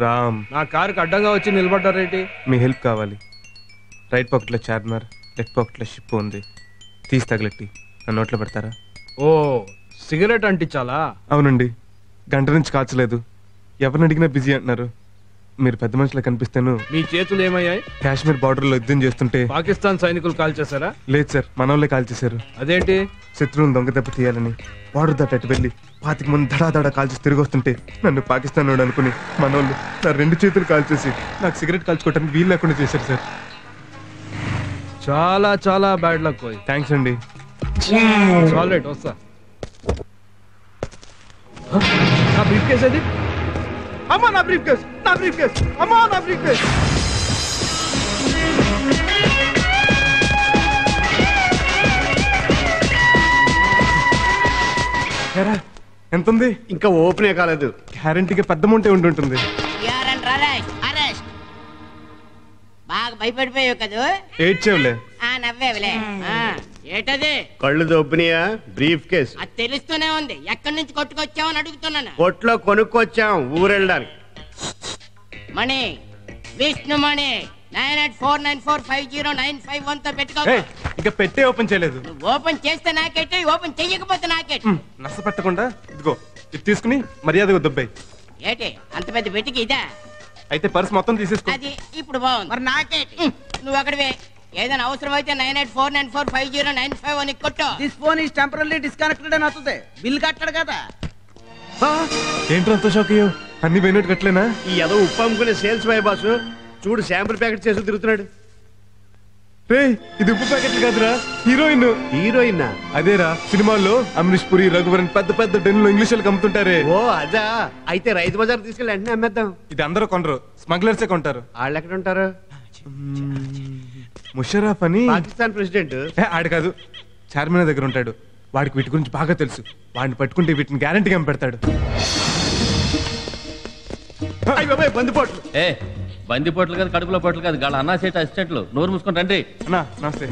రామ్, నా కారుకి అడ్డంగా వచ్చి నిలబడ్డారేంటి? మీ హెల్ప్ కావాలి. రైట్ పాకెట్లో చార్మినార్, లెఫ్ట్ పాకెట్లో షిప్ ఉంది. తీసి తగలెట్టి నా నోట్లో పెడతారా? ఓ, సిగరెట్ అంటించాలా? అవునండి, గంట నుంచి కాల్చలేదు. ఎవరిని అడిగినా బిజీ అంటున్నారు. మీరు పెద్ద మనుషులు కనిపిస్తాను. మీ చేతులు ఏమయ్యాయి? కాశ్మీర్ బార్డర్ లో యుద్ధం చేస్తుంటే పాకిస్తాన్ సైనికులు కాల్ చేశారా? లేదు సార్, మనోళ్ళే కాల్ చేశారు. అదేంటి? శత్రువుని దొంగ దెబ్బ తీయాలని బార్డర్ దాటి వెళ్ళి 25 మంది దడా కాల్చేసి తిరిగి వస్తుంటే నన్ను పాకిస్తాన్ వాడు అనుకుని మనోళ్ళు నా 2 చేతులు కాల్చేసి నాకు సిగరెట్ కాల్చుకోవడానికి వీలు లేకుండా చేశారు సార్. చాలా చాలా బ్యాడ్ లక్. థ్యాంక్స్ అండి. రైట్, వస్తా. నా బ్రీఫ్ కేస్ అది. అమ్మా నా బ్రీఫ్ కేస్, నా బ్రీఫ్ కేస్, అమ్మా నా బ్రీఫ్ కేస్. ఎంత ఉంది? ఇంకా ఓపెనే కాలేదు. గ్యారంటీగా పెద్ద అమౌంట్ ఉంటుంటుంది. బాగా భయపడిపోయావు కదా? ఏడ్చేవులే. నవ్వేవులే. ఏటది? కళ్ళు దొబ్బినాయా? Brief case. అది తెలుస్తూనే ఉంది. ఎక్కడి నుంచి కొట్టుకొచ్చావని అడుగుతున్నాను. కొట్లో కొనుక్కొచ్చాం ఊరెళ్ళడానికి. మణి, విష్ణు మణి 9849450951 తో పెట్టుకో. ఇంకా పెట్టే ఓపెన్ చేయలేదు. నువ్వు ఓపెన్ చేస్తే నాకేట, ఓపెన్ చెయ్యకపోతే నాకేట. నష్ట పెట్టకుండా ఇదిగో ఇది తీసుకుని మర్యాదగా దొబ్బాయి. ఏటి అంత పెద్ద పెట్టికి ఇదా? అయితే పర్స్ మొత్తం తీసేసుకో. అది ఇప్పుడు బాగుంది. మరి నాకేటి? నువ్వు అక్కడివే. ఏదైనా అవసరం అయితే 9849450951 కొట్టు. This phone is temporary disconnected అని వస్తుంది. బిల్ కట్టాడు కదా. ఏంట్రా అంత షాక్ అయ్యో? అన్ని పోయినట్టు కట్టలేనా? ఈ ఏదో ఉప్పు అమ్ముకునే సేల్స్ బాయ్ బాసు చూడు శాంపుల్ ప్యాకెట్ చేసి తిరుగుతున్నాడు. రే, ఇది ఉప్పు ప్యాకెట్లు కాదురా, హీరోయిన్. హీరోయిన్? అదేరా, సినిమాల్లో అమరీష్ పురి, రఘువరన్ పెద్ద పెద్ద డెన్లో ఇంగ్లీష్ వాళ్ళకి అమ్ముతుంటారే. ఓ అదా. అయితే రైతు బజార్ తీసుకెళ్ళి వెంటనే అమ్మేద్దాం. ఇది అందరూ కొనరు, స్మగ్లర్సే కొంటారు. వాళ్ళు ఎక్కడ ఉంటారు? ముషరఫ్ అని పాకిస్తాన్ ప్రెసిడెంట్. ఆడు కాదు, చార్మినార్ దగ్గర ఉంటాడు. వాడికి వీటి గురించి బాగా తెలుసు. వాడిని పట్టుకుంటే వీటిని గ్యారంటీగా పెడతాడు. బందిపోట్లు. బందిపోట్లు కాదు, కడుపులో పోట్లు కాదు, గాళ్ళ అన్నా సేట అసిస్టెంట్లు. నోరు మూసుకొని రండి. అన్నా నమస్తే.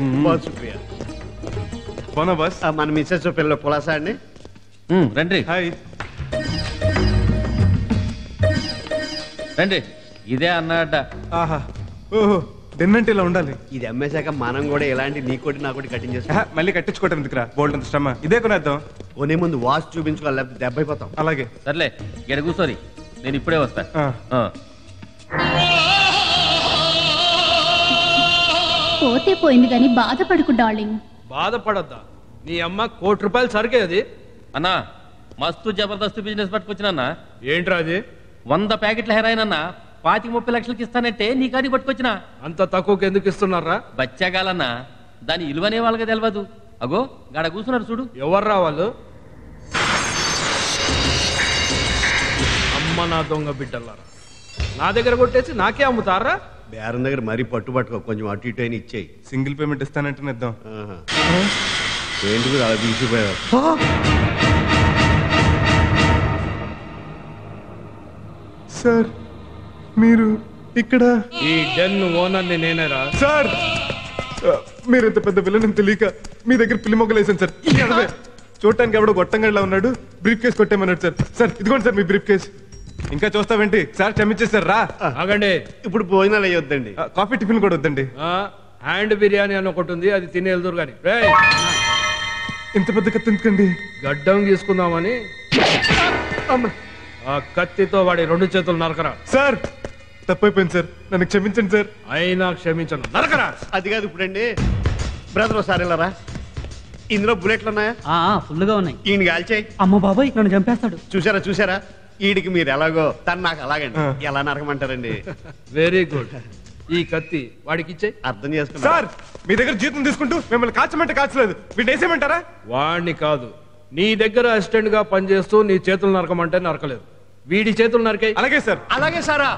పోనా బస్. మన మిస్సెస్ పిల్లలు పులాసా అండి. రండి. హాయ్. రండి. ఇదే అన్నడ్డ. ఆహా, ఓహో, డెన్నంటే ఇలా ఉండాలి. ఇది అమ్మేశాక మనం కూడా ఇలాంటి నీ కోటి నా కోటి కటింగ్ చేస్తాం. మళ్ళీ కట్టించుకోవటం ఎందుకురా, బోల్డ్ అంత శ్రమ. ఇదే కొనేద్దాం. కొనే ముందు వాచ్ చూపించుకోవాలి, లేకపోతే దెబ్బ అయిపోతాం. అలాగే. సర్లే, ఇక్కడ కూర్చోరి, నేను ఇప్పుడే వస్తా. పోతే పోయింది కానీ బాధపడకు డార్లింగ్. బాధపడద్దా? నీ అమ్మ ₹1 కోటి సరికే అది. అన్నా, మస్తు జబర్దస్త్ బిజినెస్ పట్టుకొచ్చినా. ఏంట్రా అది? 100 ప్యాకెట్ల హెరాయిన్ అన్నా 25-30 లక్షలకి ఇస్తానంటే నీ కాడి పట్టుకొచ్చినా. అంత తక్కువకి ఎందుకు ఇస్తున్నారా? బచ్చాగాలన్నా, దాని ఇలువనే వాళ్ళకి తెలియదు. అగో గాడ కూర్చున్నారు చూడు. ఎవర్రా వాళ్ళు? అమ్మ నా దొంగ బిడ్డలారా, నా దగ్గర కొట్టేసి నాకే అమ్ముతారా? బేరం దగ్గర మరీ పట్టుకో, కొంచెం అటు ఇటు అయినా ఇచ్చేయి. సింగిల్ పేమెంట్ ఇస్తానంటే ఇద్దాం. ఏంటి అలా తీసిపోయారు? సార్ మీరు ఇక్కడ? ఈ డెన్ ఓనర్ని నేనేరా. సార్ మీరు ఇంత పెద్ద విలన్ తెలియక మీ దగ్గర పిల్లి మొగ్గలు వేసాను సార్. చూడటానికి ఎవడో గొట్టంగడిలా ఉన్నాడు. బ్రీఫ్ కేసు కొట్టేమన్నాడు సార్. సార్ ఇదిగోండి సార్ మీ బ్రీఫ్ కేసు. ఇంకా చూస్తావేంటి సార్? క్షమించేశారు. రా ఆగండి. ఇప్పుడు భోజనాలు అయ్యొద్దండి, కాఫీ టిఫిన్ కూడా వద్దండి. హ్యాండ్ బిర్యానీ అని ఒకటి ఉంది, అది తిని వెళ్దురు కానీ. ఇంత పెద్ద కత్తి ఎందుకండి? గడ్డం తీసుకుందామని. ఆ కత్తితో వాడి 2 చేతులు నరకరా. సార్ తప్పైపోయింది సార్, నన్ను క్షమించండి సార్. అయినా క్షమించను, నరకరా. అది కాదు ఇప్పుడండి. బ్రదర్ ఒకసారి వెళ్ళరా. ఇందులో బుల్లెట్లు ఉన్నాయా? ఫుల్గా ఉన్నాయి. ఈయన కాల్చేయి. అమ్మ బాబాయ్, నన్ను చంపేస్తాడు. చూసారా ఈడికి మీరు ఎలాగో, తను నాకు అలాగండి. ఎలా నరకమంటారండి? Very good. ఈ కత్తి వాడికి ఇచ్చే. అర్థం చేసుకున్నా సార్. మీ దగ్గర జీతం తీసుకుంటూ మిమ్మల్ని కాల్చమంటే కాల్చలేదు, వీటి వేసేయమంటారా? వాడిని కాదు, నీ దగ్గర అసిస్టెంట్ గా పనిచేస్తూ నీ చేతులు నరకమంటే నరకలేదు. వీడి చేతులు నరికాయి. అలాగే సార్. అలాగే సారా.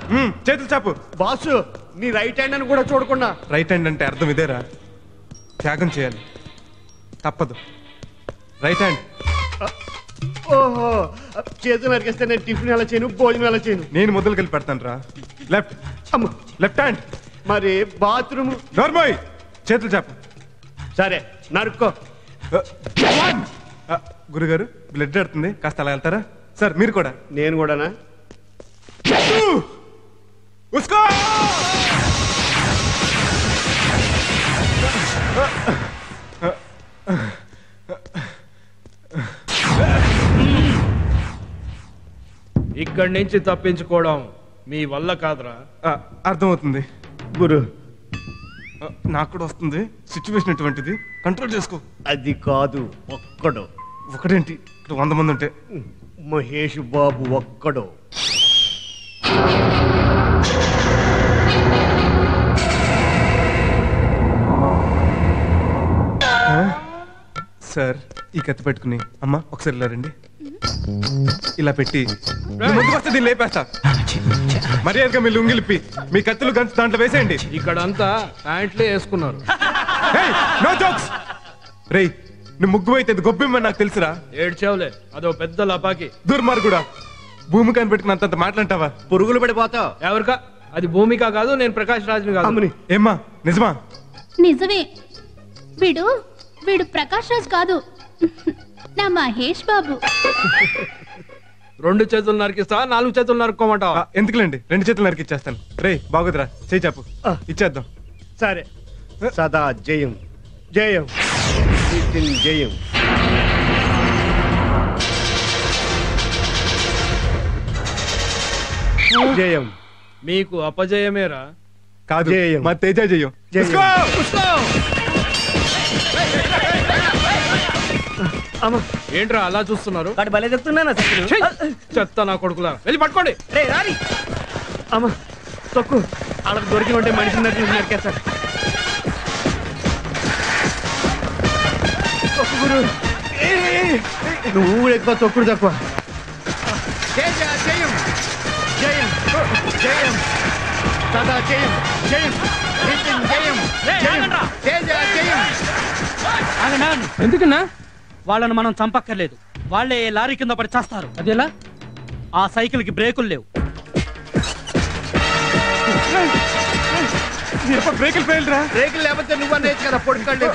చేతులు చాపు. బాసు నీ రైట్ హ్యాండ్ అని కూడా చూడకుండా. రైట్ హ్యాండ్ అంటే అర్థం ఇదేరా, త్యాగం చేయాలి, తప్పదు. Right hand. ఓహో, చేతులు నరికేస్తే నేను టిఫిన్ ఎలా చేయను, భోజనం ఎలా చేయను? నేను మొదలు కలిపి పెడతాను రా. లెఫ్ట్. Left hand. మరి బాత్రూమ్? నార్మల్. చేతులు చాపు. సరే నరుక్కో. గురుగారు బ్లడ్ ఆడుతుంది, కాస్త అలా వెళ్తారా? సార్ మీరు కూడా. నేను కూడానా? ఉస్కో! ఇక్కడి నుంచి తప్పించుకోవడం మీ వల్ల కాదురా. అర్థమవుతుంది గురు. నాకు కూడా వస్తుంది సిచ్యువేషన్ ఎటువంటిది, కంట్రోల్ చేసుకో. అది కాదు, ఒక్కడు. ఒకటేంటి, 100 మంది ఉంటే. మహేష్ బాబు ఒక్కడు. సార్ ఈ కత్తి పెట్టుకుని అమ్మా ఒకసారి ఇలా రండి. ఇలా పెట్టి ముందుకు వస్తే దీన్ని లేపేస్తా. మర్యాదగా మీ లుంగిలిప్పి మీ కత్తులు గంచు దాంట్లో వేసేయండి. ఇక్కడ అంతా ప్యాంట్లే వేసుకున్నారు. No jokes. రేయ్ నువ్వు ముగ్గు అయితే గొబ్బిమ్మని నాకు తెలుసురా. ఏడ్చావులే, అదో పెద్ద లపాకి. దుర్మార్గుడా, భూమి కనిపెట్టుకున్నంత మాట్లాంటావా? పురుగులు పడిపోతావు. ఎవరికా? అది భూమిక కాదు, నేను ప్రకాష్ రాజ్ని కాదు. ఏమ్మా నిజమా? నిజమే. వీడు ప్రకాష్ రాజ్ కాదు, నా మహేష్ బాబు. 2 చేతులు నరికిస్తా, 4 చేతులు నరుక్కోమంటావా? ఎందుకులేండి, 2 చేతులు నరికిచ్చేస్తాను. రే బాగుదిరా, చేయి చాపు, ఇచ్చేద్దాం. సరే. సదా జయం జయం జయం. జయం. మీకు అపజయమేరా? కాదు, జయం. మా తేజ జయం. ఏంట్రా అలా చూస్తున్నారు? భలే చెప్తున్నానా? చెత్త నా కొడుకులా, వెళ్ళి పట్టుకోండి. అమ్మ తొక్కు. వాళ్ళకి దొరికి ఉంటే మనిషి నరికేస్తారు. గురు నువ్వు ఎక్కువ, తొక్కుడు తక్కువ. జయం జయం జయం సదా జయం జయం జయం జయం. ఎందుకన్నా? వాళ్ళను మనం చంపక్కర్లేదు, వాళ్ళే లారీ కింద పడి చేస్తారు. అదేలా? ఆ సైకిల్ కి బ్రేకులు లేవు. బ్రేకులు ఫెయిల్ రా. బ్రేకులు లేకపోతే నువ్వు అనేది కదా పొడుకాళ్ళు.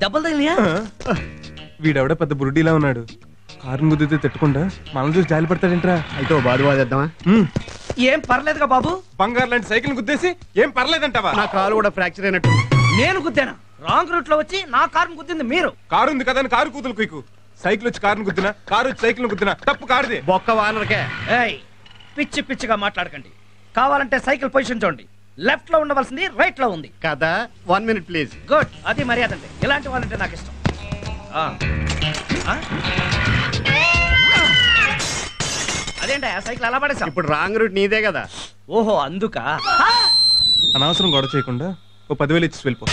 డబ్బులు తగిలియా? వీడెవడ పెద్ద బురుడీలా ఉన్నాడు. కారుని గుద్దితే తిట్టకుండా మనల్ని చూసి జాలి పడతాడేంట్రా. అయితే బాధ బాధేద్దామా? ఏం పర్లేదుగా బాబు. బంగారు లాంటి సైకిల్ గుద్దేసి ఏం పర్లేదంటావా? నా కాలు కూడా ఫ్రాక్చర్ అయినట్టు. నేను గుద్దాను. రాంగ్ రూట్ లో వచ్చి నా కారుని గుద్దింది మీరు. కారు ఉంది కదా అని కారు కూతులు కుయ్కు. సైకిల్ వచ్చి కారుని గుద్దినా, కారు వచ్చి సైకిల్ గుద్దినా తప్పు కారుది. బొక్క వానరకే. ఏయ్ పిచ్చి పిచ్చిగా మాట్లాడకండి. కావాలంటే సైకిల్ పొజిషన్ చూడండి. లెఫ్ట్ లో ఉండవలసింది రైట్ లో ఉంది కదా. 1 minute ప్లీజ్. గుడ్, అది మర్యాద అండి. ఇలాంటి వాళ్ళంటే నాకు ఇష్టం. అదేంటి ఆ సైకిల్ అలా పడేసా? ఇప్పుడు రాంగ్ రూట్ నీదే కదా. ఓహో అందుక. అనవసరం గొడవ చేయకుండా ఓ 10,000 ఇచ్చి వెళ్ళిపో.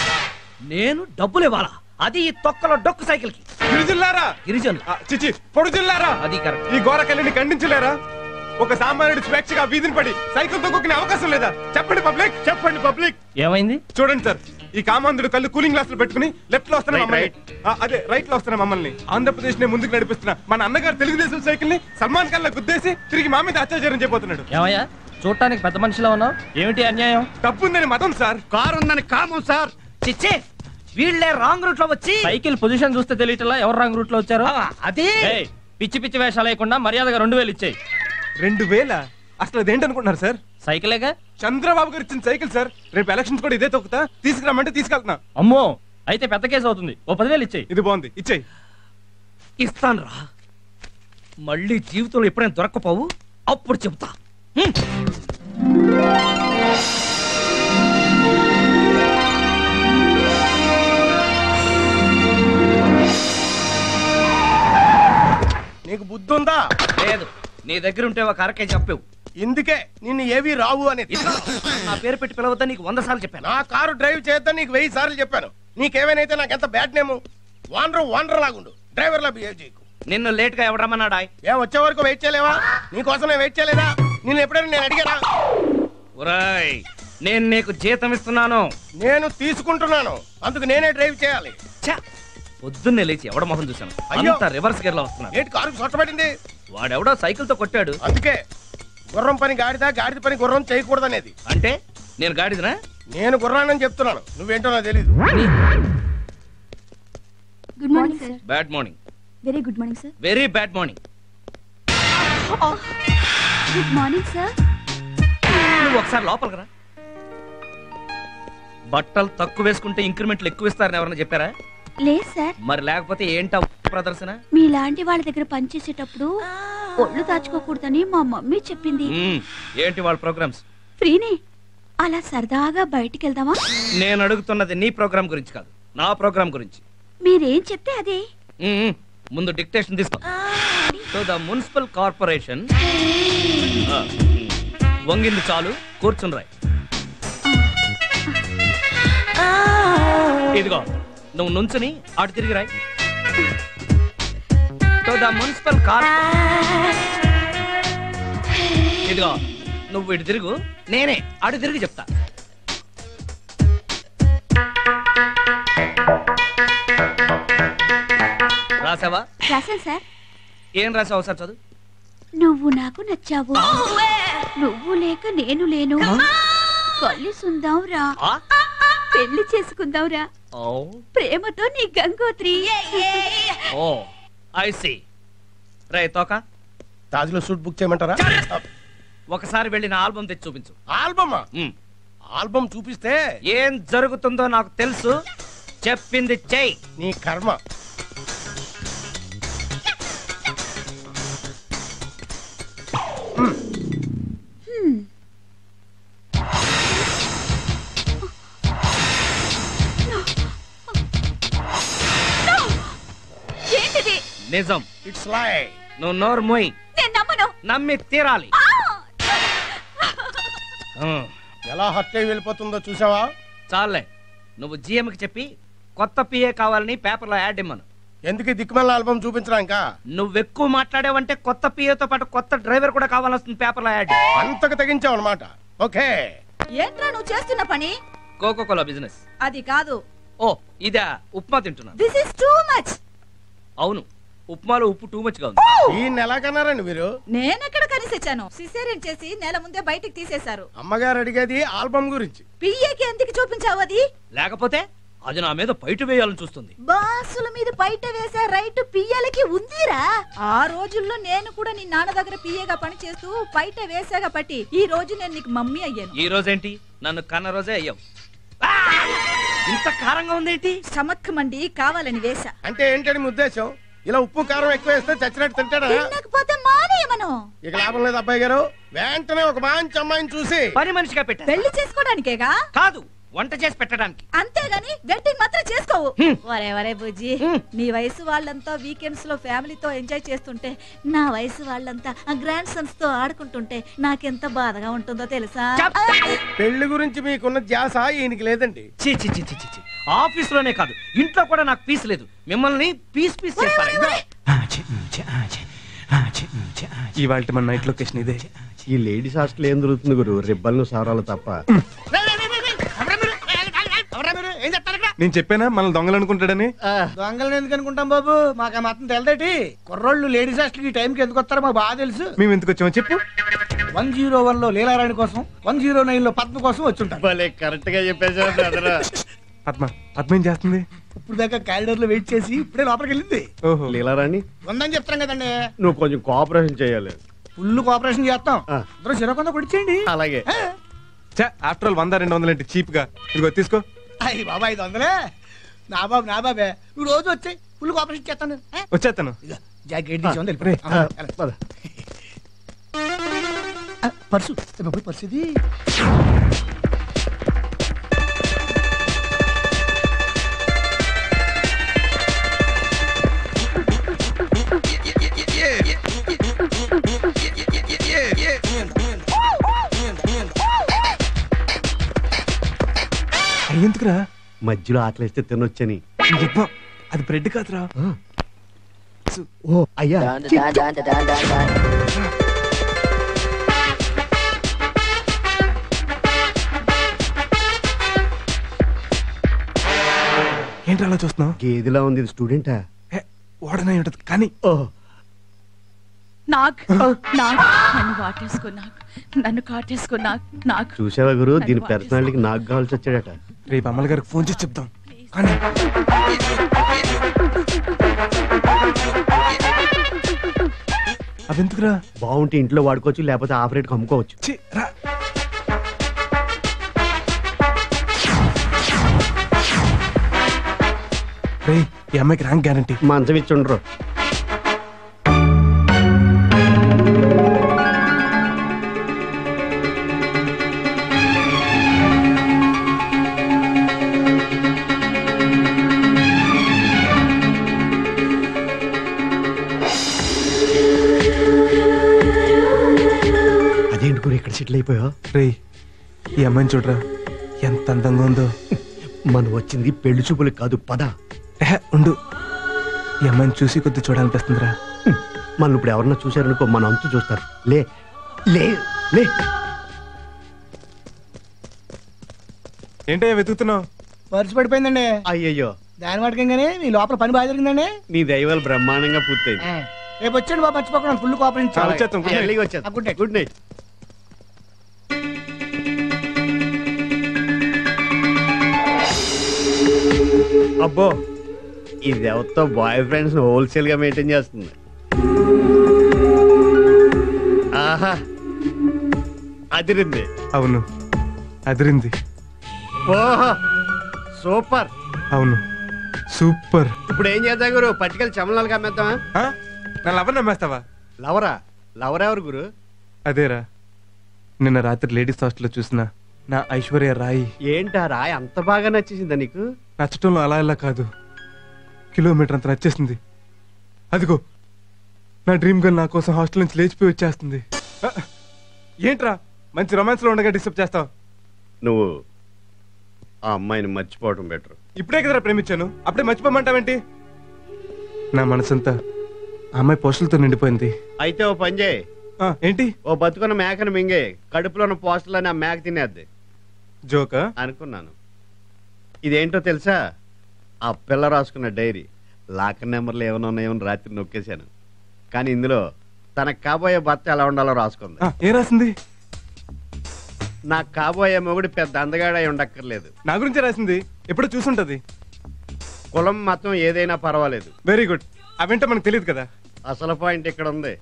నేను డబ్బులు ఇవ్వాలా? అది ఈ తొక్కలో డొక్కు సైకిల్ కి. గిరిజనులారా, గిరిజనులు చిచి పొడుజుల్లారా, అది కరెక్ట్. ఈ ఘోరకెళ్ళని ఖండించలేరా? ఒక సామాన్యుడి స్వేచ్ఛగా వీధిని పడి సైకిల్ తొక్కునే అవకాశం లేదా? చెప్పండి పబ్లిక్, చెప్పండి పబ్లిక్. ఏమైంది? చూడండి సార్, ఈ కామాంధుడు కళ్ళు కూలింగ్ గ్లాసులు పెట్టుకుని లెఫ్ట్ లో వస్తున్న మమ్మల్ని, అదే రైట్ లో వస్తున్న మమ్మల్ని ఆంధ్రప్రదేశ్ నే ముందుకు నడిపిస్తున్న మన అన్నగారు తెలుగుదేశం సైకిల్ ని సల్మాన్ ఖాన్ లా గుద్దేసి తిరిగి మా మీద అత్యాచారం చేయబోతున్నాడు. ఏమయ్యా చూడటానికి పెద్ద మనిషిలా ఉన్నావు, ఏమిటి అన్యాయం? తప్పుందని మతం సార్, కారు ఉందని కామం సార్. చిచ్చే వీళ్ళే రాంగ్ రూట్ లో వచ్చి సైకిల్ పొజిషన్ చూస్తే తెలియటలా ఎవరు రాంగ్ రూట్ లో వచ్చారు. అది పిచ్చి పిచ్చి వేషాలు లేకుండా మర్యాదగా 2,000 ఇచ్చేయి. 2,000? అసలు అదేంటనుకుంటున్నారు సార్? సైకిలేగా. చంద్రబాబు గారు ఇచ్చిన సైకిల్ సార్. రేపు ఎలక్షన్స్ కూడా ఇదే తొక్కుతా, తీసుకురామంటే తీసుకెళ్తున్నా. అమ్మో, అయితే పెద్ద కేసు అవుతుంది. ఓ 10,000 ఇచ్చేయి. ఇది బాగుంది, ఇచ్చేయి. ఇస్తాను రా. మళ్ళీ జీవితంలో ఎప్పుడైనా దొరక్కపోవు, అప్పుడు చెబుతా. బుద్ధుందా? లేదు, నీ దగ్గర ఉంటే ఒక అరకే చెప్పేవు. ఇందుకే నిన్ను ఏవి రావు అనేది. నా పేరు పెట్టి పిలవద్దని నీకు 100 సార్లు చెప్పాను. నా కారు డ్రైవ్ చేద్దాం నీకు 1000 సార్లు చెప్పాను. నీకేమైనా నాకు ఎంత బ్యాడ్ నేము. వాండర్ లాగుండు, డ్రైవర్ లా బిహేవ్ చేయకు. నిన్ను లేట్ గా ఎవడమ్మన్నాడా? ఏ వచ్చే వరకు వెయిట్ చేయలేవా? నీకోసం నేను వెయిట్ చేయలేదా? నేను ఎప్పుడైనా నేను అడిగానా? ఒరేయ్, నేను నీకు జీతం ఇస్తున్నాను. నేను తీసుకుంటున్నాను, అందుకు నేనే డ్రైవ్ చేయాలి. ఛ! పొద్దున్నే లేచి ఎవడ మొహం చూశాను. అయ్యో! అంతా రివర్స్ గేర్ లో వస్తున్నాడు. ఏంటి కారుకు సొట్టబడింది? వాడెవడో సైకిల్ తో కొట్టాడు. అందుకే గుర్రం పని గాడిద, గాడిద పని గుర్రం చేయకూడదనేది. అంటే నేను గాడిదనా? నేను గుర్రానని చెప్తున్నాను, నువ్వేంటో నాకు తెలీదు. Good morning sir. Bad morning. Very good morning sir. Very bad morning. Good morning sir. నువ్వు ఒకసారి లోపలికి రా. బట్టలు తక్కువ వేసుకుంటే ఇంక్రిమెంట్లు ఎక్కువ ఇస్తారని ఎవరైనా చెప్పారా? లేదు సార్. మరి లేకపోతే ఏంటా ప్రదర్శన? మీలాంటి వాళ్ళ దగ్గర పనిచేసేటప్పుడు ఒళ్ళు దాచుకోకూడదని మా మమ్మీ చెప్పింది. ఏంటి వాళ్ళ ప్రోగ్రామ్స్? ఫ్రీనే, అలా సరదాగా బయటికి వెళ్దామా? నేను అడుగుతున్నది నీ ప్రోగ్రామ్ గురించి కాదు, నా ప్రోగ్రామ్ గురించి. మీరేం చెప్తే అదే. ముందు డిక్టేషన్ తీసుకో. సో ద మున్సిపల్ కార్పొరేషన్ వంగింది చాలు, కూర్చుని రాయ్. ఇదిగో నువ్వు నుంచుని అటు తిరిగి రాయ్. సో ద మున్సిపల్ ఇదిగో నువ్వు ఇటు తిరుగు, నేనే అటు తిరిగి చెప్తా. రాసావా? రాశాను సార్. ఏం రాసావు సార్? చదువు. నువ్వు నాకు నచ్చావు, నువ్వు లేక నేను లేను, కలిసుందాం రా, పెళ్లి చేసుకుందాం రా, ప్రేమతో నీ గంగోత్రి. ఓ ఐ సీ. రే తోక, తాజ్లో సూట్ బుక్ చేయమంటారా? ఒకసారి వెళ్ళి నా ఆల్బమ్ తెచ్చి చూపించు. ఆల్బమా? ఆల్బమ్ చూపిస్తే ఏం జరుగుతుందో నాకు తెలుసు, చెప్పింది చెయ్యి. నీ కర్మ. ఏంటిది? నిజం. ఇట్స్ లై. నువ్వు నోరు మోయి. నేను నమ్మను. నమ్మి తీరాలి. ఎలా హర్ట్ అయి వెళ్ళిపోతుందో చూసావా? చాలే, నువ్వు జిఎంకి చెప్పి కొత్త పిఏ కావాలని పేపర్లో యాడ్ ఇమ్మను. ఎందుకు దిక్కుమల్ల ఆల్బమ్ చూపించడానిక? నువ్వు ఎక్కువ మాట్లాడావంటే కొత్త పిఏతో పాటు కొత్త డ్రైవర్ కూడా కావాల్సింది పేపర్లో యాడ్. అంతకు తెగించావు అనమాట. ఓకే. ఏంట్రా నువ్వు చేస్తున్న పని? Coca Cola business. అది కాదు. ఓ ఇదా? ఉప్మా తింటున్నా. This is too much. అవును, ఉప్మాలో ఉప్పు టూ మచ్ గా ఉంది. ఈ నెల కన్నారండి మీరు? నేనెక్కడ కనిసొచ్చాను? సిసేరియన్ చేసి నెల ముందే బయటికి తీసేశారు. అమ్మగారు అడిగేది ఆల్బమ్ గురించి. పియ్యకి ఎందుకు చూపించావు అది? లేకపోతే అది నా మీద బయట వేయాలని చూస్తుంది. బాసుల మీద బయట వేసే రైట్ పియ్యలకి ఉందిరా. ఆ రోజుల్లో నేను కూడా నీ నాన్న దగ్గర పియ్యగా పని చేస్తూ బయట వేసాగా పట్టి ఈ రోజు నేను నీకు మమ్మీ అయ్యాను. ఈ రోజేంటి? నన్ను కన్న రోజే అయ్యావు. ఇంత కారంగా ఉందేంటి? స్టమక్ మండి కావాలని వేసా. అంటే ఏంటని మీ ఉద్దేశం? ఇలా ఉప్పు కారం ఎక్కువ వేస్తే చచ్చినట్టు తింటాడా? తినకపోతే మానేయమను. ఇక లాభం లేదు అబ్బాయి గారు. వెంటనే ఒక మంచి అమ్మాయిని చూసి పని మనిషిగా పెట్టా. పెళ్లి చేసుకోవడానికేగా? కాదు, వంట చేసి పెట్టడానికి. అంతేగాని వెడ్డింగ్ మాత్రం చేసుకోవు. వరే బుజ్జి, నీ వయసు వాళ్ళంతా వీకెండ్స్ లో ఫ్యామిలీతో ఎంజాయ్ చేస్తుంటే నా వయసు వాళ్ళంతా ఆ గ్రాండ్ సన్స్ తో ఆడుకుంటుంటే నాకెంత బాధగా ఉంటుందో తెలుసా? పెళ్లి గురించి మీకున్న ధ్యాస ఈయనకి లేదండి. చి చి చి చి చి. ఆఫీస్ లోనే కాదు, ఇంట్లో కూడా నాకు పీస్ లేదు. మిమ్మల్ని పీస్ చేస్తాను. ఇవాళ మన నైట్ లొకేషన్ ఇదే. ఈ లేడీస్ హాస్టల్ ఏం దొరుకుతుంది గురు? రిబ్బన్లు సారాలు తప్ప. నేను చెప్పానా మనల్ని దొంగలు అనుకుంటాడని? దొంగలను ఎందుకు అనుకుంటాం బాబు? మాకు మాత్రం తెలదేటి. కుర్రోళ్ళు లేడీస్ హాస్టల్ ఈ టైంకి ఎందుకు వస్తారో మాకు బాగా తెలుసు. మేము ఎందుకు వచ్చామో చెప్పు. 101 లో లీలారాణి కోసం, 109 లో పద్మ కోసం వచ్చుంటాం. కరెక్ట్ గా చెప్పేసారు. పద్మ ఏం చేస్తుంది? ఇప్పుడు దాకా కారిడార్ లో వెయిట్ చేసి ఇప్పుడే లోపలికి వెళ్ళింది. ఓహో, లీలారాణి ఉందని చెప్తాం కదండి. నువ్వు కొంచెం కోఆపరేషన్ చేయాలి. ఫుల్ కోఆపరేషన్ చేస్తాం. ఇద్దరు చిరకొంద కొడిచేయండి. అలాగే. ఆఫ్టర్ ఆల్ 100-200 ఏంటి చీప్ గా? ఇదిగో తీసుకో. అయ్యి బాబా 500. నా బాబే నువ్వు రోజు వచ్చాయి, ఫుల్ కోఆపరేషన్ చేస్తాను. వచ్చేస్తాను. జాకెట్ పర్సు పర్సు ఇది. ఎందుకురా? మధ్యలో ఆకలిస్తే తినొచ్చని. అది బ్రెడ్ కాదురా. ఓ అయ్యా, ఏంటి అలా చూస్తున్నావు? గేదిలా ఉంది. స్టూడెంటా? వాడనే ఉంటది కానీ. నన్ను కాటేసుకున్నా. చూసావా గురు, దీని పర్సనాలిటీకి నాకు కావాల్సి వచ్చాడట. రేపు అమ్మల గారికి ఫోన్ చేసి చెప్తాం. కానీ అవెందుకురా? బాగుంటే ఇంట్లో వాడుకోవచ్చు, లేకపోతే ఆపరేట్కి అమ్ముకోవచ్చు. ఈ అమ్మాయికి ర్యాంక్ గ్యారంటీ. మంచం ఇచ్చి ఉండరు. అదేంటి గురు ఇక్కడ సెటిల్ అయిపోయా? రే ఈ అమ్మాయిని చూడరా ఎంత అందంగా ఉందో. మనం వచ్చింది పెళ్లి చూపులకు కాదు, పద. ఉండు, ఈ అమ్మాయిని చూసి కొద్ది చూడాలనిపిస్తుందిరా. మనం ఇప్పుడు ఎవరన్నా చూసారనుకో మన అంతు చూస్తారు. లే లే లే. ఏంటయ్యా వెతుకుతున్నావు? పర్సు పడిపోయిందండి. అయ్యయ్యో, దాని వాటికంగానే మీ లోపల పని బాగా జరిగిందండి. నీ దైవాలు బ్రహ్మాండంగా పూర్తయింది. రేపు వచ్చాడు బాబు, మర్చిపోకుండా ఫుల్ కోఆపరేషన్. Good night. అబ్బో, ఇది ఎవరితో బాయ్ ఫ్రెండ్స్ హోల్సేల్ గా మెయింటైన్ చేస్తుంది. ఆహా, అదిరింది. అవును అదిరింది. ఓహో సూపర్. అవును సూపర్. ఇప్పుడు ఏం చేద్దాం గురు? పట్టుకెళ్ళి చమలాలుగా అమ్మేద్దామా? నా లవర్ నమ్మేస్తావా? లవరా? లవర్ ఎవరు గురు? అదేరా, నిన్న రాత్రి లేడీస్ హాస్టల్లో చూసిన నా ఐశ్వర్య రాయి. ఏంటా రాయి అంత బాగా నచ్చేసిందా నీకు? నచ్చటంలో అలా ఇలా కాదు, కిలోమీటర్ అంత నచ్చేసింది. అదిగో నా డ్రీమ్ గర్ల్ నా కోసం హాస్టల్ నుంచి లేచిపోయి వచ్చేస్తుంది. ఏంట్రా మంచి రొమాన్స్ లో ఉండగా డిస్టర్బ్ చేస్తావు? నువ్వు ఆ అమ్మాయిని మర్చిపోవటం బెటర్. ఇప్పుడే కదరా ప్రేమించాను, అప్పుడే మర్చిపోమంటావేంటి? నా మనసంతా ఆ అమ్మాయి పోస్టులతో నిండిపోయింది. అయితే ఓ పని చేయి. ఏంటి? ఓ బతుకున్న మేకను మింగే కడుపులో ఉన్న పోస్టులని ఆ మేక తినేద్ది. జోకా అనుకున్నాను. ఇదేంటో తెలుసా? ఆ పిల్ల రాసుకున్న డైరీ. లాకర్ నెంబర్లు ఏమైనా ఉన్నాయేమో రాత్రి నొక్కేశాను. కానీ ఇందులో తనకు కాబోయే భర్త ఎలా ఉండాలో రాసుకుంది. ఏం రాసింది? నాకు కాబోయే మొగుడు పెద్ద అందగాడై ఉండక్కర్లేదు. నా గురించి రాసింది, ఎప్పుడో చూసుంటది. కులం మతం ఏదైనా పర్వాలేదు. Very good. అవేంటో మనకు తెలియదు కదా. అసలు పాయింట్ ఇక్కడ ఉంది.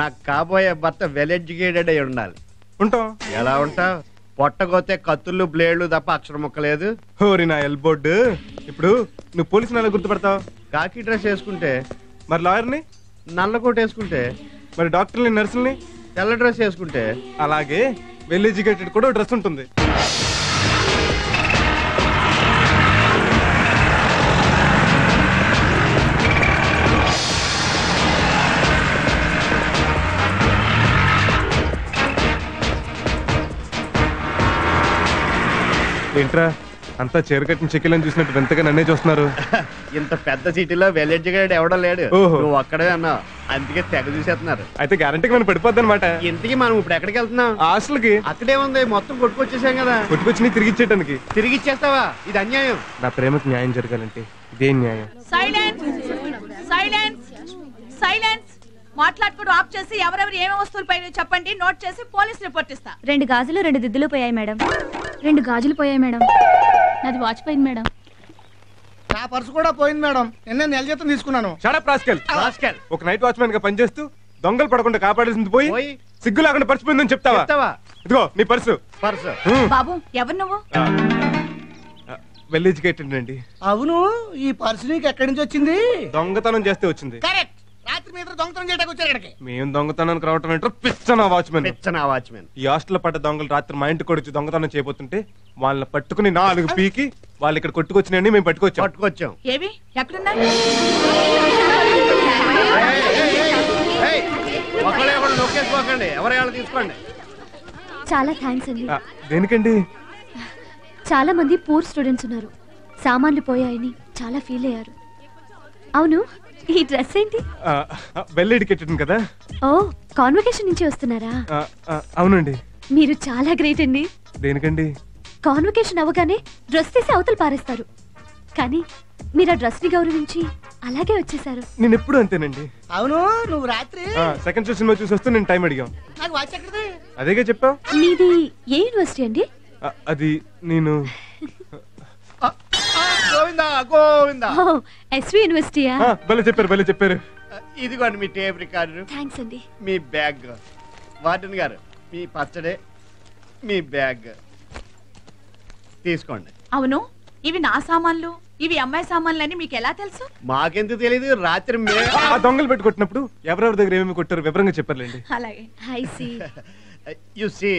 నాకు కాబోయే భర్త వెల్ ఎడ్యుకేటెడ్ అయి ఉండాలి. ఉంటాం. ఎలా ఉంటావు? పొట్టగోతే కత్తుళ్ళు బ్లేడ్లు తప్ప అక్షరం ముక్కలేదు. హోరి నా ఎల్బోర్డ్. ఇప్పుడు నువ్వు పోలీసు నెల గుర్తుపడతావు? కాకి డ్రెస్ వేసుకుంటే. మరి లాయర్ని? నల్ల కోట్ వేసుకుంటే. మరి డాక్టర్ని నర్సుల్ని? తెల్ల డ్రెస్ వేసుకుంటే. అలాగే వెల్ ఎడ్యుకేటెడ్ కూడా డ్రెస్ ఉంటుంది. ఏంట్రా అంతా చీరకట్టిన చెక్కిలని చూసినట్టు వింతగా నన్నే చూస్తున్నారు? ఇంత పెద్ద సిటీలో వెల్ ఎడ్యుకేటెడ్ ఎవడో లేడు. నువ్వు ఒక్కడే అన్నావు, అందుకే తెగ చూసేస్తున్నారు. అయితే గ్యారంటీకి మనం పడిపోద్ది అనమాట. ఇంతకీ మనం ఇప్పుడు ఎక్కడికి వెళ్తున్నాం? హాస్టల్కి. అక్కడే ఉంది, మొత్తం కొట్టుకొచ్చేసాం కదా. కొట్టుకొచ్చి తిరిగి ఇచ్చేయడానికి. తిరిగి ఇచ్చేస్తావా? ఇది అన్యాయం. నా ప్రేమకు న్యాయం జరగాలంటే ఇదేం న్యాయం? Silence silence silence. మాట్లాడుకోవడం ఆఫ్ చేసి ఎవరెవరు ఏమేమి వస్తువులు పైన చెప్పండి, నోట్ చేసి పోలీస్ రిపోర్ట్ ఇస్తా. 2 గాజులు 2 దిద్దులు పోయాయి మేడం. 2 గాజులు పోయాయి మేడం. నాది వాచ్ పోయింది మేడం. నా పర్సు కూడా పోయింది మేడం. నిన్న నెల జీతం తీసుకున్నాను. Shut up rascal. ఒక నైట్ వాచ్మెన్ గా పనిచేస్తూ దొంగలు పడకుండా కాపాడాల్సింది పోయి సిగ్గు లేకుండా పర్చిపోయిందని చెప్తావా? ఇదిగో నీ పర్సు. బాబు ఎవరు నువ్వు? వెల్ ఎడ్యుకేటెడ్ అండి. అవును, ఈ పర్సు నీకు ఎక్కడి నుంచి వచ్చింది? దొంగతనం చేస్తే వచ్చింది. కరెక్ట్. రాత్రి మీద దొంగతనం చేయడానికి వచ్చారు ఇక్కడికి. మేము దొంగతనానికి రావటం ఏంటో పిచ్చనా వాచ్మెన్. ఈ హాస్టల్ పడ్డ దొంగలు రాత్రి మా ఇంటికి వచ్చి దొంగతనం చేయబోతుంటే వాళ్ళని పట్టుకుని 4 పీకి వాళ్ళు ఇక్కడ కొట్టుకొచ్చినాయండి. మేము పట్టుకొచ్చాం. ఏవి ఎక్కడున్నా? తీసుకోండి. చాలా థ్యాంక్స్ అండి. దేనికండి? చాలా మంది పూర్ స్టూడెంట్స్ ఉన్నారు. సామాన్లు పోయాయని చాలా ఫీల్ అయ్యారు. అవును, ఈ డ్రెస్ ఏంటి? వెల్ ఎడ్యుకేటెడ్ కదా. ఓ, కాన్వకేషన్ నుంచి వస్తున్నారా? అవునండి. మీరు చాలా గ్రేట్ అండి. దేనికండి? కాన్వకేషన్ అవగానే డ్రెస్ తీసి అవతల పారేస్తారు, కానీ మీరు ఆ డ్రెస్ ని గౌరవించి అలాగే వచ్చేసారు. నేను ఎప్పుడు అంతేనండి. అవును, నువ్వు రాత్రి సెకండ్ షో సినిమా చూసి వస్తూ నేను టైం అడిగాం. నాకు వాచ్ ఎక్కడిది? అదేగా చెప్పావు. మీది ఏ యూనివర్సిటీ అండి? అది నేను గోవిందా గోవిందా. ఎస్వి యూనివర్సిటీయా? భలే చెప్పారు. ఇదిగోండి మీ టేప్ రికార్డు. థ్యాంక్స్ అండి. మీ బ్యాగ్. వార్డెన్ గారు, మీ పచ్చడే, మీ బ్యాగ్ తీసుకోండి. అవును, ఇవి నా సామాన్లు, ఇవి అమ్మాయి సామాన్లు అని మీకు ఎలా తెలుసు? మాకెందుకు తెలీదు, రాత్రి దొంగలు పెట్టుకొట్టినప్పుడు ఎవరెవరి దగ్గర ఏమేమి కొట్టారు వివరంగా చెప్పారులేండి. అలాగే. హై సి. యు సీ,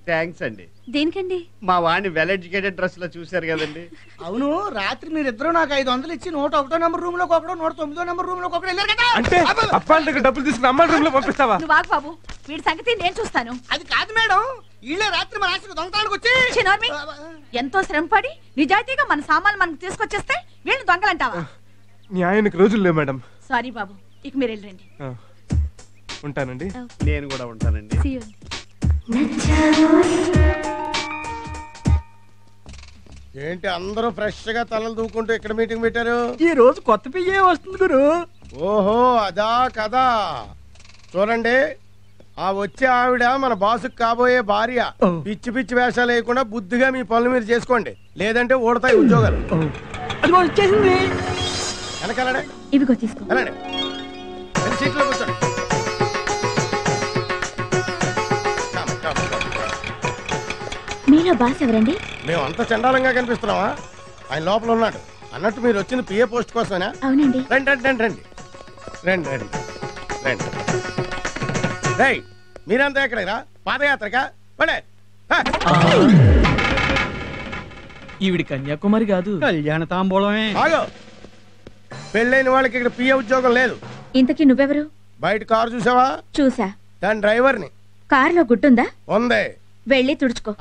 థ్యాంక్స్ అండి. దేనికండి? మా వాడిని వెల్ ఎడ్యుకేటెడ్ డ్రెస్ లో చూశారు కదండి. అవును, రాత్రి మీరిద్దరూ నాకు 500 ఇచ్చి 101 నెంబర్ రూమ్ లోకి ఒకడు, 109 నెంబర్ రూమ్ లోకి ఒకడు వెళ్ళారు కదా. అంటే అబ్బాయిల దగ్గర డబ్బులు తీసుకుని అమ్మాయిల రూమ్ లో పంపిస్తావా? నువ్వు ఆగు బాబు, వీడి సంగతి నేను చూస్తాను. అది కాదు మేడం, వీళ్ళే రాత్రి మా ఆశకు దొంగతానికి వచ్చి చిన్నోర్మి, ఎంతో శ్రమపడి నిజాయితీగా మన సామాన్లు మనకు తీసుకొచ్చేస్తే వీళ్ళు దొంగలంటావా? న్యాయానికి రోజులు లేవు మేడం. సారీ బాబు, ఇక మీరు వెళ్ళండి. ఉంటానండి. నేను కూడా ఉంటానండి. See you. ఏంటి అందరూ ఫ్రెష్ గా తలలు దూకుంటూ ఇక్కడ మీటింగ్ పెట్టారు? ఈ రోజు కొత్త పియ్యే వస్తుంది గురు. ఓహో, అదా కదా. చూడండి, ఆ వచ్చే ఆవిడ మన బాసుకు కాబోయే భార్య. పిచ్చి పిచ్చి వేషాలు వేయకుండా బుద్ధిగా మీ పనులు మీరు చేసుకోండి, లేదంటే ఓడతాయి ఉద్యోగాలు. అది వచ్చేసింది. వెనకాలనే ఇవిగో తీసుకో. వెళ్ళండి, సీట్లో కూర్చోండి. మీలో బాస్ ఎవరండి? మేము అంత చండాలంగా కనిపిస్తున్నావా? ఆయన లోపల ఉన్నాడు. అన్నట్టు మీరు వచ్చిన పిఏ పోస్ట్ కోసమేనా? అవునండి. రండి రండి రండి రండి రండి రండి రండి. రేయ్, మీరంతా ఎక్కడరా? పాదయాత్రగా పడే. ఈవిడి కన్యాకుమారి కాదు, కళ్యాణ తాంబూలమే. ఆగో, పెళ్ళైన వాళ్ళకి ఇక్కడ పిఏ ఉద్యోగం లేదు. ఇంతకీ నువ్వెవరు? బయట కారు చూసావా? చూసా. దాని డ్రైవర్ని. కారులో గుడ్డుందా? ఉంది. వెళ్ళి తుడుచుకో.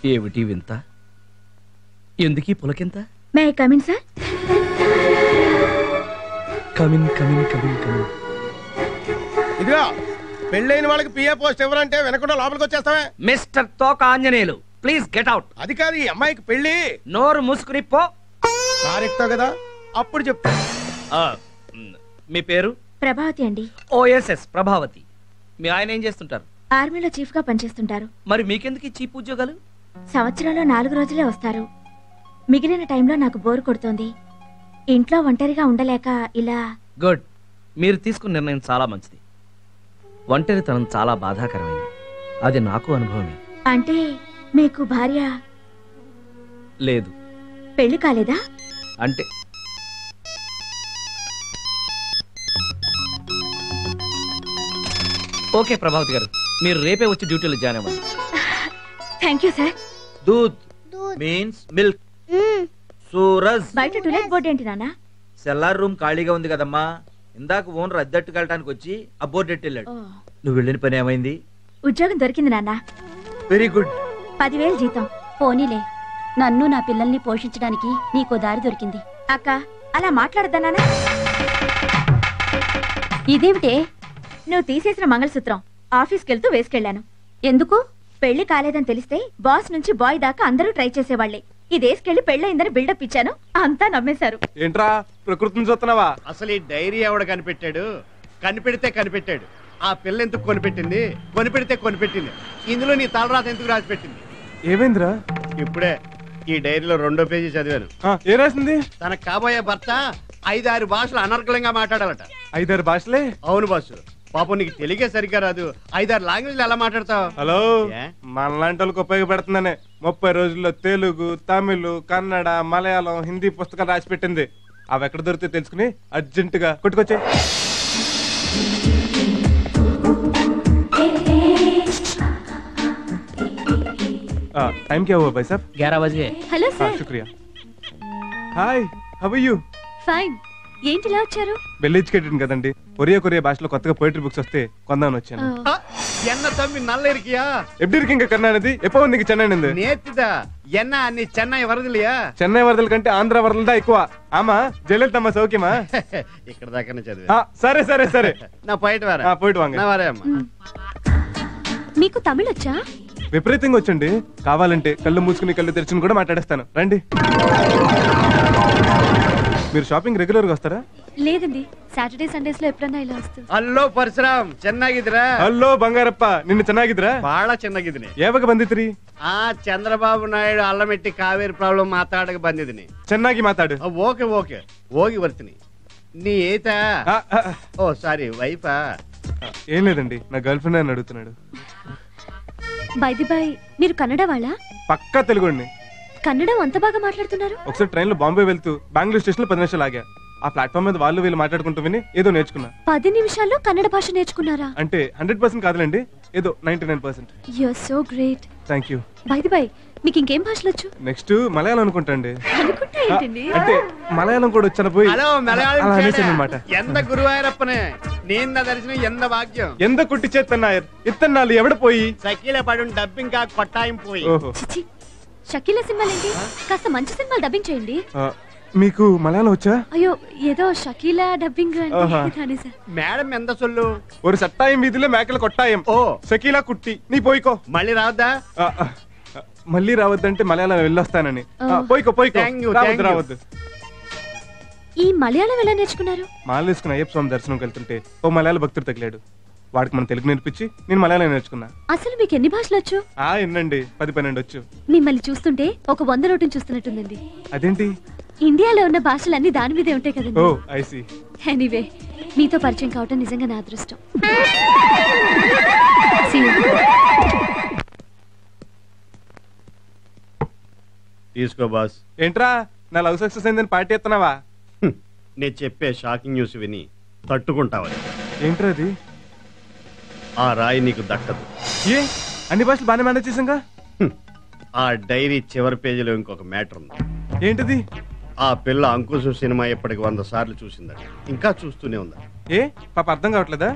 ఏమిటి వింత? ఎందుకీ పులకింత? May I come in sir? Come in. ఇదిగో, పెళ్ళైన వాళ్ళకి పిఏ పోస్ట్ ఎవరంటే వెనకుండా లోపలికి వచ్చేస్తావే. మిస్టర్ తోక ఆంజనేయులు, ప్లీజ్ గెట్ అవుట్. అది కాదు, ఈ అమ్మాయికి పెళ్లి. నోరు మూసుకుని పో. కారు ఎక్కుతావు కదా, అప్పుడు చెప్తా. మీ పేరు? ప్రభావతి అండి. ఓఎస్ఎస్ ప్రభావతి. మీ ఆయన ఏం చేస్తుంటారు? ఆర్మీలో చీఫ్ గా పనిచేస్తుంటారు. మరి మీకెందుకు ఈ చీప్ ఉద్యోగాలు? సంవత్సరంలో 4 రోజులే వస్తారు. మిగిలిన టైంలో నాకు బోర్ కొడుతోంది. ఇంట్లో ఒంటరిగా ఉండలేక ఇలా. గుడ్, మీరు తీసుకున్న నిర్ణయం చాలా మంచిది. ఒంటరితనం చాలా బాధాకరమైంది, అది నాకు అనుభవమే. అంటే మీకు భార్య లేదు. పెళ్లి కాలేదా? అంటే ఓకే ప్రభావతి గారు, మీరు రేపే వచ్చి డ్యూటీలో జాయిన్ అవ్వండి. Thank you sir. Doodh means milk. Suraj, బయట టూలెట్ బోర్డు ఏంటి నాన్న? సెల్లార్ రూమ్ ఖాళీగా ఉంది కదమ్మా, ఇందాక ఓనర్ అద్దెట్టుకు వెళ్ళడానికి వచ్చి ఆ బోర్డు ఎట్టెళ్ళాడు. నువ్వు వెళ్ళిన పని ఏమైంది? ఉద్యోగం దొరికింది నాన్న. Very good. 10,000 జీతం. పోనీలే, నన్ను నా పిల్లల్ని పోషించడానికి నీకో దారి దొరికింది. అక్క, అలా మాట్లాడద్దా నాన్న? ఇదేమిటే? నువ్వు తీసేసిన మంగళసూత్రం ఆఫీస్కి వెళ్తూ వేసుకెళ్లాను. ఎందుకు? పెళ్లి కాలేదని తెలిస్తే బాస్ నుంచి బాయ్ దాకా అందరూ ట్రై చేసేవాళ్లే. ఇదేసుకెళ్లి పెళ్ళయిందని బిల్డప్ ఇచ్చాను, అంతా నమ్మేశారు. ఏంట్రా ప్రకృతిని చూస్తున్నావా? అసలు ఈ డైరీ ఎవడ కనిపెట్టాడు? కనిపెట్టాడు. ఆ పిల్ల ఎందుకు కొనిపెట్టింది? కొనిపెట్టింది. ఇందులో నీ తలరాత ఎందుకు రాసి పెట్టింది? ఏమైందిరా? ఇప్పుడే ఈ డైరీలో 2వ పేజీ చదివాను. ఏ రాసింది? తన కాబోయే భర్త 5-6 భాషలు అనర్గళంగా మాట్లాడాలట. 5-6 భాషలే? అవును బాసు. పాపం నీకు తెలుగే సరిగ్గా రాదు, 5-6 లాంగ్వేజ్లు ఎలా మాట్లాడతావు? హలో, మనలాంటి వాళ్ళకి ఉపయోగపడుతుందనే 30 రోజుల్లో తెలుగు, తమిళ్, కన్నడ, మలయాళం, హిందీ పుస్తకాలు రాసి పెట్టింది. అవి ఎక్కడ దొరికితే తెలుసుకుని అర్జెంటుగా కొట్టుకొచ్చే. टाइम क्या हुआ भाई साहब? 11 बजे. Hello sir. शुक्रिया. Hi, how are you? Fine. ఏంటి ఇలా వచ్చారు? వెల్ ఎడ్యుకేటెడ్ కదండి. కొరియా భాషలో కొత్తగా పోయిటరీ బుక్స్ వస్తే కొందామని వచ్చాను. என்ன தம்பி நல்ல இருக்கியா? எப்படி இருக்கீங்க கருணாநிதி? எப்போ வந்தீங்க சென்னை నుండి? நேத்துதா. என்ன நீ చెన్నై వరదలియా? చెన్నై వరదల కంటే ఆంధ్ర వరదలదా ఎక్కువ. ఆమా జయలలితమ్మ సౌఖ్యమా? ఇక్కడ దాకానే చదివా. సరే సరే సరే. నా పోయిట్ వరా. పోయిట్ వాంగ. నా వరే అమ్మ. మీకు తమిళ్ వచ్చా? విపరీతంగా వచ్చండి. కావాలంటే కళ్ళు మూసుకుని కళ్ళు తెరిచిన కూడా మాట్లాడేస్తాను. రండి. మీరు షాపింగ్ రెగ్యులర్ గా వస్తారా? లేదండి, సాటర్డే సండేస్ లో ఎప్పుడన్నా ఇలా వస్తుంది. హలో పరశురామ్, ಚೆನ್ನಾಗಿದ್ರಾ? హలో బంగారప్ప, నిన్ను ಚೆನ್ನಾಗಿದ್ರಾ? ಬಾಳ ಚೆನ್ನಾಗಿದ್ದೀನಿ. ಯಾವಾಗ ಬಂದಿದ್ರಿ? ಚಂದ್ರಬಾಬು ನಾಯ್ಡು ಅಲ್ಲಮೆಟ್ಟಿ ಕಾವೇರಿ ಪ್ರಾಬ್ಲಮ್ ಮಾತಾಡಕ್ಕೆ ಬಂದಿದ್ದೀನಿ. ಚೆನ್ನಾಗಿ ಮಾತಾಡು. ಓಕೆ ಓಕೆ, ಹೋಗಿ ಬರ್ತೀನಿ. నీ ఏతా? ఓ సారీ, వైఫా? ఏం లేదండి, నా గర్ల్ ఫ్రెండ్ అని అడుగుతున్నాడు. బై ది బై, మీరు కన్నడ వాళ్ళా? పక్కా తెలుగుండి. కన్నడం అంత బాగా మాట్లాడుతున్నారు. ఒకసారి ట్రైన్ లో బాంబే వెళ్తూ బెంగళూరు స్టేషన్ లో 10 నిమిషాలు ఆగా. ఆ ప్లాట్ఫామ్ మీద వాళ్ళు వీళ్ళు మాట్లాడుకుంటూ విని ఏదో నేర్చుకున్నా. 10 నిమిషాల్లో కన్నడ భాష నేర్చుకున్నారా? అంటే 100% కాదులేండి, ఏదో 99%. You are so great. Thank you. By the by, మీకు ఇంకేం భాషలు వచ్చు? నెక్స్ట్ మలయాళం అనుకుంటాండి. అనుకుంటా ఏంటండి? అంటే మలయాళం కూడా వచ్చాను పోయి. హలో మలయాళం అన్నమాట. ఎంత గురువాయూరప్పనే నీంద దర్శనం ఎంత భాగ్యం. ఎంత కుట్టి చేతన్నాయర్ ఇత్తన్నాళ్ళు ఎవడ పోయి సకీల పడు డబ్బింగ్ కా కొట్టాయం పోయి. చిచి, షకీలా సినిమాలేంటి? కాస్త మంచి సినిమాలు డబ్బింగ్ చేయండి. మీకు మలయాళం వచ్చా? అయ్యో, ఏదో షకీలా డబ్బింగ్ అంటే సార్. మేడం ఎంత సొల్లు? ఒక సట్టాయం వీధిలో మేకల కొట్టాయం. ఓ షకీలా కుట్టి నీ పోయికో. మళ్ళీ రావద్దా? మళ్ళీ రావద్దంటే మలయాళం వెళ్ళొస్తానని. పోయికో పోయికో. రావద్దు. ఈ మలయాళం ఎలా నేర్చుకున్నారు? మాల వేసుకుని అయ్యప్ప స్వామి దర్శనంకి వెళ్తుంటే ఓ మలయాళ భక్తుడు తగిలాడు. వాడికి మన తెలుగు నేర్పించి నేను మలయాళం నేర్చుకున్నా. అసలు మీకు ఎన్ని భాషలు వచ్చు? ఎన్నండి, 10-12 వచ్చు. మిమ్మల్ని చూస్తుంటే ఒక 100 నోటును చూస్తున్నట్టుందండి. అదేంటి? ఇండియాలో ఉన్న భాషలన్నీ దాని మీదే ఉంటాయి కదండి. ఓ ఐ సీ. ఎనీవే, మీతో పరిచయం కావటం నిజంగా నా అదృష్టం. తీసుకో బాస్. ఏంట్రా నా లవ్ సక్సెస్ అయిందని పార్టీ ఎత్తనావా? నేను చెప్పే షాకింగ్ న్యూస్ విని తట్టుకుంటావని. ఏంట్రా అది? ఆ రాయి నీకు దక్కదు. ఏ అన్ని భాషలు బాగానే మేనేజ్ చేసాంగా. ఆ డైరీ చివరి పేజీలో ఇంకొక మ్యాటర్ ఉంది. ఏంటిది? ఆ పిల్ల అంకుశం సినిమా ఎప్పటికి 100 సార్లు చూసిందట. ఇంకా చూస్తూనే ఉందా? ఏ పాప అర్థం కావట్లేదా?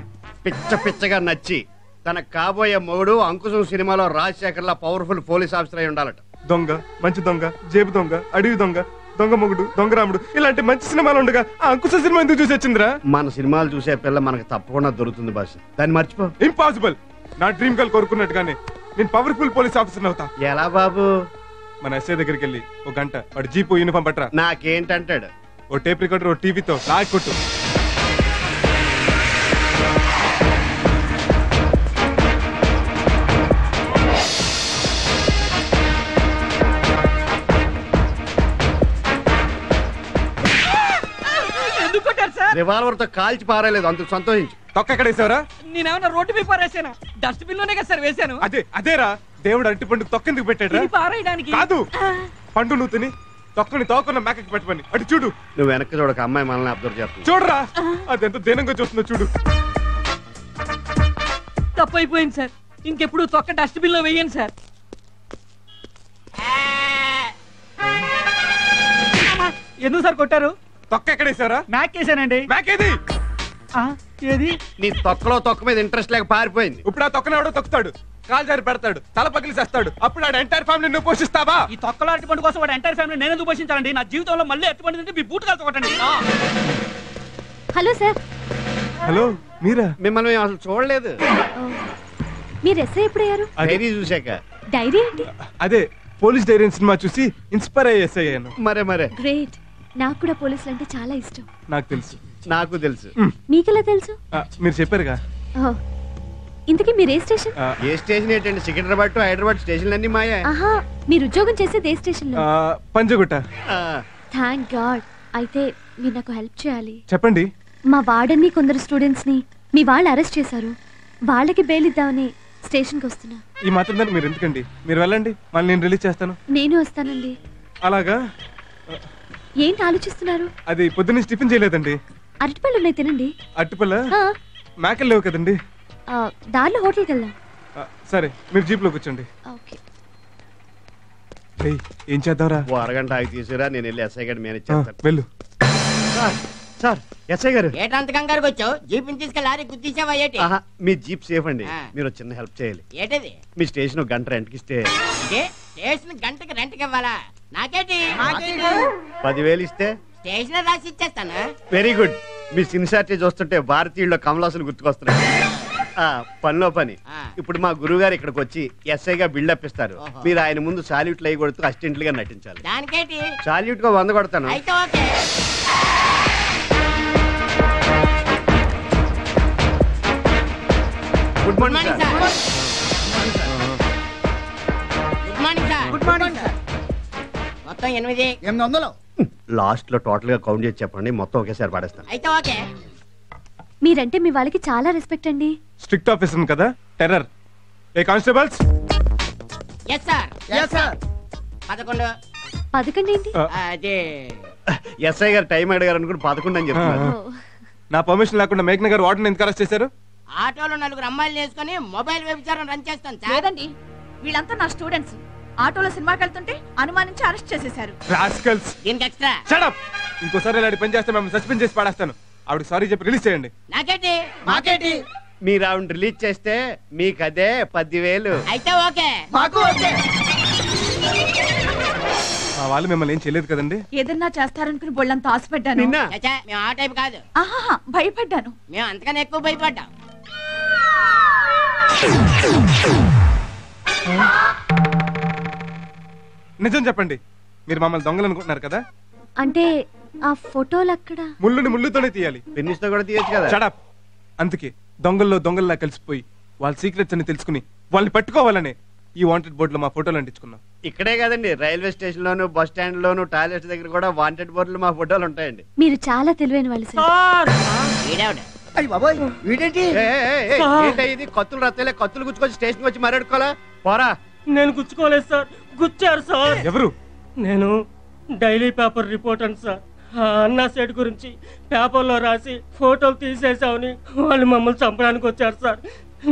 పిచ్చ పిచ్చగా నచ్చి తన కాబోయే మొగుడు అంకుశం సినిమాలో రాజశేఖర్లా పవర్ఫుల్ పోలీస్ ఆఫీసర్ అయి ఉండాలట. దొంగ, మంచి దొంగ, జేబు దొంగ, అడవి దొంగ, దొంగ మొగుడు, దొంగ రాముడు ఇలాంటి మంచి సినిమాలు ఉండగా ఆ అంకుశ సినిమా ఎందుకు చూసి వచ్చిందిరా? మన సినిమాలు చూసే పిల్ల మనకు తప్పకుండా దొరుకుతుంది బాస్. దాన్ని మర్చిపో. ఇంపాసిబుల్. నా డ్రీమ్ గర్ల్ కోరుకున్నట్టుగానే నేను పవర్ఫుల్ పోలీస్ ఆఫీసర్ అవుతా. ఎలా బాబు? మన ఎస్ఐ దగ్గరికి వెళ్ళి ఒక గంట వాడు జీపు యూనిఫామ్ పట్టరా. నాకేంటంటాడు? ఓ టేప్ రికార్డర్, ఓ టీవీతో లాగ్ కొట్టు. రివాల్వర్ తో కాల్చి పారేలేదు, అందుకు సంతోషించు. తొక్క ఎక్కడ వేసావరా? నేనేమన్నా రోడ్డు మీద పారేసానా? డస్ట్బిన్ లోనే కదా సార్ వేసాను. అదేరా దేవుడు అరటి పండు తొక్కెందుకు పెట్టాడు? పారేయడానికి కాదు, పండు నువ్వు తిని తొక్కని తోకున్న మేకకి పెట్టమని. అటు చూడు. నువ్వు వెనక్కి చూడక, అమ్మాయి మనల్ని అబ్జర్వ్ చేస్తుంది. చూడరా అదెంత దీనంగా చూస్తుందో చూడు. తప్పైపోయింది సార్, ఇంకెప్పుడు తొక్క డస్ట్బిన్ లో వేయండి సార్. ఎందుకు సార్ కొట్టారు? తొక్క ఎక్కడ వేసావరా? మ్యాక్ వేసానండి. మ్యాక్ ఏది? ఏది? నీ తొక్కలో తొక్క మీద ఇంట్రెస్ట్ లేక పారిపోయింది. ఇప్పుడు ఆ తొక్కన ఎవడో తొక్కుతాడు, కాలు జారి పెడతాడు, తల పగిలి చేస్తాడు. అప్పుడు ఆడ ఎంటైర్ ఫ్యామిలీ నువ్వు పోషిస్తావా? ఈ తొక్కలో అరటిపండు కోసం వాడు ఎంటైర్ ఫ్యామిలీ నేను ఎందుకు పోషించాలండి? నా జీవితంలో మళ్ళీ అరటిపండు తింటే మీ బూట్ కాల్చి కొట్టండి. Hello sir. హలో, మీరా? మిమ్మల్ని మేము అసలు చూడలేదు. మీరు ఎస్ఐ ఎప్పుడయ్యారు? డైరీ చూసాక. డైరీ ఏంటి? అదే పోలీస్ డైరీ సినిమా చూసి ఇన్స్పైర్ అయ్యాను. మరే గ్రేట్. నాకు కూడా పోలీసులు అంటే చాలా ఇష్టం. నాకు తెలుసు. నాకు తెలుసు. మీకెలా తెలుసు? మీరు చెప్పారుగా. ఇంతకీ మీరు ఏ స్టేషన్? ఏ స్టేషన్ ఏంటండి? సికింద్రాబాద్ టు హైదరాబాద్ స్టేషన్లు అన్ని మాయా. ఆహా, మీరు ఉద్యోగం చేసేది ఏ స్టేషన్ లో? పంజగుట్ట. Thank God. అయితే మీరు నాకు హెల్ప్ చేయాలి. చెప్పండి. మా వార్డెన్ని కొందరు స్టూడెంట్స్ ని మీ వాళ్ళు అరెస్ట్ చేశారు. వాళ్ళకి బెయిల్ ఇద్దామని స్టేషన్ కి వస్తున్నా. ఈ మాత్రం దాన్ని మీరు ఎందుకండి? మీరు వెళ్ళండి, మళ్ళీ నేను రిలీజ్ చేస్తాను. నేను వస్తానండి. అలాగా? ఏంటి ఆలోచిస్తున్నారు? అది పొద్దున్న టిఫిన్ చేయలేదండి. అరటిపళ్ళు ఉన్నాయి, తినండి. అరటిపళ్ళ? మేకలు లేవు కదండి. దారిలో హోటల్కి వెళ్దాం. సరే, మీరు జీప్ లో కూర్చోండి. ఏం చేద్దాంరా? ఓ అరగంట ఆగి తీసుకురా, నేను వెళ్ళి ఎస్ఐ గారి మేనేజ్ చేస్తాను. వెళ్ళు. సార్ ఎస్ఐ గారు ఏటంత కంగారుకి వచ్చావు? జీపుని తీసుకెళ్ళి లారీ గుద్దించావా ఏటి? ఆహా, మీ జీప్ సేఫ్ అండి. ఆ. మీరు ఒక చిన్న హెల్ప్ చేయాలి. ఏటది? మీ స్టేషన్ ఒక గంట రెంట్కి ఇస్తే స్టేషన్ గంటకి రెంట్కి ఇవ్వాలా? నాకేటి? 10,000 ఇస్తే స్టేషన్ రాసి ఇచ్చేస్తాను. Very good. మీ సిన్సియారిటీ చూస్తుంటే భారతీయుల్లో కమలాసులు గుర్తుకొస్తున్నాయి. పనిలో పని. ఇప్పుడు మా గురువు గారు ఇక్కడికి వచ్చి ఎస్ఐగా బిల్డప్ ఇస్తారు. మీరు ఆయన ముందు సాల్యూట్లు అయ్యి కొడుతూ అసిస్టెంట్ గా నటించాలి. దానికేటి? సాల్యూట్ గా 100 కొడతాను. అయితే okay. Good morning sir. Good morning sir. Good morning sir. మొత్తం 800. లాస్ట్ లో టోటల్ గా కౌంట్ చేసి చెప్పండి, మొత్తం ఒకేసారి పడేస్తాను. అయితే ఓకే. మీరంటే మీ వాళ్ళకి చాలా రెస్పెక్ట్ అండి. స్ట్రిక్ట్ ఆఫీసర్ కదా, టెర్రర్. ఏ constables? Yes sir. Yes sir. 11. 11 ఏంటి? అదే ఎస్ఐ గారు టైం అడిగారు అనుకుని 11 అని చెప్తున్నారు. నా పర్మిషన్ లేకుండా మేఘ్న గారు వార్డెన్ ఎందుకు అరెస్ట్ చేశారు? ఆటోలో 4 అమ్మాయిలు వేసుకొని మొబైల్ వ్యభిచారం రన్ చేస్తాను సార్. లేదండి, వీళ్ళంతా నా స్టూడెంట్స్. ఆటోలో సినిమాకి వెళ్తుంటే అనుమానించి అరెస్ట్ చేసేశారు. రాస్కల్స్. దీనికి ఎక్స్ట్రా. Shut up. ఇంకోసారి ఇలాంటి పని చేస్తే మేము సస్పెండ్ చేసి పడేస్తాను. ఆవిడ సారీ చెప్పి రిలీజ్ చేయండి. నాకేటి? మాకేటి? మీరు ఆవిడ రిలీజ్ చేస్తే మీకు అదే 10,000. అయితే ఓకే. మాకు ఓకే. మా వాళ్ళు మిమ్మల్ని ఏం చేయలేదు కదండి? ఏదన్నా చేస్తారనుకుని బొళ్ళంతా ఆశపడ్డాను. నిన్న చచ్చా, మేము ఆ టైప్ కాదు. ఆహా, భయపడ్డాను. మేము అంతకన్నా ఎక్కువ భయపడ్డాం. నిజం చెప్పండి, మీరు మమ్మల్ని దొంగలు అనుకుంటున్నారు కదా? అంటే ఆ ఫోటోలు అక్కడ ముళ్ళుని ముళ్ళుతోనే తీయాలి. ఫినిష్ తో కూడా తీయచ్చు కదా. Shut up. అందుకే దొంగల్లో దొంగల్లా కలిసిపోయి వాళ్ళ సీక్రెట్స్ అని తెలుసుకుని వాళ్ళని పట్టుకోవాలనే ఈ వాంటెడ్ బోర్డులో మా ఫోటోలు అంటించుకున్నాం. ఇక్కడే కదండి, రైల్వే స్టేషన్ లోను, బస్ స్టాండ్ లోను, టాయిలెట్స్ దగ్గర కూడా వాంటెడ్ బోర్డులు మా ఫోటోలు ఉంటాయండి. మీరు చాలా తెలివైన వాళ్ళు సార్. అయ్యి బాబోయ్, వీడేంటి? ఏంటి ఇది? కత్తులు రత్తలే, కత్తులు గుచ్చుకొచ్చి స్టేషన్ వచ్చి మరాడుకోవాలా? పోరా. నేను గుచ్చుకోలేదు సార్, గుచ్చారు సార్. ఎవరు? నేను డైలీ పేపర్ రిపోర్టర్ సార్. ఆ అన్నా సెట్ గురించి పేపర్లో రాసి ఫోటోలు తీసేసామని వాళ్ళు మమ్మల్ని చంపడానికి వచ్చారు సార్.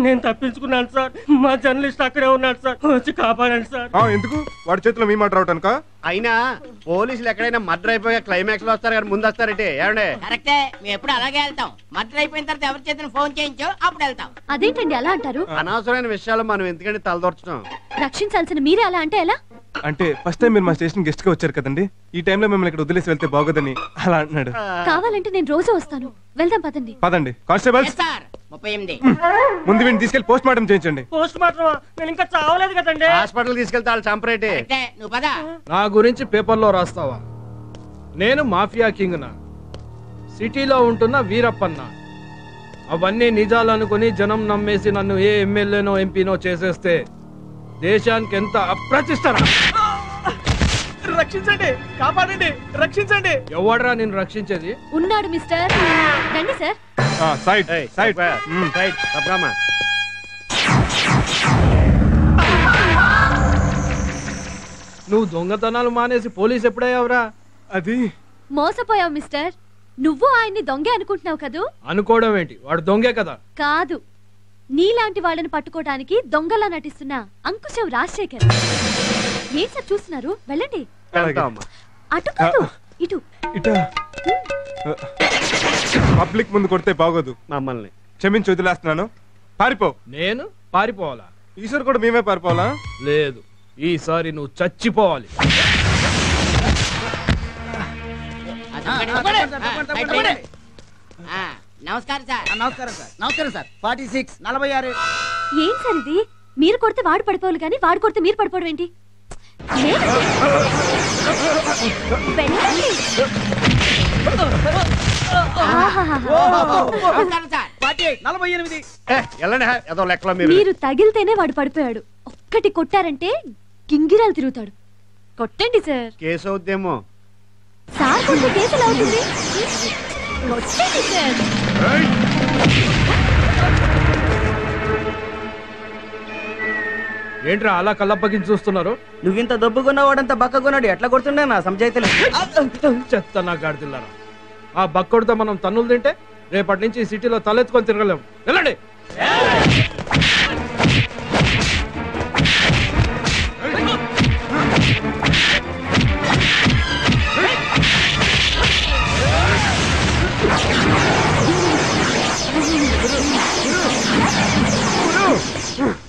నేను తప్పించుకున్నాను సార్. మా జర్నలిస్ట్ అక్కడే ఉన్నాడు సార్, వచ్చి కాపాడండి సార్. ఎందుకు? వాడి చేతిలో మీ మాట రావటానుక? అయినా పోలీసులు ఎక్కడైనా మర్డర్ అయిపోయా క్లైమాక్స్ లో వస్తారు కానీ ముందు వస్తారంటే ఏమండే? కరెక్టే, మేము ఎప్పుడు అలాగే వెళ్తాం. మర్డర్ అయిపోయిన తర్వాత ఎవరి చేతిని ఫోన్ చేయించో అప్పుడు వెళ్తాం. అదేంటండి అలా అంటారు? అనవసరమైన విషయాలు మనం ఎందుకంటే తలదొరచడం. రక్షించాల్సిన మీరే అలా అంటే ఎలా? అంటే ఫస్ట్ టైం మీరు మా స్టేషన్ గెస్ట్ గా వచ్చారు కదండి, ఈ టైంలో మిమ్మల్ని ఇక్కడ వదిలేసి వెళ్తే బాగోదని అలా అంటున్నాడు. కావాలంటే నేను రోజు వస్తాను, వెళ్దాం పదండి. పదండి. కానిస్టేబుల్స్, 38. ముందు వీడిని తీసుకెళ్లి పోస్ట్ మార్టం చేయించండి. Post mortem? నేను ఇంకా చావలేదు కదండి. హాస్పిటల్ తీసుకెళ్తే వాళ్ళు చంపరేటే. నువ్వు పద. నా గురించి పేపర్లో రాస్తావా? నేను మాఫియా కింగ్ నా, సిటీలో ఉంటున్న వీరప్పన్న. అవన్నీ నిజాలు అనుకుని జనం నమ్మేసి నన్ను ఏ ఎమ్మెల్యేనో ఎంపీనో చేసేస్తే దేశానికి ఎంత అప్రతిష్టరా. రక్షించండి, కాపాడండి, రక్షించండి. ఎవడ్రా నేను రక్షించేది? ఉన్నాడు మిస్టర్. రండి సార్. సైడ్ సైడ్ సైడ్ తప్పమ్మా. నువ్వు దొంగతనాలు మానేసి పోలీస్ ఎప్పుడయ్యావురా? అది మోసపోయావు మిస్టర్. నువ్వు ఆయన్ని దొంగే అనుకుంటున్నావు కదూ? అనుకోవడం ఏంటి, వాడు దొంగే కదా. కాదు, నీలాంటి వాళ్ళని పట్టుకోవడానికి దొంగలా నటిస్తున్నా అంకుశం రాజశేఖర్. ఏం సార్ చూస్తున్నారు? వెళ్ళండి. అటు కాదు, ఇటు. పబ్లిక్ ముందు కొడితే బాగోదు. మమ్మల్ని క్షమించి వదిలేస్తున్నాను. పారిపో. నేను పారిపోవాలా? ఈసారి కూడా మేమే పారిపోవాలా? లేదు, ఈసారి నువ్వు చచ్చిపోవాలి. నమస్కారం సార్. నమస్కారం సార్. నమస్కారం సార్. 46 46. ఏం సార్ ఇది? మీరు కొడితే వాడు పడిపోవాలి కానీ వాడు కొడితే మీరు పడిపోవడం ఏంటి? మీరు తగిలితేనే వాడు పడిపోయాడు. ఒక్కటి కొట్టారంటే గింగిరాలు తిరుగుతాడు. కొట్టండి సార్. కేసు అవుద్దేమో. సార్ కొట్టే కేసు ఎలా అవుతుంది? కొట్టండి సార్. ఏంట్రా అలా కళ్ళప్పగించి చూస్తున్నారు? నువ్వింత దొబ్బుకున్నవాడంత బక్కకున్నాడు, ఎట్లా కొడుతుండే నా సంజాయితలే. చెత్త నా గాడిదిల్లారా. ఆ బక్కొడితో మనం తన్నులు తింటే రేపటి నుంచి సిటీలో తలెత్తుకొని తిరగలేము. వెళ్ళండి.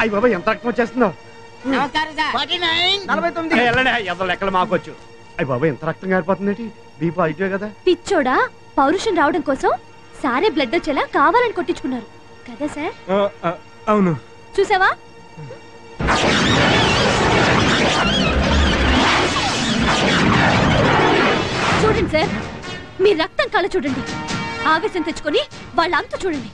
అయ్యి బాబా ఎంత రక్తం వచ్చేస్తుందో. నమస్కారం సార్. 49 ఎవరు లెక్కలు మాకొచ్చు. అయ్యి బాబా ఎంత రక్తం కారిపోతుంది. బీ పాజిటివ్ కదా. పిచ్చోడా, పౌరుషం రావడం కోసం సారే బ్లడ్ వచ్చేలా కావాలని కొట్టించుకున్నారు కదా సార్? అవును. చూసావా? చూడండి సార్, మీ రక్తం కళ చూడండి. ఆవేశం తెచ్చుకొని వాళ్ళంతా చూడండి.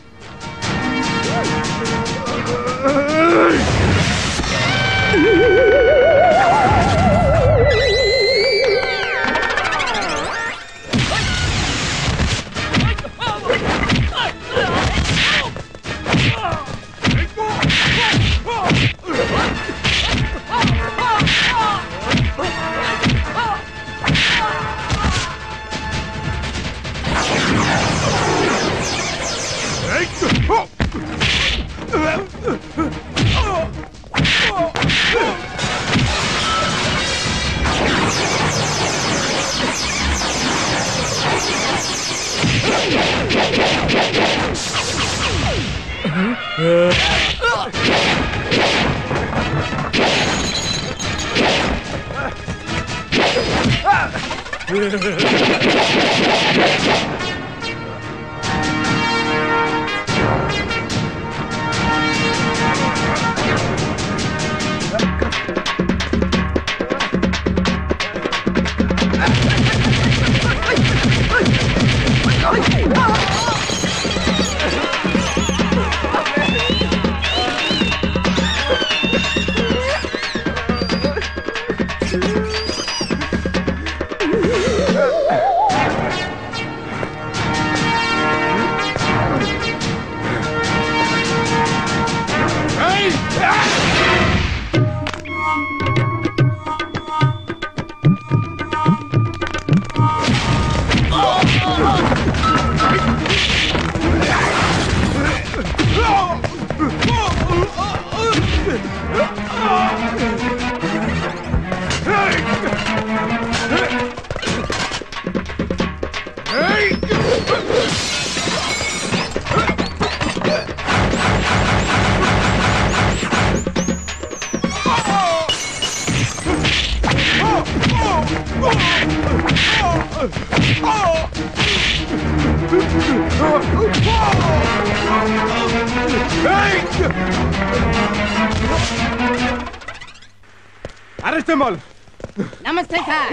నమస్తే సార్.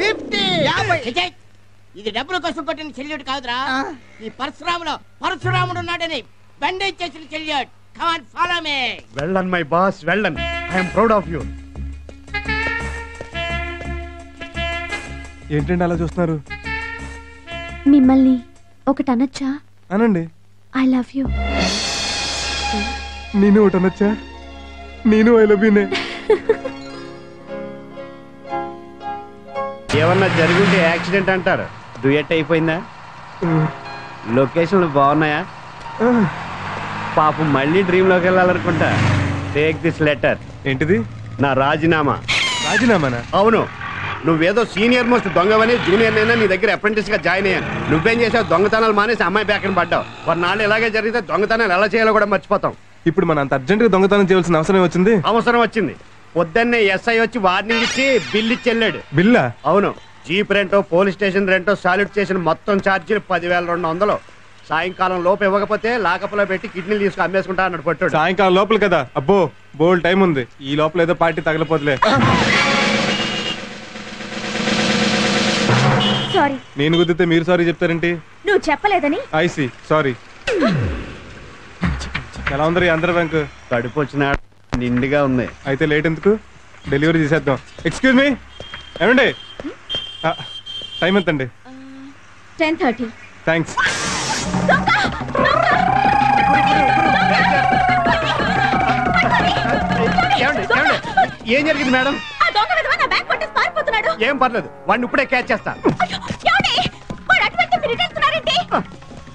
ఇది డబ్బుల కోసం కొట్టిన చెల్లియుడు కాదురా. ఈ పరశురాముడు ఉన్నాడని బండేజ్ చేసిన చెల్లియుడు. Come on follow me. Well done my boss, well done. I am proud of you. ఏంటండి అలా చూస్తున్నారు? మిమ్మల్ని ఒకటి అనొచ్చా? అనండి. I love you. నేను ఒకటి అనొచ్చా? నేను ఐ లవ్ యూనే. ఏమన్నా జరిగింటే యాక్సిడెంట్ అంటారు. డ్యూయట్ అయిపోయిందా? లొకేషన్లు బాగున్నాయా? పాపం మళ్ళీ డ్రీమ్ లోకి వెళ్ళాలనుకుంటా. Take this letter. ఏంటిది? నా రాజీనామా. రాజీనామానా? అవును. నువ్వేదో సీనియర్ మోస్ట్ దొంగవని జూనియర్ నైనా నీ దగ్గర అప్రెంటిస్ గా జాయిన్ అయ్యాను. నువ్వేం చేసావు? దొంగతనాలు మానేసి అమ్మాయి బ్యాక్ అని పడ్డావు. కొన్నాళ్ళు ఇలాగే జరిగితే దొంగతనాలు ఎలా చేయాలో కూడా మర్చిపోతాం. ఇప్పుడు మన అంత అర్జెంట్ గా దొంగతనం చేయాల్సిన అవసరం వచ్చింది. అవసరం వచ్చింది. పొద్దున్నే ఎస్ఐ వచ్చి వార్నింగ్ ఇచ్చి బిల్ ఇచ్చి వెళ్ళాడు. బిల్లా? అవును. జీప్ రెంటో, పోలీస్ స్టేషన్ రెంటో, సాల్యూట్ చేసిన మొత్తం ఛార్జీలు 10,200. సాయంకాలం లోపు ఇవ్వకపోతే లాకప్లో పెట్టి కిడ్నీలు తీసుకు అమ్మేసుకుంటా అన్నాడు పట్టాడు. సాయంకాలం లోపల కదా? అబ్బో బోల్ టైం ఉంది. ఈ లోపల ఏదో పార్టీ తగలపోతులే. సారీ. నేను కుదిరితే మీరు సారీ చెప్తారేంటి? నువ్వు చెప్పలేదని. I see sorry. ఎలా ఉందరి ఆంధ్ర బ్యాంక్? కడుపు వచ్చిన నిండుగా ఉంది. అయితే లేట్ ఎందుకు? డెలివరీ చేసేద్దాం. ఎక్స్క్యూజ్ మీ, ఏమండి టైం ఎంతండి? 10:30. థ్యాంక్స్. ఏం జరిగింది మేడం? ఏం పర్లేదు, వాడిని ఇప్పుడే క్యాచ్ చేస్తా.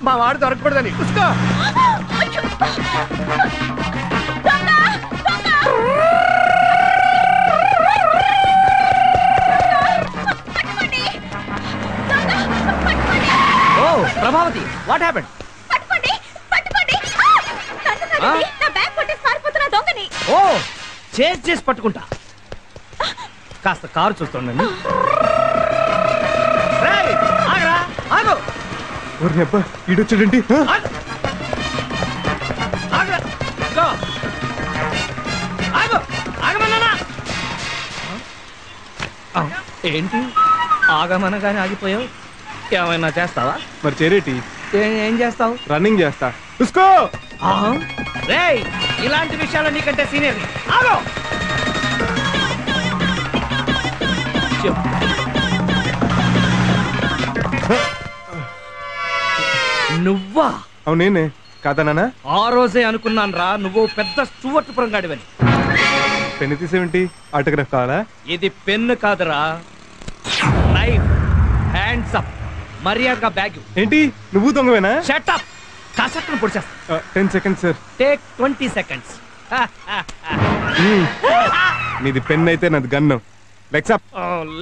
మా వాడు దొరకకూడదని. ఓ ప్రభావతి, వాట్ హ్యాపెండ్? ఓ చేసి పట్టుకుంటా. కాస్త కారు చూస్తుండండి. రేయ్, ఆగరా, ఆగు. ఓరి అబ్బా ఈడొచ్చాడండి. ఆగరా, ఇదిగో. ఆగు, ఆగమన్నానా? ఏంటి ఆగమనగానే ఆగిపోయావు? ఏమైనా చేస్తావా? మరి చేరేటి ఏం చేస్తావు? రన్నింగ్ చేస్తా. ఉస్కో. రేయ్, ఇలాంటి విషయాలు నీకంటే సీనియర్. ఆగో. నువ్వా? అవునేనే కాదా నాన్న? ఆ రోజే అనుకున్నాను రా నువ్వు పెద్ద స్టూవర్ట్ పురంగాడివని. పెన్ను తీసేవేంటి? ఆటోగ్రాఫ్ కావాలా? ఇది పెన్ను కాదురా, నైఫ్. Hands up. మర్యాదగా బ్యాగ్. ఏంటి నువ్వు దొంగవేనా? Shut up. కాసట్టును పొడిచేస్తా. 10 seconds సార్. Take 20 seconds. నీది పెన్ అయితే నాది gun. Legs up.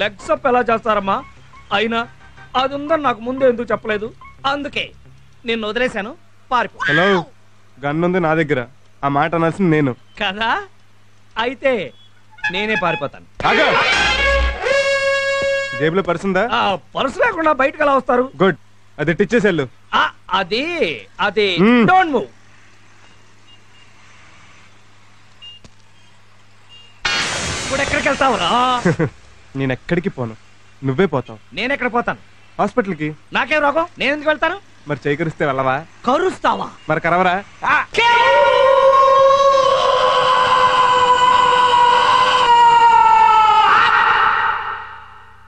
Legs up ఎలా చేస్తారమ్మా? అయినా అది ఉందని నాకు ముందే ఎందుకు చెప్పలేదు? అందుకే నిన్ను వదిలేశాను, పారిపో. హలో, గన్ ఉంది నా దగ్గర. ఆ మాట అనాల్సింది నేను కదా. అయితే నేనే పారిపోతాను. జేబులో పర్స్ ఉందా? పర్సు లేకుండా బయటకు ఎలా వస్తారు? గుడ్, అది టిచ్చేసేళ్ళు. అది అది డోంట్ మూవ్. ఇప్పుడు ఎక్కడికి వెళ్తావురా? నేను ఎక్కడికి పోను, నువ్వే పోతావు. నేను ఎక్కడ పోతాను? హాస్పిటల్కి. నాకేం రోగం? నేను ఎందుకు వెళ్తాను? మరి చేయి కరిస్తే వెళ్ళవా? కరుస్తావా? మరి కరవరా?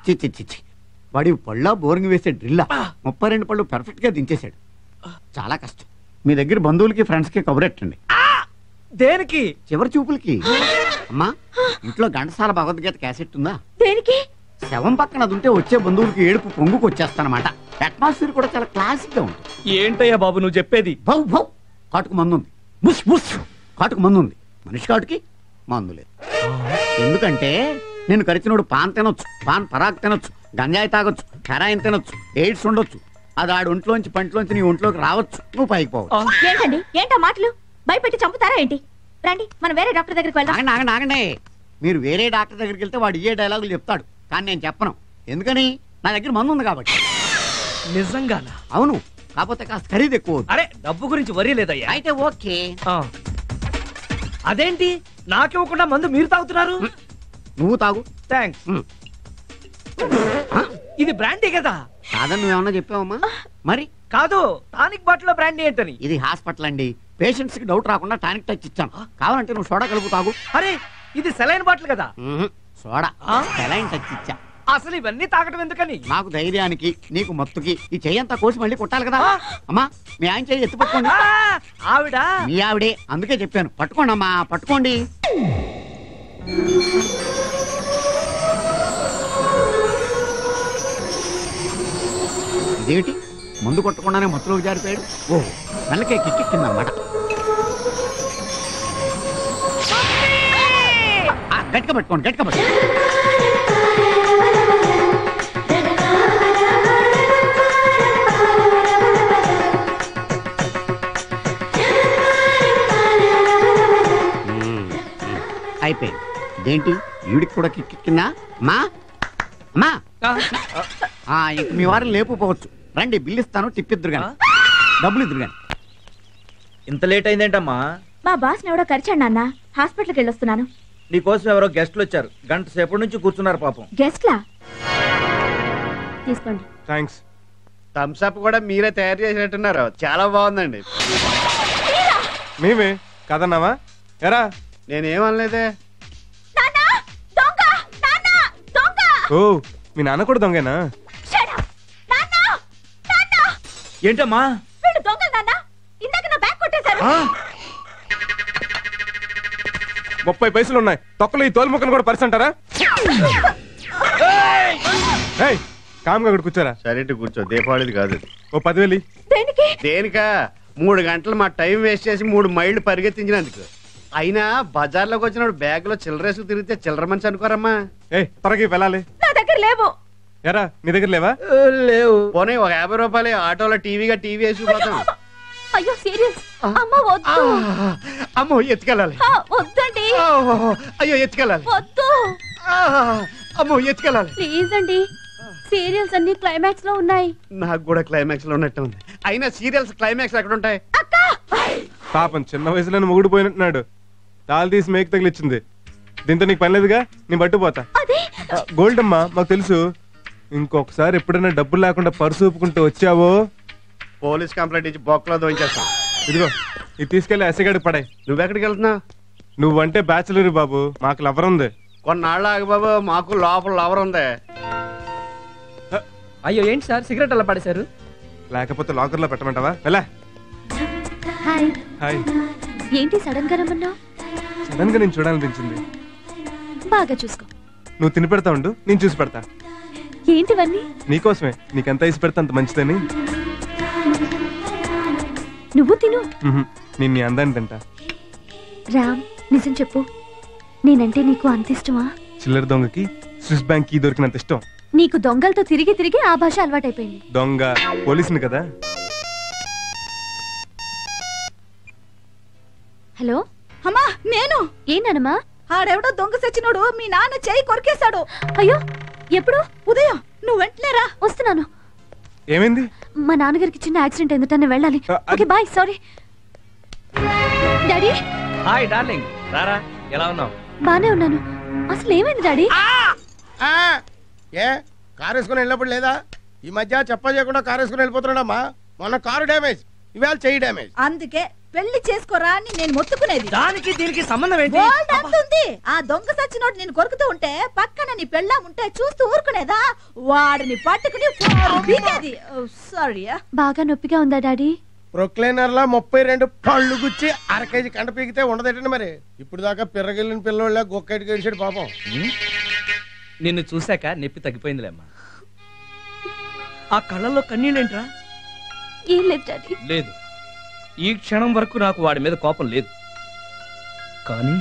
చిచ్చి వాడి పళ్ళ బోరింగ్ వేసే డ్రిల్లా 32 పళ్ళు పర్ఫెక్ట్ గా దించేశాడు. చాలా కష్టం. మీ దగ్గర బంధువులకి ఫ్రెండ్స్ కి కబురెట్టండి. దేనికి? చివరి చూపులకి. అమ్మా, ఇంట్లో ఘంటసాల భగవద్గీత క్యాసెట్ ఉందా? దేనికి? శవం పక్కన అది ఉంటే వచ్చే బంధువులకి ఏడుపు పొంగుకు వచ్చేస్తానమాట. అట్మాస్ఫియర్ కూడా చాలా క్లాసిక్ గా ఉంటుంది. ఏంటయ్యా బాబు నువ్వు చెప్పేది? భౌ భౌ కాటుకు మందు ఉంది. బుష్ బుష్ కాటుకు మందు ఉంది. మనిషి కాటుకి మందు లేదు. ఎందుకంటే నేను కరిచినోడు పాన్ తినొచ్చు, పాన్ పరాగ్ తినొచ్చు, గంజాయి తాగొచ్చు, హెరాయిన్ తినొచ్చు, ఎయిడ్స్ ఉండొచ్చు. అది ఆడు ఒంట్లోంచి పంటలోంచి నీ ఒంట్లోకి రావచ్చు, నువ్వు పైకి పోవచ్చు. ఏంటండి ఏంటా మాటలు? భయపెట్టి చంపుతారా ఏంటి? రండి మనం వేరే డాక్టర్ దగ్గరికి వెళ్దాం. ఆగండి. మీరు వేరే డాక్టర్ దగ్గరికి వెళ్తే వాడు ఏ డైలాగులు చెప్తాడు, కానీ నేను చెప్పను. ఎందుకని? నా దగ్గర మందు ఉంది కాబట్టి. నిజంగానా? అవును, కాకపోతే కాస్త ఖరీదు ఎక్కువ. అరే డబ్బు గురించి వరీ లేదయ్యా. అయితే ఓకే. అదేంటి నాకివ్వకుండా మందు మీరు తాగుతున్నారు? నువ్వు తాగు. థ్యాంక్స్. ఇది బ్రాండీ కదా? కాదని నువ్వేమన్నా చెప్పావమ్మా? మరి కాదు, టానిక్ బాటిల్ బ్రాండీ ఏంటని. ఇది హాస్పిటల్ అండి, పేషెంట్స్ కి డౌట్ రాకుండా టానిక్ టచ్ ఇచ్చాను. కావాలంటే నువ్వు సోడా కలుపు తాగు. అరే ఇది సెలైన్ బాటిల్ కదా? సోడా సెలైన్ టచ్ ఇచ్చా. అసలు ఇవన్నీ తాగటం ఎందుకని? నాకు ధైర్యానికి, నీకు మత్తుకి. ఈ చెయ్యంతా కోసి మళ్ళీ కొట్టాలి కదా. అమ్మా, మీ ఆయన చెయ్యి ఎత్తి పట్టుకోండి. ఆవిడ మీ ఆవిడే, అందుకే చెప్పాను. పట్టుకోండి అమ్మా, పట్టుకోండి. ఇదేమిటి, ముందు కొట్టకుండానే మత్తులోకి జారిపోయాడు. ఓ, మెల్లకే కిక్కెక్కిందన్నమాట. గట్టిగా పట్టుకోండి, గట్టిగా పట్టుకోండి. అయిపోయింది. ఇదేంటి, ఈవిడికి కూడా కిక్కిందా? అమ్మా అమ్మా, ఇంక మీ వారిని లేపుకోవచ్చు. రండి, బిల్లు ఇస్తాను, టిప్ ఇద్దరు కానీ, డబ్బులు ఇద్దరు కానీ. ఇంత లేట్ అయిందేంటమ్మా? మా బాస్ ఎవడో కరిచాడు నాన్న, హాస్పిటల్కి వెళ్ళొస్తున్నాను. నీకోసం ఎవరో గెస్ట్లు వచ్చారు, గంట సేపటి నుంచి కూర్చున్నారు పాపం. గెస్ట్లా? తీసుకోండి. థ్యాంక్స్. థమ్స్ అప్ కూడా మీరే తయారు చేసినట్టున్నారు, చాలా బాగుందండి. మేమే కదన్నావా? ఎరా నేనేమనలేదే. ఓ, మీ నాన్న కూడా దొంగేనా? ఏంటమ్మా? 30 పైసలు ఉన్నాయి, తొక్కలు ఈ తోలు ముక్కలు కూడా పరిచి అంటారా? కామ్గా అక్కడ కూర్చోరా. సరే కూర్చో, దీపావళిది కాదు. ఓ 10,000. దేనికా? 3 గంటలు మా టైం వేస్ట్ చేసి 3 మైళ్ళు పరిగెత్తించినందుకు. అయినా బజార్లోకి వచ్చినప్పుడు బ్యాగ్ లో చిల్లరేసుకు తిరిగితే చిల్లర మంచి అనుకోరమ్మా. త్వరగా వెళ్ళాలి. నా దగ్గర లేవు. ఎరా నీ దగ్గర లేవా? లేవు. పోనీ ఒక 50 రూపాయలు ఆటోలో టీవీ వేసి పోతాం. అయ్యో సీరియస్ అమ్మ వద్దు. అమ్మో ఎత్తుకెళ్ళాలి. వద్దండి. అయ్యో ఎత్తుకెళ్ళాలి. వద్దు. అమ్మో ఎత్తుకెళ్ళాలి. ప్లీజ్ అండి, సీరియల్స్ అన్ని క్లైమాక్స్ లో ఉన్నాయి. నాకు కూడా క్లైమాక్స్ లో ఉన్నట్టు ఉంది. అయినా సీరియల్స్ క్లైమాక్స్ ఎక్కడ ఉంటాయి? పాపం చిన్న వయసులో మొగుడు పోయినట్టున్నాడు. తాళి తీసి మేక తగిలిచ్చింది. దీంతో నీకు పని లేదుగా, నేను పట్టుపోతా. గోల్డ్ అమ్మా, మాకు తెలుసు. ఇంకొకసారి ఎప్పుడైనా డబ్బులు లేకుండా పర్సు ఊపుకుంటూ వచ్చావో పోలీస్ కంప్లైంట్ ఇచ్చి బొక్కలో దోయించేస్తాం. ఇదిగో ఇది తీసుకెళ్లి ఎస్ఐగడికి పడాయి. నువ్వెక్కడికి వెళ్తున్నావు? నువ్వంటే బ్యాచులర్ బాబు, మాకు లవర్ ఉంది. కొన్నాళ్ళు ఆగు బాబు, మాకు లోపల లవర్ ఉంది. అయ్యో ఏంటి సార్ సిగరెట్ అలా పడేశారు? లేకపోతే లాకర్ లో పెట్టమంటావా? వెళ్ళా. హాయ్. హాయ్. ఏంటి సడన్ గా రమ్మన్నావు? సడన్ గా నేను చూడాలనిపించింది. బాగా చూసుకో. నువ్వు తిని పెడతా ఉండు, నేను చూసి పెడతా. ఏంటివన్నీ? నీకోసమే, నీకెంత ఇసి పెడతా అంత మంచిదని. నువ్వు తిను. నేను నీ అందాన్ని తింటా. రామ్, నిజం చెప్పు, నేనంటే నీకు అంత ఇష్టమా? చిల్లర దొంగకి స్విస్ బ్యాంక్ కీ దొరికినంత ఇష్టం. నీకు దొంగలతో తిరిగి తిరిగి ఆ భాష అలవాటైపోయింది. దొంగ పోలీసుని కదా. హలో అమ్మా, నేను. ఏంటనమ్మా? ఆడెవడో దొంగ సచ్చినోడు మీ నాన్న చెయ్యి కొరికేశాడు. అయ్యో, ఎప్పుడు? ఉదయం. నువ్వు వెంటనేరా. వస్తున్నాను. ఏమైంది? మా నాన్నగారికి చిన్న యాక్సిడెంట్ ఎందుకని వెళ్ళాలి. Okay bye. Sorry daddy. Hi darling, రారా. ఎలా ఉన్నావు? బానే ఉన్నాను. అసలు ఏమైంది డాడీ? ఏ కారు వేసుకుని వెళ్ళినప్పుడు లేదా? ఈ మధ్య చెప్ప చేయకుండా కారు వేసుకుని వెళ్ళిపోతున్నాడమ్మా. మొన్న కారు డ్యామేజ్, ఇవాళ చెయ్యి డ్యామేజ్. అందుకే పెళ్లి చేసుకోరా అని నేను మొత్తుకునేది. దానికి దీనికి సంబంధం ఏంటి? అంటుంది. ఆ దొంగ సచ్చినోడు నేను కొరుకుతూ ఉంటే పక్కన నీ పెళ్ళాం ఉంటే చూస్తూ ఊరుకునేదా? వాడిని పట్టుకుని సారీ. బాగా నొప్పిగా ఉందా డాడీ? ప్రొక్లైనర్ లా 32 పళ్ళు గుచ్చి అర కేజీ కంట పీకితే ఉండదేటండి మరి. ఇప్పుడు దాకా పిర్రగిల్లిన పిల్లల గొక్కటి గడిచాడు పాపం. నిన్ను చూశాక నొప్పి తగ్గిపోయిందిలేమ్మా. ఆ కళ్ళల్లో కన్నీళ్ళేంట్రా? ఏం లేదు డాడీ. లేదు, ఈ క్షణం వరకు నాకు వాడి మీద కోపం లేదు. కానీ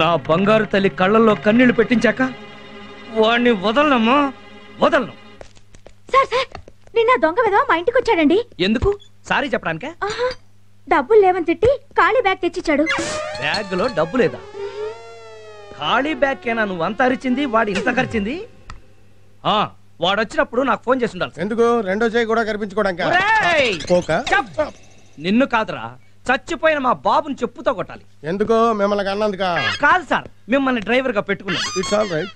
నా బంగారు తల్లి కళ్ళల్లో కన్నీళ్లు పెట్టించాక వాడిని వదలనమ్మా, వదలను. సార్ సార్, నిన్న దొంగ విధవ మా ఇంటికి వచ్చాడండి. ఎందుకు? సారీ చెప్పడానికే? డబ్బులు లేవని తిట్టి ఖాళీ బ్యాగ్ తెచ్చిచ్చాడు. బ్యాగ్ లో డబ్బు లేదా? ఖాళీ బ్యాగ్ కేనా నువ్వు అంత అరిచింది, వాడు ఇంత ఖర్చింది? వాడు వచ్చినప్పుడు నాకు ఫోన్ చేసి ఉండాలి. ఎందుకు? రెండో చేయి కూడా కనిపించుకోవడానికి. నిన్ను కాదురా, చచ్చిపోయిన మా బాబుని చెప్పుతో కొట్టాలి. ఎందుకు? మిమ్మల్ని అన్నందుకా? కాదు సార్, మిమ్మల్ని డ్రైవర్ గా పెట్టుకున్నాను. It's all right.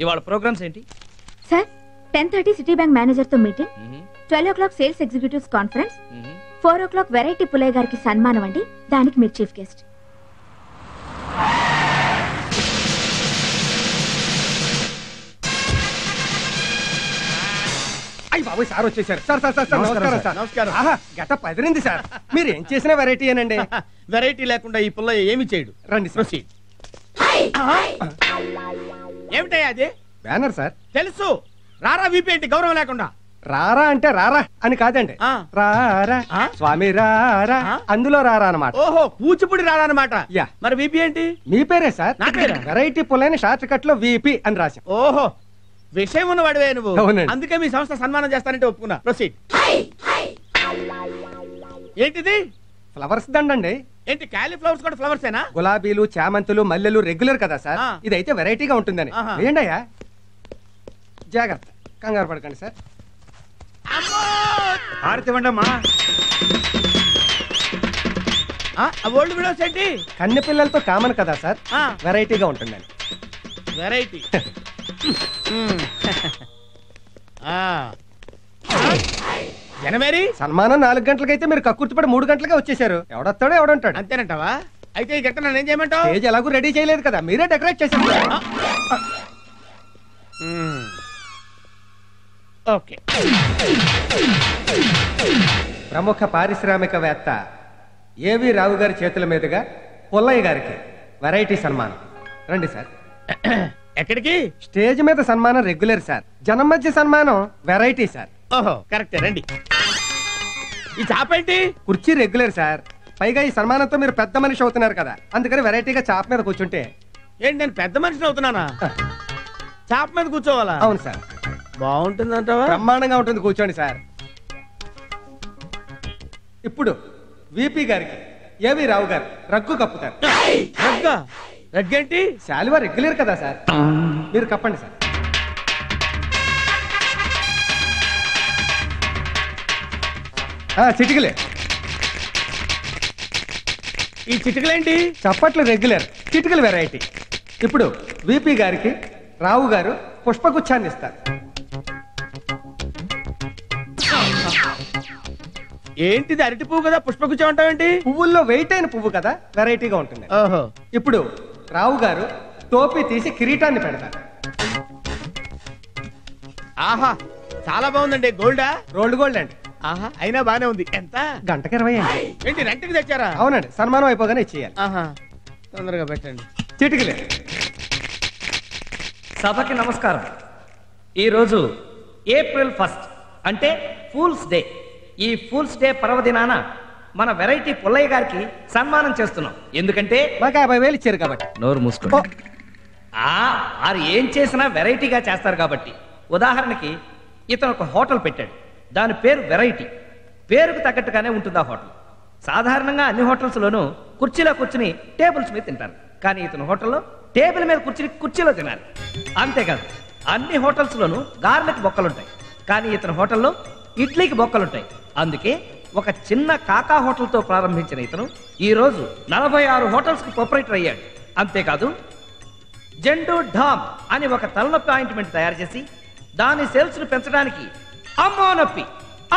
ఇవాళ ప్రోగ్రామ్స్ ఏంటి సార్? 10:30 సిటీ బ్యాంక్ మేనేజర్ తో meeting, 12 o'clock sales executives conference, 4 o'clock variety Pullayya గారికి సన్మానం అండి. దానికి మీరు చీఫ్ గెస్ట్. బాబు సార్ వచ్చేసారు. సార్ సార్ సార్ నమస్కారం సార్. నమస్కారం. గత పదిరింది సార్. మీరు ఏం చేసిన వెరైటీ అనండి. వెరైటీ లేకుండా ఈ పుల్ల ఏమి చేయడు. రండి ప్రొసీడ్. ఏమిటయ్యా అది? Banner sir. తెలుసు. రారా వీపీ ఏంటి గౌరవం లేకుండా? రారా అంటే రారా అని కాదండి. రారా స్వామి రారా, అందులో రారా అన్నమాట. ఓహో, కూచిపూడి రారా అన్నమాట. యా. మరి వీపీ ఏంటి? మీ పేరే సార్. నా పేరా? వెరైటీ పుల్లైన షార్ట్ కట్ లో వీపీ అని రాశాం. ఓహో, విషయం ఉన్నవాడివే నువ్వు. అవునండి. అందుకే మీ సంస్థ సన్మానం చేస్తానంటే ఒప్పుకున్నా. ప్రొసీడ్. ఏంటిది? ఫ్లవర్స్ దండండి. ఏంటి కాలీఫ్లవర్స్ కూడా ఫ్లవర్సేనా? గులాబీలు, చామంతులు, మల్లెలు రెగ్యులర్ కదా సార్. ఇదైతే వెరైటీగా ఉంటుందని. వేయండి అయ్యా. జాగ్రత్త, కంగారు పడకండి సార్. ఓల్డ్ విడోస్ ఏంటి? కన్నె పిల్లలతో కామన్ కదా సార్, వెరైటీగా ఉంటుందని. వెరైటీ. జనమేరీ సన్మానం 4 గంటలకైతే మీరు కక్కుర్తిపడి 3 గంటలకే వచ్చేసారు. ఎవడొస్తాడో ఎవడంటాడు. అంతేనంటావా? అయితే ఈ గంట నన్ను ఏం చేయమంటావు? స్టేజ్ ఎలాగూ రెడీ చేయలేదు కదా, మీరే డెకరేట్ చేశారు. ఓకే. ప్రముఖ పారిశ్రామికవేత్త ఏవి రావు గారి చేతుల మీదుగా పుల్లయ్య గారికి వెరైటీ సన్మానం. రండి సార్. ఎక్కడికి? స్టేజ్ మీద సన్మానం రెగ్యులర్ సార్, జనం మధ్య సన్మానం వెరైటీ సార్. ఓహో, కరెక్టే. రండి. ఈ చాప ఏంటి? కుర్చీ రెగ్యులర్ సార్, పైగా ఈ సన్మానంతో మీరు పెద్ద మనిషి అవుతున్నారు కదా, అందుకని వెరైటీగా చాప మీద కూర్చుంటే. ఏంటి, నేను పెద్ద మనిషిని అవుతున్నానా? చాప మీద కూర్చోవాలా? అవును సార్. బాగుంటుందంటావా? బ్రహ్మాండంగా ఉంటుంది, కూర్చోండి సార్. ఇప్పుడు విపి గారికి ఏవి రావు గారు రగ్గు కప్పుతారు. రగ్గేంటి? శాలువా రెగ్యులర్ కదా సార్, మీరు కప్పండి సార్. చిటికలే. ఈ చిటికలేంటి? చప్పట్లు రెగ్యులర్, చిటికలు వెరైటీ. ఇప్పుడు విపి గారికి రావు గారు పుష్పగుచ్చాన్ని ఇస్తారు. ఏంటిది? అరటి పువ్వు కదా, పుష్పగుచ్చం అంటావేంటి? పువ్వుల్లో వెయిట్ అయిన పువ్వు కదా, వెరైటీగా ఉంటుంది. ఓహో. ఇప్పుడు రావు గారు టోపీ తీసి కిరీటాన్ని పెడతారు. ఆహా, చాలా బాగుందండి. గోల్డా? రోల్డ్ గోల్డ్ అండి. ఆహా, అయినా బానే ఉంది. ఎంత? గంటకి 20 అండి. ఏంటి, రెంట్కి తెచ్చారా? అవునండి, సన్మానం అయిపోగానే ఇచ్చేయాలి. ఆహా, తొందరగా పెట్టండి. చిటికలే. సభకి నమస్కారం. ఈరోజు ఏప్రిల్ 1 అంటే ఫూల్స్ డే. ఈ ఫూల్స్ డే పర్వదినాన మన వెరైటీ పుల్లయ్య గారికి సన్మానం చేస్తున్నాం. ఎందుకంటే మాకు 50,000 ఇచ్చారు కాబట్టి. నోరు మూసుకో. వారు ఏం చేసినా వెరైటీగా చేస్తారు కాబట్టి. ఉదాహరణకి ఇతను ఒక హోటల్ పెట్టాడు, దాని పేరు వెరైటీ. పేరుకు తగ్గట్టుగానే ఉంటుంది ఆ హోటల్. సాధారణంగా అన్ని హోటల్స్లోనూ కుర్చీలో కూర్చుని టేబుల్స్ మీద తింటారు, కానీ ఇతను హోటల్లో టేబుల్ మీద కూర్చుని కుర్చీలో తినాలి. అంతేకాదు, అన్ని హోటల్స్లోనూ గార్లిక్ బొక్కలుంటాయి, కానీ ఇతను హోటల్లో ఇడ్లీకి బొక్కలుంటాయి. అందుకే ఒక చిన్న కాకా హోటల్తో ప్రారంభించిన ఇతను ఈరోజు 46 హోటల్స్కి ప్రొపరేటర్ అయ్యాడు. అంతేకాదు, జెండు ఢామ్ అని ఒక తలనొప్పి ఆయింట్మెంట్ తయారు చేసి దాని సేల్స్ ను పెంచడానికి అమ్మో నొప్పి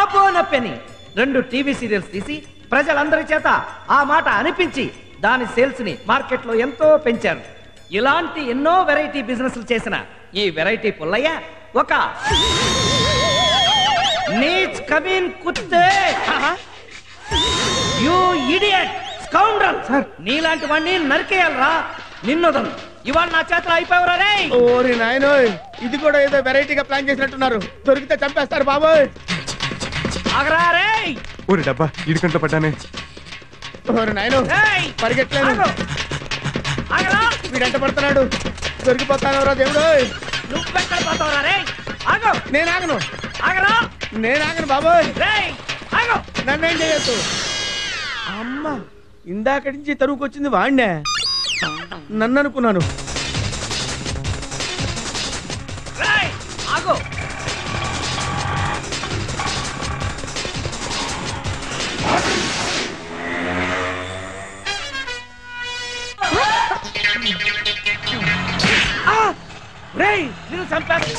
అబ్బో నొప్పి అని 2 టీవీ సీరియల్స్ తీసి ప్రజలందరి చేత ఆ మాట అనిపించి దాని సేల్స్ ని మార్కెట్లో ఎంతో పెంచారు. ఇలాంటి ఎన్నో వెరైటీ బిజినెస్లు చేసిన ఈ వెరైటీ పుల్లయ్య ఒక నీచ్ కమీన్ కుత్తే, యు ఇడియట్ స్కౌండ్రల్, నీలాంటి వాడిని నరికేయాలరా. నిన్నొదను, ఇవాళ నా చేతిలో అయిపోయావురా రే. ఓరి నాయనోయ్, ఇది కూడా ఏదో వెరైటీగా ప్లాన్ చేసినట్టున్నారు. దొరికితే చంపేస్తారు బాబోయ్. ఆగరా రే. ఓరి డబ్బా, ఇడి కంట్లో పడ్డానే. ఓరి నాయనో, పరిగెట్టలేను. వీడంట పడుతున్నాడు. దొరికిపోతానవరా దేవుడు. నువ్వెక్కడ పోతావురా రే? ఆగు. నేను ఆగను. ఆగరా. నేను ఆగను బాబోయ్. ఆగు. నన్నేం చేయొద్దు. అమ్మా, ఇందాక నుంచి తరువుకొచ్చింది వాడినే. నన్ను అనుకున్నాను. ఆగు. రేయ్, నిన్ను చంపేస్తా.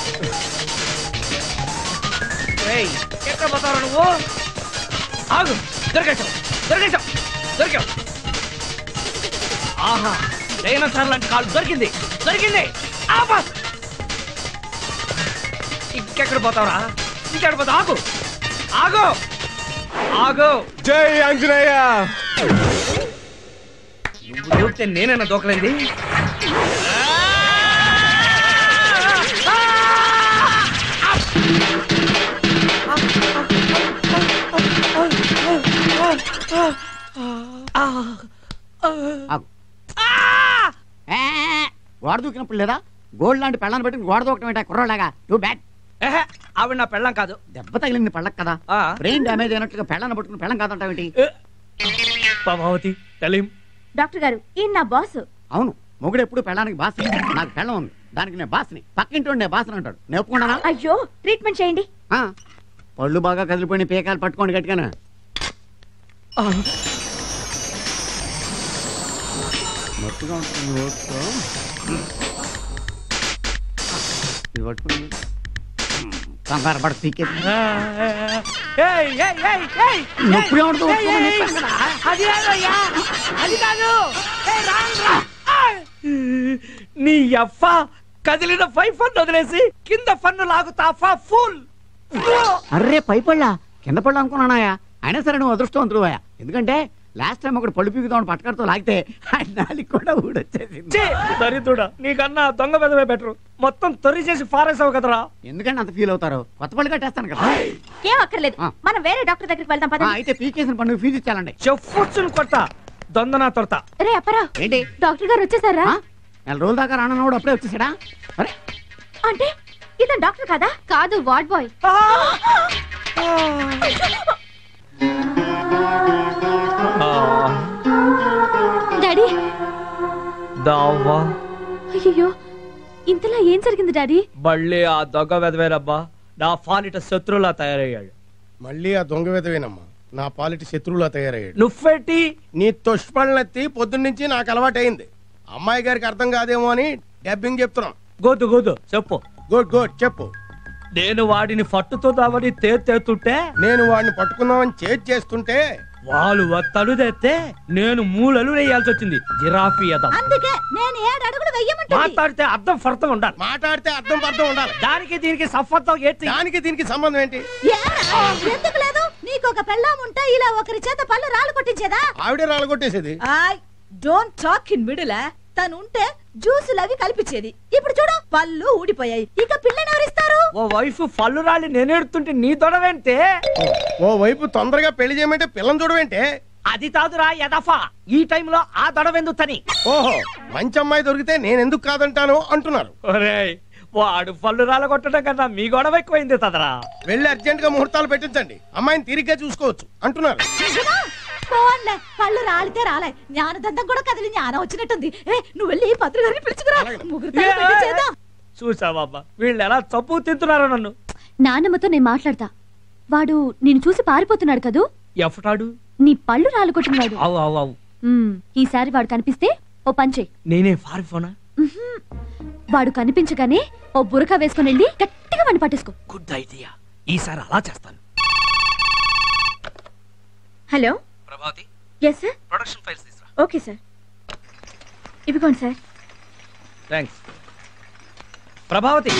రేయ్, ఎక్కడ పోతావు నువ్వు? ఆగు. దొరికేశావు, దొరికేశావు, దొరికావు. ఆహా, డైనోసార్ లాంటి కాళ్ళు దొరికింది, దొరికింది. ఇంకెక్కడ పోతావురా? ఇంకెక్కడ పోతావు? ఆగు, ఆగు, ఆగు. జై ఆంజనేయ. నువ్వు దూకితే నేనైనా దూకలేంది. గోడ దూకినప్పుడు లేదా గోల్డ్ లాంటి పెళ్ళాన్ని పెట్టి గోడ దూకటం కుర్రోలాగా టూ బ్యాడ్. ఆవిడ నా పెళ్ళం కాదు. దెబ్బ తగిలింది పళ్ళకు కదా, బ్రెయిన్ డ్యామేజ్ అయినట్లుగా పెళ్ళాన్ని పట్టుకుని పెళ్ళం కాదంటావేంటి? పద్మావతి, తెలియం. డాక్టర్ గారు, ఈయన నా బాస్. అవును, మొగుడు ఎప్పుడు పెళ్ళానికి బాస్. నాకు పెళ్ళం ఉంది, దానికి నేను బాస్ని. పక్కింటి నేను బాస్ అంటాడు. నేను ఒప్పుకున్నానా? అయ్యో, ట్రీట్మెంట్ చేయండి. పళ్ళు బాగా కదిలిపోయిన పేకాలు పట్టుకోండి గట్టిగానే. మొత్తుగా ఉంటుంది ఓట్తో. ఇది పట్టుకుని కంగారు పడ పీకేది. నొప్పిగా ఉంటుంది. నీ అఫ కదిలిన 5 ఫన్ వదిలేసి కింద ఫన్ను లాగుతా ఫుల్. అర్రే పైపళ్ళా కింద పళ్ళు అనుకున్నానాయా. అయినా సరే నువ్వు అదృష్టవంతుడు అయ్యా. ఎందుకంటే లాస్ట్ టైం ఒకటి పళ్ళు పీకుదామని పట్టుకడుతూ లాగితే నాలికి కూడా ఊడొచ్చేసింది. దరిద్రుడా, నీకన్నా దొంగ పెదవే బెటర్. మొత్తం తొరి చేసి ఫారేసావు కదరా. ఎందుకంటే అంత ఫీల్ అవుతారు? కొత్త పళ్ళు కట్టేస్తాను కదా. ఏం అక్కర్లేదు, మనం వేరే డాక్టర్ దగ్గరికి వెళ్దాం పద. అయితే పీకేసిన పన్ను ఫీజు ఇచ్చాలండి. చెప్పుచ్చును కొట్ట దొందనా తొడతా. రే అప్పరా, ఏంటి డాక్టర్ గారు వచ్చేసారా? 4 రోజుల దాకా రానన్నాడు, అప్పుడే వచ్చేసాడా? అరే అంటే ఇతను డాక్టర్ కదా? కాదు, వార్డ్ బాయ్. దావా అయ్యో ఇంతలా ఏం జరిగింది డాడీ? మళ్ళీ ఆ దొంగ వెదవేనమ్మా నా పాలిట శత్రువులా తయారయ్యాడు. మళ్ళీ ఆ దొంగ వెదవేనమ్మా నా పాలిటి శత్రువులా తయారయ్యాడు. నువ్వేంటి నీ తొష్పళ్ళెత్తి పొద్దున్నుంచి నాకు అలవాటైంది. అమ్మాయి గారికి అర్థం కాదేమో అని డబ్బింగ్ చెప్తున్నాం. గోదు చెప్పు. గుడ్ చెప్పు. నేను వాడిని పట్టుతుందామని తేతుంటే, నేను వాడిని పట్టుకుందామని చేస్తుంటే వాళ్ళు తలుదేస్తే నేను మూలలు వేయాల్సి వచ్చింది. జిరాఫీ అదం. అందుకే నేను 7 అడుగులు వెయ్యమంటుంది. మాట్లాడితే అర్థం ఫర్థం ఉండాలి. మాట్లాడితే అర్థం పర్థం ఉండాలి. దానికి దీనికి సంబంధం ఏంటి? దానికి దీనికి సంబంధం ఏంటి? ఎందుకు లేదు? నీకు ఒక పెళ్ళాం ఉంటే ఇలా ఒకరి చేత పళ్ళు రాళ్ళు కొట్టించేదా? ఆవిడే రాళ్ళు కొట్టేసేది. I don't talk in middle. తను ఉంటే జ్యూసులు అవి కల్పించేది. ఇప్పుడు చూడు పళ్ళు ఊడిపోయాయి. ఇక పిల్లని ఎవరిస్తారు? ఓ వైఫ్ పళ్ళు రాళ్ళు నేనేడుతుంటే నీ దొడవేంటే? ఓ వైపు తొందరగా పెళ్లి చేయమంటే పిల్లని చూడవేంటే? అది కాదురా యదఫా, ఈ టైంలో ఆ దొడవెందుకు తని? ఓహో, మంచి అమ్మాయి దొరికితే నేనెందుకు కాదంటాను అంటున్నారు. వాడు పళ్ళు రాళ్ళ కొట్టడం కన్నా మీ గొడవ ఎక్కువైంది తదరా. వెళ్ళి అర్జెంట్ గా ముహూర్తాలు పెట్టించండి, అమ్మాయిని తిరిగ్గా చూసుకోవచ్చు అంటున్నారు. పోన్లే, పళ్ళు రాలితే రాలే, జ్ఞానదంతం కూడా కదిలి జ్ఞానం వచ్చినట్టుంది. నువ్వు వెళ్ళి పత్రి గారిని పిలుచుకురా. ముహూర్తాలు పెట్టించేద్దాం. చూసావా వీళ్ళు ఎలా చప్పు తింటున్నారో నన్ను. నాన్నమ్మతో నేను మాట్లాడతా. వాడు నిన్ను చూసి పారిపోతున్నాడు కదూ? ఎఫటాడు? నీ పళ్ళు రాళ్ళు కొట్టినవాడు. అవు అవు అవు. ఈసారి వాడు కనిపిస్తే ఓ పంచే. నేనే పారిపోనా? వాడు కనిపించగానే ఓ బురక వేసుకుని వెళ్ళి గట్టిగా వాడిని పట్టేసుకో. గుడ్ ఐడియా, ఈసారి అలా చేస్తాను. Hello Prabhavathi. Yes sir. Production files తీసురా. Okay sir. ఇవిగోండి సార్. థ్యాంక్స్. ప్రభావతి,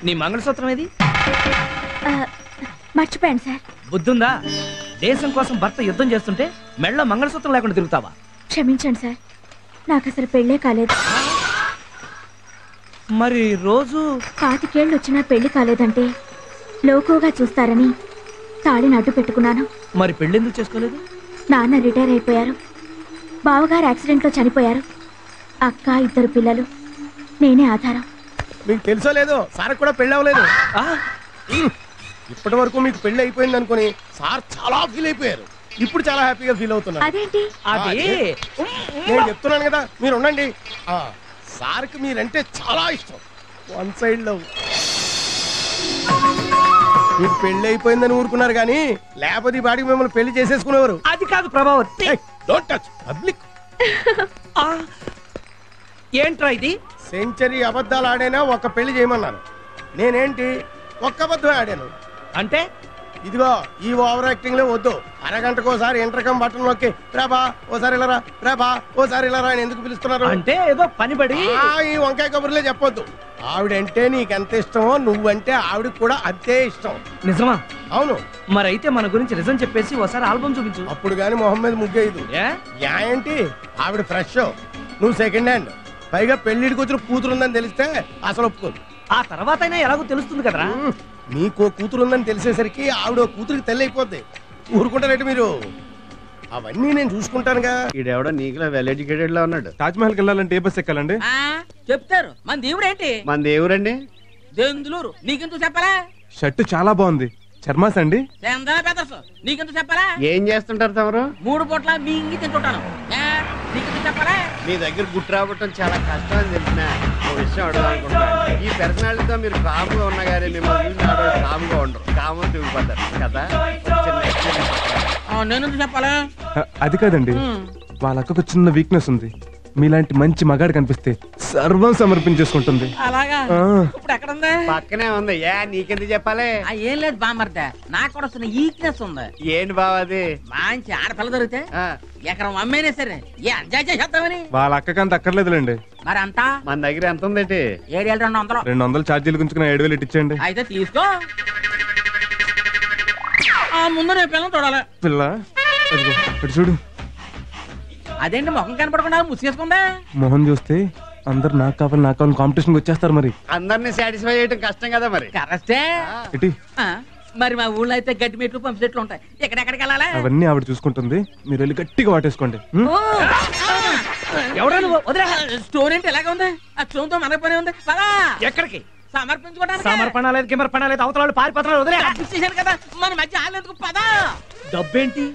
నీ మంగళసూత్రం ఏది? మర్చిపోయాను సార్. బుద్ధుందా? దేశం కోసం భర్త యుద్ధం చేస్తుంటే మెళ్ళ మంగళసూత్రం లేకుండా తిరుగుతావా? క్షమించండి సార్, నాకు అసలు పెళ్ళే కాలేదు. మరి రోజు 25 ఏళ్ళు వచ్చినా పెళ్లి కాలేదంటే లోకుగా చూస్తారని తాళిని అడ్డు పెట్టుకున్నాను. మరి పెళ్ళెందుకు చేసుకోలేదు? నాన్న రిటైర్ అయిపోయారు, బావగారు యాక్సిడెంట్లో చనిపోయారు, అక్క 2 పిల్లలు, నేనే ఆధారం. మీకు తెలుసో లేదో సార్ కూడా పెళ్లి అవ్వలేదు. ఇప్పటి వరకు మీకు పెళ్లి అయిపోయింది అనుకుని సార్ చాలా ఫీల్ అయిపోయారు. ఇప్పుడు చాలా హ్యాపీగా ఫీల్ అవుతున్నారు. అదేంటి? నేను చెప్తున్నాను కదా, మీరు ఉండండి. సార్కి మీరంటే చాలా ఇష్టం. One side love. మీకు పెళ్లి అయిపోయిందని ఊరుకున్నారు కానీ లేకపోతే ఈ బాడికి మిమ్మల్ని పెళ్లి చేసేసుకునేవారు. అది కాదు ప్రభావతి. Don't touch public. ఏంట్రా ఇది? సెంచరీ అబద్ధాలు ఆడైనా ఒక్క పెళ్లి చేయమన్నాను. నేనేంటి ఒక్క అబద్ధం ఆడాను అంటే? ఇదిగో ఈ ఓవర్ యాక్టింగ్ లో వద్దు. అరగంటకోసారి ఇంటర్కమ్ బటన్ నొక్కి ప్రభా ఓసారి ఇలారా, ప్రభా ఓసారి ఇలారా అని ఎందుకు పిలుస్తున్నారు? అంటే ఏదో పనిపడి ఈ వంకాయ కబుర్లే చెప్పొద్దు. ఆవిడంటే నీకెంత ఇష్టమో నువ్వంటే ఆవిడకి కూడా అంతే ఇష్టం. నిజమా? అవును. మరైతే మన గురించి నిజం చెప్పేసి ఒకసారి ఆల్బమ్ చూపించు. అప్పుడు గాని మొహం మీద ముగ్గేయదు. ఏంటి ఆవిడ ఫ్రెష్, నువ్వు సెకండ్ హ్యాండ్. పైగా పెళ్లిడికి వచ్చిన కూతురు ఉందని తెలిస్తే అసలు ఒప్పుకోదు. ఆ తర్వాత అయినా ఎలాగో తెలుస్తుంది కదరా. నీకో కూతురు ఉందని తెలిసేసరికి ఆవిడ కూతురికి తెల్లి అయిపోద్ది. ఊరుకుంటారంటే మీరు? అవన్నీ నేను చూసుకుంటానుగా. ఈడెవడో నీకులా వెల్ ఎడ్యుకేటెడ్ లా ఉన్నాడు. తాజ్ మహల్కి వెళ్ళాలంటే ఏ బస్ ఎక్కాలండి? చెప్తారు. మన దేవుడేంటి? మన దేవురండి దెందులూరు. నీకెందుకు చెప్పాలా? షర్టు చాలా బాగుంది. చర్మాస్ అండి? నీకెందుకు చెప్పాలా? ఏం చేస్తుంటారు తమరు? 3 పూట్ల మింగి తింటుంటాను. నీకెందుకు చెప్పాలా? మీ దగ్గర గుట్టు రావటం చాలా కష్టం అని తెలిసిన ఓ విషయం అడగాలనుకుంటున్నాను. ఈ పర్సనాలిటీతో మీరు కాముగా ఉన్నా కానీ మిమ్మల్ని చూసి ఆడవాళ్ళు కాముగా ఉండరు, కాముగా తిరిగిపోతారు కదా. నేను చెప్పాలా? అది కాదండి, వాళ్ళ అక్కకు చిన్న వీక్నెస్ ఉంది. మీలాంటి మంచి మగాడు కనిపిస్తే సర్వం సమర్పించేసుకుంటుంది. అలాగా? ఇప్పుడు ఎక్కడ ఉంది? పక్కనే ఉంది. నీకెందుకు చెప్పాలి? ఏం లేదు బామర్ద, నాకు కూడా చిన్న వీక్నెస్ ఉంది. ఏంటి బావ అది? మంచి ఆడపిల్ల దొరికితే ఎకరం అమ్మేనే సరే ఎంజాయ్ చేద్దామని. వాళ్ళ అక్కకి అంత అక్కర్లేదులేండి. మరి అంతా మన దగ్గర ఎంత ఉందండి? 7,200. 200 ఛార్జీలు గుంచుకుని 7,000 ఇచ్చేయండి. అయితే తీసుకో. ముందు రేపు పిల్లలు చూడాలి. పిల్ల చూడు. అదేంటి ముఖం కనపడకుండా ముసుగేసుకుందా? మొహం చూస్తే అందరు నాకు కావాలి కాంపిటీషన్ వచ్చేస్తారు. మరి అందరినీ సాటిస్ఫై చేయడం కష్టం కదా. మరి కరెక్టే. మరి మా ఊళ్ళో అయితే గడ్డి మెట్లు పంపు చెట్లు ఉంటాయి. ఎక్కడెక్కడికి వెళ్ళాలి? అవన్నీ ఆవిడ చూసుకుంటుంది. మీరు వెళ్ళి గట్టిగా వాటేసుకోండి. స్టోరీ ఏంటి ఎలాగా ఉంది? ఆ స్టోన్తో మన పని ఉంది. ఎక్కడికి? సమర్పించుకోవడానికి. సమర్పణ లేదు, కిమర్పణ లేదు, అవతల పారిపోతున్నారు. వదిలే కదా మన మధ్య ఆలేందుకు పదా. డబ్బేంటి?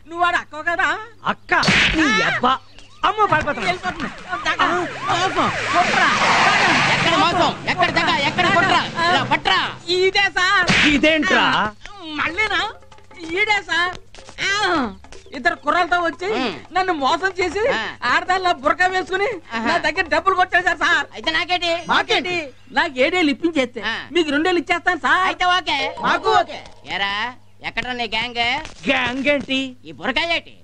నువ్వు వాడు అక్క కదా? అక్క నీ అబ్బా అమ్మ పడిపోతున్నా. ఎక్కడ మోసం, ఎక్కడ దగ, ఎక్కడ కుట్ర? ఇలా పట్రా. ఇదే సార్. ఇదేంట్రా? మళ్ళీనా? ఈడే సార్. ఇద్దరు కుర్రలతో వచ్చి నన్ను మోసం చేసి ఆడదాల్లో బురక వేసుకుని నా దగ్గర డబ్బులు కొట్టేశారు సార్. అయితే నాకేంటి? మాకేంటి? నాకు 7 ఏళ్ళు ఇప్పించేస్తే మీకు 2 ఏళ్ళు ఇచ్చేస్తాను సార్. అయితే ఓకే. మాకు ఓకే. ఏరా ఎక్కడ నీ గ్యాంగ్? గ్యాంగ్ ఏంటి? ఈ బురకాయ ఏంటి?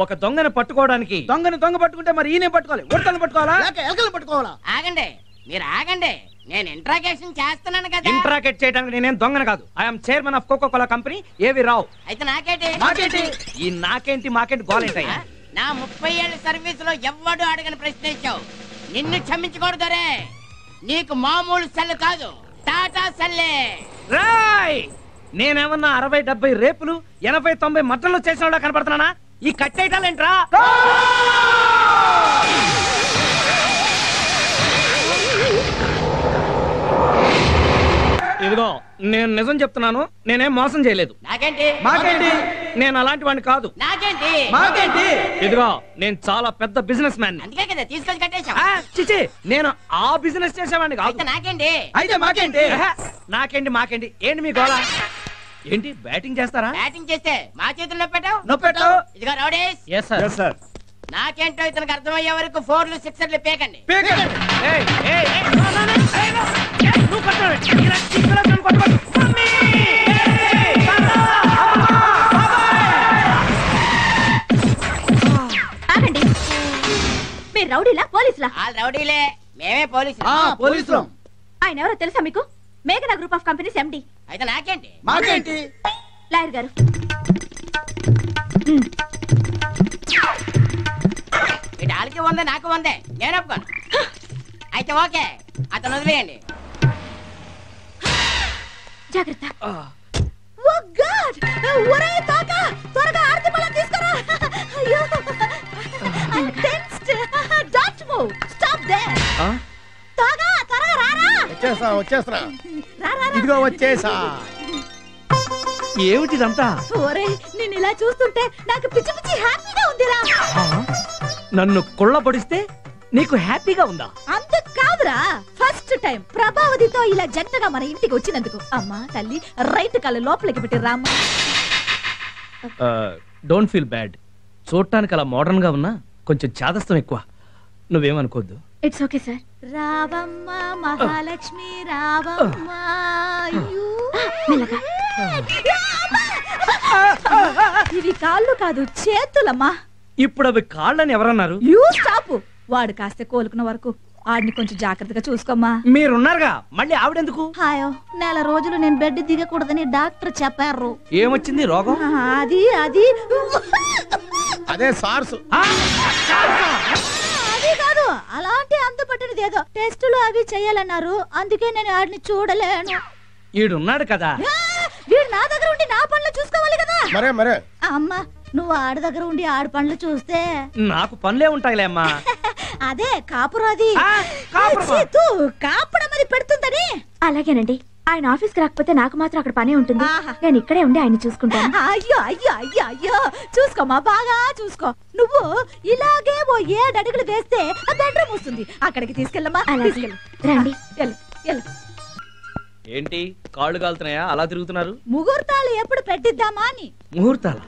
ఒక దొంగను పట్టుకోవడానికి. దొంగ పట్టుకుంటే మరి ఈయన పట్టుకోవాలి, ఉడతను పట్టుకోవాలా, ఎలకలు పట్టుకోవాలా? ఆగండి, మీరు ఆగండి. నేను ఇంట్రాగేషన్ చేస్తున్నాను కదా. ఇంట్రాగేట్ చేయడానికి నేనేం దొంగను కాదు. I'm chairman of Coca Cola company, ఏవి రావు. అయితే నాకేంటి? మాకేంటి? ఈ నాకేంటి మాకేంటి గోలేంటయ్యా? నా 30 ఏళ్ళ సర్వీస్ లో ఎవ్వడు అడగని ప్రశ్న ఇచ్చావు. నిన్ను క్షమించకూడదరే. నీకు మామూలు సెల్ కాదు, టాటా సెల్లే. రాయ్ నేనేమన్నా 60-70 రేపులు 80-90 మట్టలు చేసిన వాళ్ళ కనపడుతున్నానా? ఈ కట్టేయటాలేంట్రా? ఇదిగో నేను నిజం చెప్తున్నాను, నేనేం మోసం చేయలేదు. నాకేంటి? మాకేంటి? నేను అలాంటి వాడిని కాదు. నాకేంటి? మాకేంటి? ఇదిగో నేను చాలా పెద్ద బిజినెస్ మ్యాన్. అందుకే కదా తీసుకొచ్చి కట్టేశావు. చిచి నేను ఆ బిజినెస్ చేసేవాడిని కాదు. అయితే నాకేంటి? అయితే మాకేంటి? నాకేంటి మాకేంటి? ఏంటి మీ గోళ? ఏంటి బ్యాటింగ్ చేస్తారా? బ్యాటింగ్ చేస్తే మా చేతుల్లో పెట్టావు. నువ్వు పెట్టావు. ఇదిగో రౌడీస్, ఎస్ సార్. నాకేంటో ఇతనికి అర్థమయ్యే వరకు 4లు 6లు పేకండి. ఆగండి, మీరు రౌడీలా పోలీసులా? వాళ్ళు రౌడీలే, మేమే పోలీసులు. పోలీసులు. ఆయన ఎవరో తెలుసా మీకు? మేఘనా గ్రూప్ ఆఫ్ కంపెనీస్ ఎండి. అయితే నాకేంటి? మాకేంటి? లాయర్ గారు, ఇటు వాళ్ళకి వందే, నాకు వందే, నేను ఒప్పుకోను. అయితే ఓకే, అతను వదిలేయండి. జాగ్రత్త. ఓ గాడ్! ఒరే తాత, త్వరగా ఆర్తి బలం తీసుకురా. అయ్యో, I'm tensed. Don't move. Stop there. తాగా, త్వరగా రారా. వచ్చేస్తా. రారా. ఇదిగో వచ్చేసా. ఏమిటిదంతా? ఒరే నేను ఇలా చూస్తుంటే నాకు పిచ్చి పిచ్చి హ్యాపీగా ఉందిరా. నన్ను కొల్లబడిస్తే నీకు హ్యాపీగా ఉందా? అంత కాదురా, ఫస్ట్ టైం ప్రభావతితో ఇలా జంటగా మన ఇంటికి వచ్చినందుకు. అమ్మా తల్లి, రైట్ కాళ్ళ లోపలికి పెట్టి రామ్మా. Don't feel bad. చూడటానికి అలా మోడర్న్ గా ఉన్నా కొంచెం చాదస్తం ఎక్కువ. నువ్వేమనుకోద్దు. It's okay sir. రావమ్మ మహాలక్ష్మి రావమ్మ. ఇవి కాళ్ళు కాదు, చేతులమ్మా. ఇప్పుడు అవి కాళ్ళని ఎవరన్నారు? You stop. వాడు కాస్త కోలుకున్న వరకు ఆడిని కొంచెం జాగ్రత్తగా చూసుకోమ్మా. మీరున్నారుగా, మళ్ళీ ఆవిడెందుకు? హాయో, 1 నెల రోజులు నేను బెడ్ దిగకూడదని డాక్టర్ చెప్పారు. ఏమొచ్చింది రోగం? అది అదే సార్సు. అది కాదు, అలాంటి అంతుపట్టినది ఏదో టెస్టులు అవి చెయ్యాలన్నారు. అందుకే నేను ఆడిని చూడలేను. ఈడున్నాడు కదా. వీడు నా దగ్గర ఉండి నా పనులు చూసుకోవాలి కదా. మరే అమ్మా, నువ్వు ఆడి దగ్గర ఉండి ఆడి పనులు చూస్తే నాకు పనులే ఉంటాయిలే అమ్మా. అదే కాపురాది. కాపురం అది పెడుతుందని. అలాగేనండి. ఆయన ఆఫీస్కి రాకపోతే నాకు మాత్రం అక్కడ పనే ఉంటుంది. నేను ఇక్కడే ఉండి ఆయన చూసుకుంటాను. అయ్యో అయ్యో అయ్యో అయ్యో, చూసుకోమా, బాగా చూసుకో. నువ్వు ఇలాగే ఓ 7 అడుగులు వేస్తే ఆ బెడ్రూమ్ వస్తుంది. అక్కడికి తీసుకెళ్ళమ్మా. రండి. ఏంటి కాళ్ళు కాలుతున్నాయా? అలా తిరుగుతున్నారు. ముహూర్తాలు ఎప్పుడు పెట్టిద్దామా అని. ముహూర్తాల?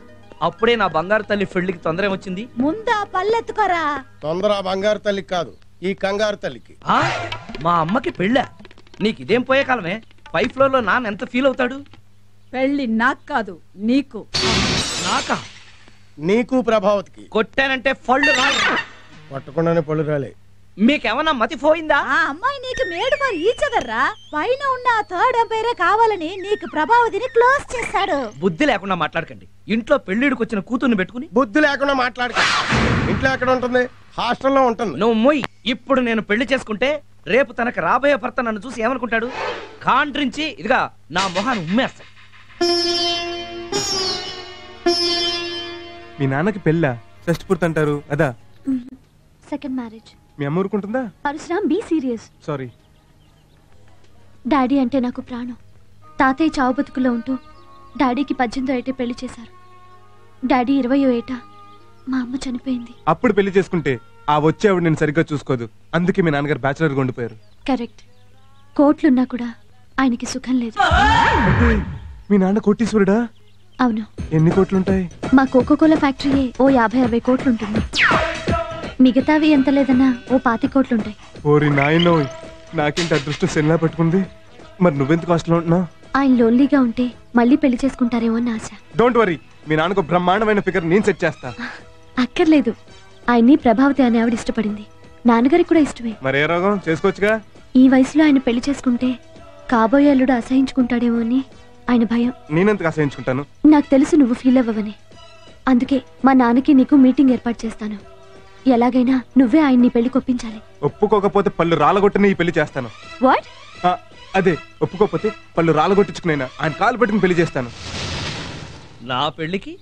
అప్పుడే నా బంగారు తల్లి పెళ్లికి తొందర వచ్చింది. ముందా పల్లెత్తుకోరా. తొందర బంగారు తల్లికి కాదు, ఈ కంగారు తల్లికి. మా అమ్మకి పెళ్ళా? నీకు ఇదేం పోయే కాలమే. 5th ఫ్లోర్ లో నాన్న ఎంత ఫీల్ అవుతాడు? పెళ్లి నాకు కాదు, నీకు. నాకా? నీకు ప్రభావతికి. కొట్టానంటే పళ్ళు రాలి. పట్టకుండానే పళ్ళు రాలే. మీకేమన్నా మతి పోయిందా? ఆ అమ్మాయి నీకు మేడ్ ఫర్ ఈచ్ అదర్ రా. పైన ఉన్న 3rd ఎంపైరే కావాలని నీకు ప్రభావతిని క్లోజ్ చేశాడు. బుద్ధి లేకుండా మాట్లాడకండి. ఇంట్లో పెళ్లిడికి వచ్చిన కూతుర్ని పెట్టుకుని బుద్ధి లేకుండా మాట్లాడకండి. ఇంట్లో ఎక్కడ ఉంటుంది? హాస్టల్లో ఉంటుంది. నువ్వు మొయ్. ఇప్పుడు నేను పెళ్లి చేసుకుంటే రేపు తనకు రాబోయే భర్త నన్ను చూసి ఏమనుకుంటాడు? కాండ్రించి ఇదిగా నా మొహాన్ని ఉమ్మేస్తాడు. మీ నాన్నకి పెళ్ళా? షష్ఠపూర్తి అంటారు అదా? Second marriage. మీ అమ్మ ఊరుకుంటుందా? Parashuram, be serious. Sorry. Daddy అంటే నాకు ప్రాణం. తాతయ్య చావు బతుకులో ఉంటూ డాడీకి 18వ ఏటే పెళ్లి చేశారు. డాడీ 20వ ఏట మా అమ్మ చనిపోయింది. అప్పుడు పెళ్లి చేసుకుంటే ఆ వచ్చే ఆవిడ నేను సరిగ్గా చూసుకోదు. అందుకే మీ నాన్నగారు బ్యాచులర్గా ఉండిపోయారు. కరెక్ట్. కోట్లున్నా కూడా ఆయనకి సుఖం లేదు. మీ నాన్న కోటీశ్వరుడా? అవును. ఎన్ని కోట్లుంటాయి? మా కోకోకోలా ఫ్యాక్టరీయే ఓ 50-60 కోట్లుంటుంది. మిగతావి ఎంత లేదన్నా ఓ 25 కోట్లుంటాయి. ఓరి నాయనో, నాకేంటి అదృష్టం సెల్లా పట్టుకుంది. మరి నువ్వెందుకు హాస్టల్లో ఉంటున్నావు? ఆయన లోన్లీగా ఉంటే మళ్ళీ పెళ్లి చేసుకుంటారేమో అని ఆశ. డోంట్ వరీ, మీ నాన్నకు బ్రహ్మాండమైన ఫిగర్ నేను సెట్ చేస్తా. అక్కర్లేదు, ఆయన్ని ప్రభావతి అనే ఆవిడ ఇష్టపడింది. నాన్నగారికి కూడా ఇష్టమే. మరి ఏ రోగం, చేసుకోవచ్చుగా. ఈ వయసులో ఆయన పెళ్లి చేసుకుంటే కాబోయే అల్లుడు అసహించుకుంటాడేమో అని ఆయన భయం. నేనెందుకు అసహించుకుంటాను? నాకు తెలుసు నువ్వు ఫీల్ అవ్వవని. అందుకే మా నాన్నకి నీకు మీటింగ్ ఏర్పాటు చేస్తాను. ఎలాగైనా నువ్వే ఆయన్ని పెళ్లి కొప్పించాలి. ఒప్పుకోకపోతే పళ్ళు రాలగొట్టని ఈ పెళ్లి చేస్తాను. వాట్? అదే, ఒప్పుకోకపోతే పళ్ళు రాలగొట్టించుకునైనా ఆయన కాలు పెట్టుకుని పెళ్లి చేస్తాను. నా పెళ్లికి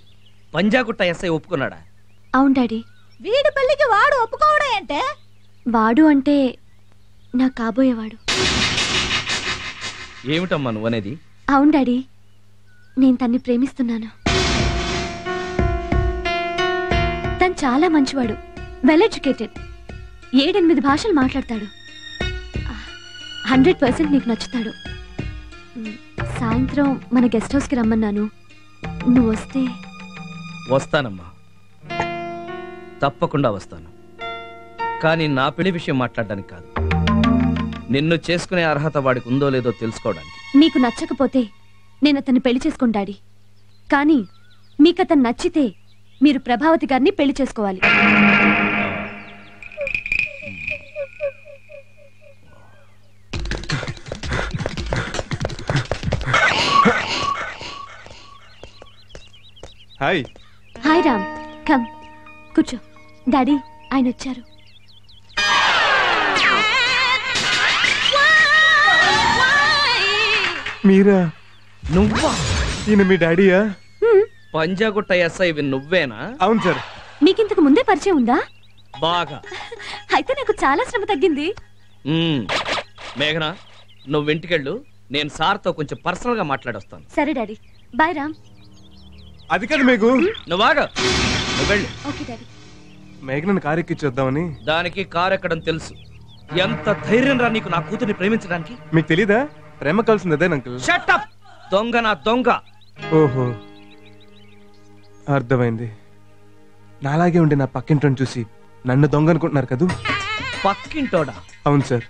పంజాగుట్ట ఎస్ఐ ఒప్పుకున్నాడా? అవును డాడీ. వీడి పెళ్లికి వాడు ఒప్పుకోవడం అంటే? వాడు అంటే నా కాబోయేవాడు. ఏమిటమ్మా నువ్వనేది? అవును డాడీ, నేను తన్ని ప్రేమిస్తున్నాను. తను చాలా మంచివాడు, వెల్ ఎడ్యుకేటెడ్, 7-8 భాషలు మాట్లాడతాడు. 100% నీకు నచ్చుతాడు. సాయంత్రం మన గెస్ట్ హౌస్కి రమ్మన్నాను, నువ్వు వస్తే. వస్తానమ్మా, తప్పకుండా వస్తాను. కానీ నా పెళ్లి విషయం మాట్లాడడానికి కాదు, నిన్ను చేసుకునే అర్హత వాడికి ఉందో లేదో తెలుసుకోవడానికి. మీకు నచ్చకపోతే నేను అతన్ని పెళ్లి చేసుకోను డాడీ. కానీ మీకు అతను నచ్చితే మీరు ప్రభావతి గారిని పెళ్లి చేసుకోవాలి. హాయ్. హాయ్ రామ్, కమ్ కూర్చో. డాడీ, ఆయన వచ్చారు. మీరా? నువ్వా? ఈయన మీ డాడీయా? పంజాగుట్ట ఎస్ఐ నువ్వేనా? అవును సార్. మీకింతకు ముందే పరిచయం ఉందా? బాగా. అయితే నాకు చాలా శ్రమ తగ్గింది. మేఘనా, నువ్వు ఇంటికెళ్ళు, నేను సార్తో కొంచెం పర్సనల్ గా మాట్లాడొస్తాను. సరే డాడీ, బాయ్ రామ్. అది కాదు మేఘు. నువ్వాగా, నువ్వు వెళ్ళు. Okay daddy. మేఘనని కారు ఎక్కించేద్దామని. దానికి కారు ఎక్కడం తెలుసు. ఎంత ధైర్యం రా నీకు నా కూతుర్ని ప్రేమించడానికి? మీకు తెలీదా? ప్రేమ కలిసింది అదే అంకుల్. Shut up! దొంగ నా దొంగ. ఓహో, అర్థమైంది. నాలాగే ఉండి నా పక్కింటోని చూసి నన్ను దొంగ అనుకుంటున్నారు కదూ? పక్కింటోడా? అవును సార్.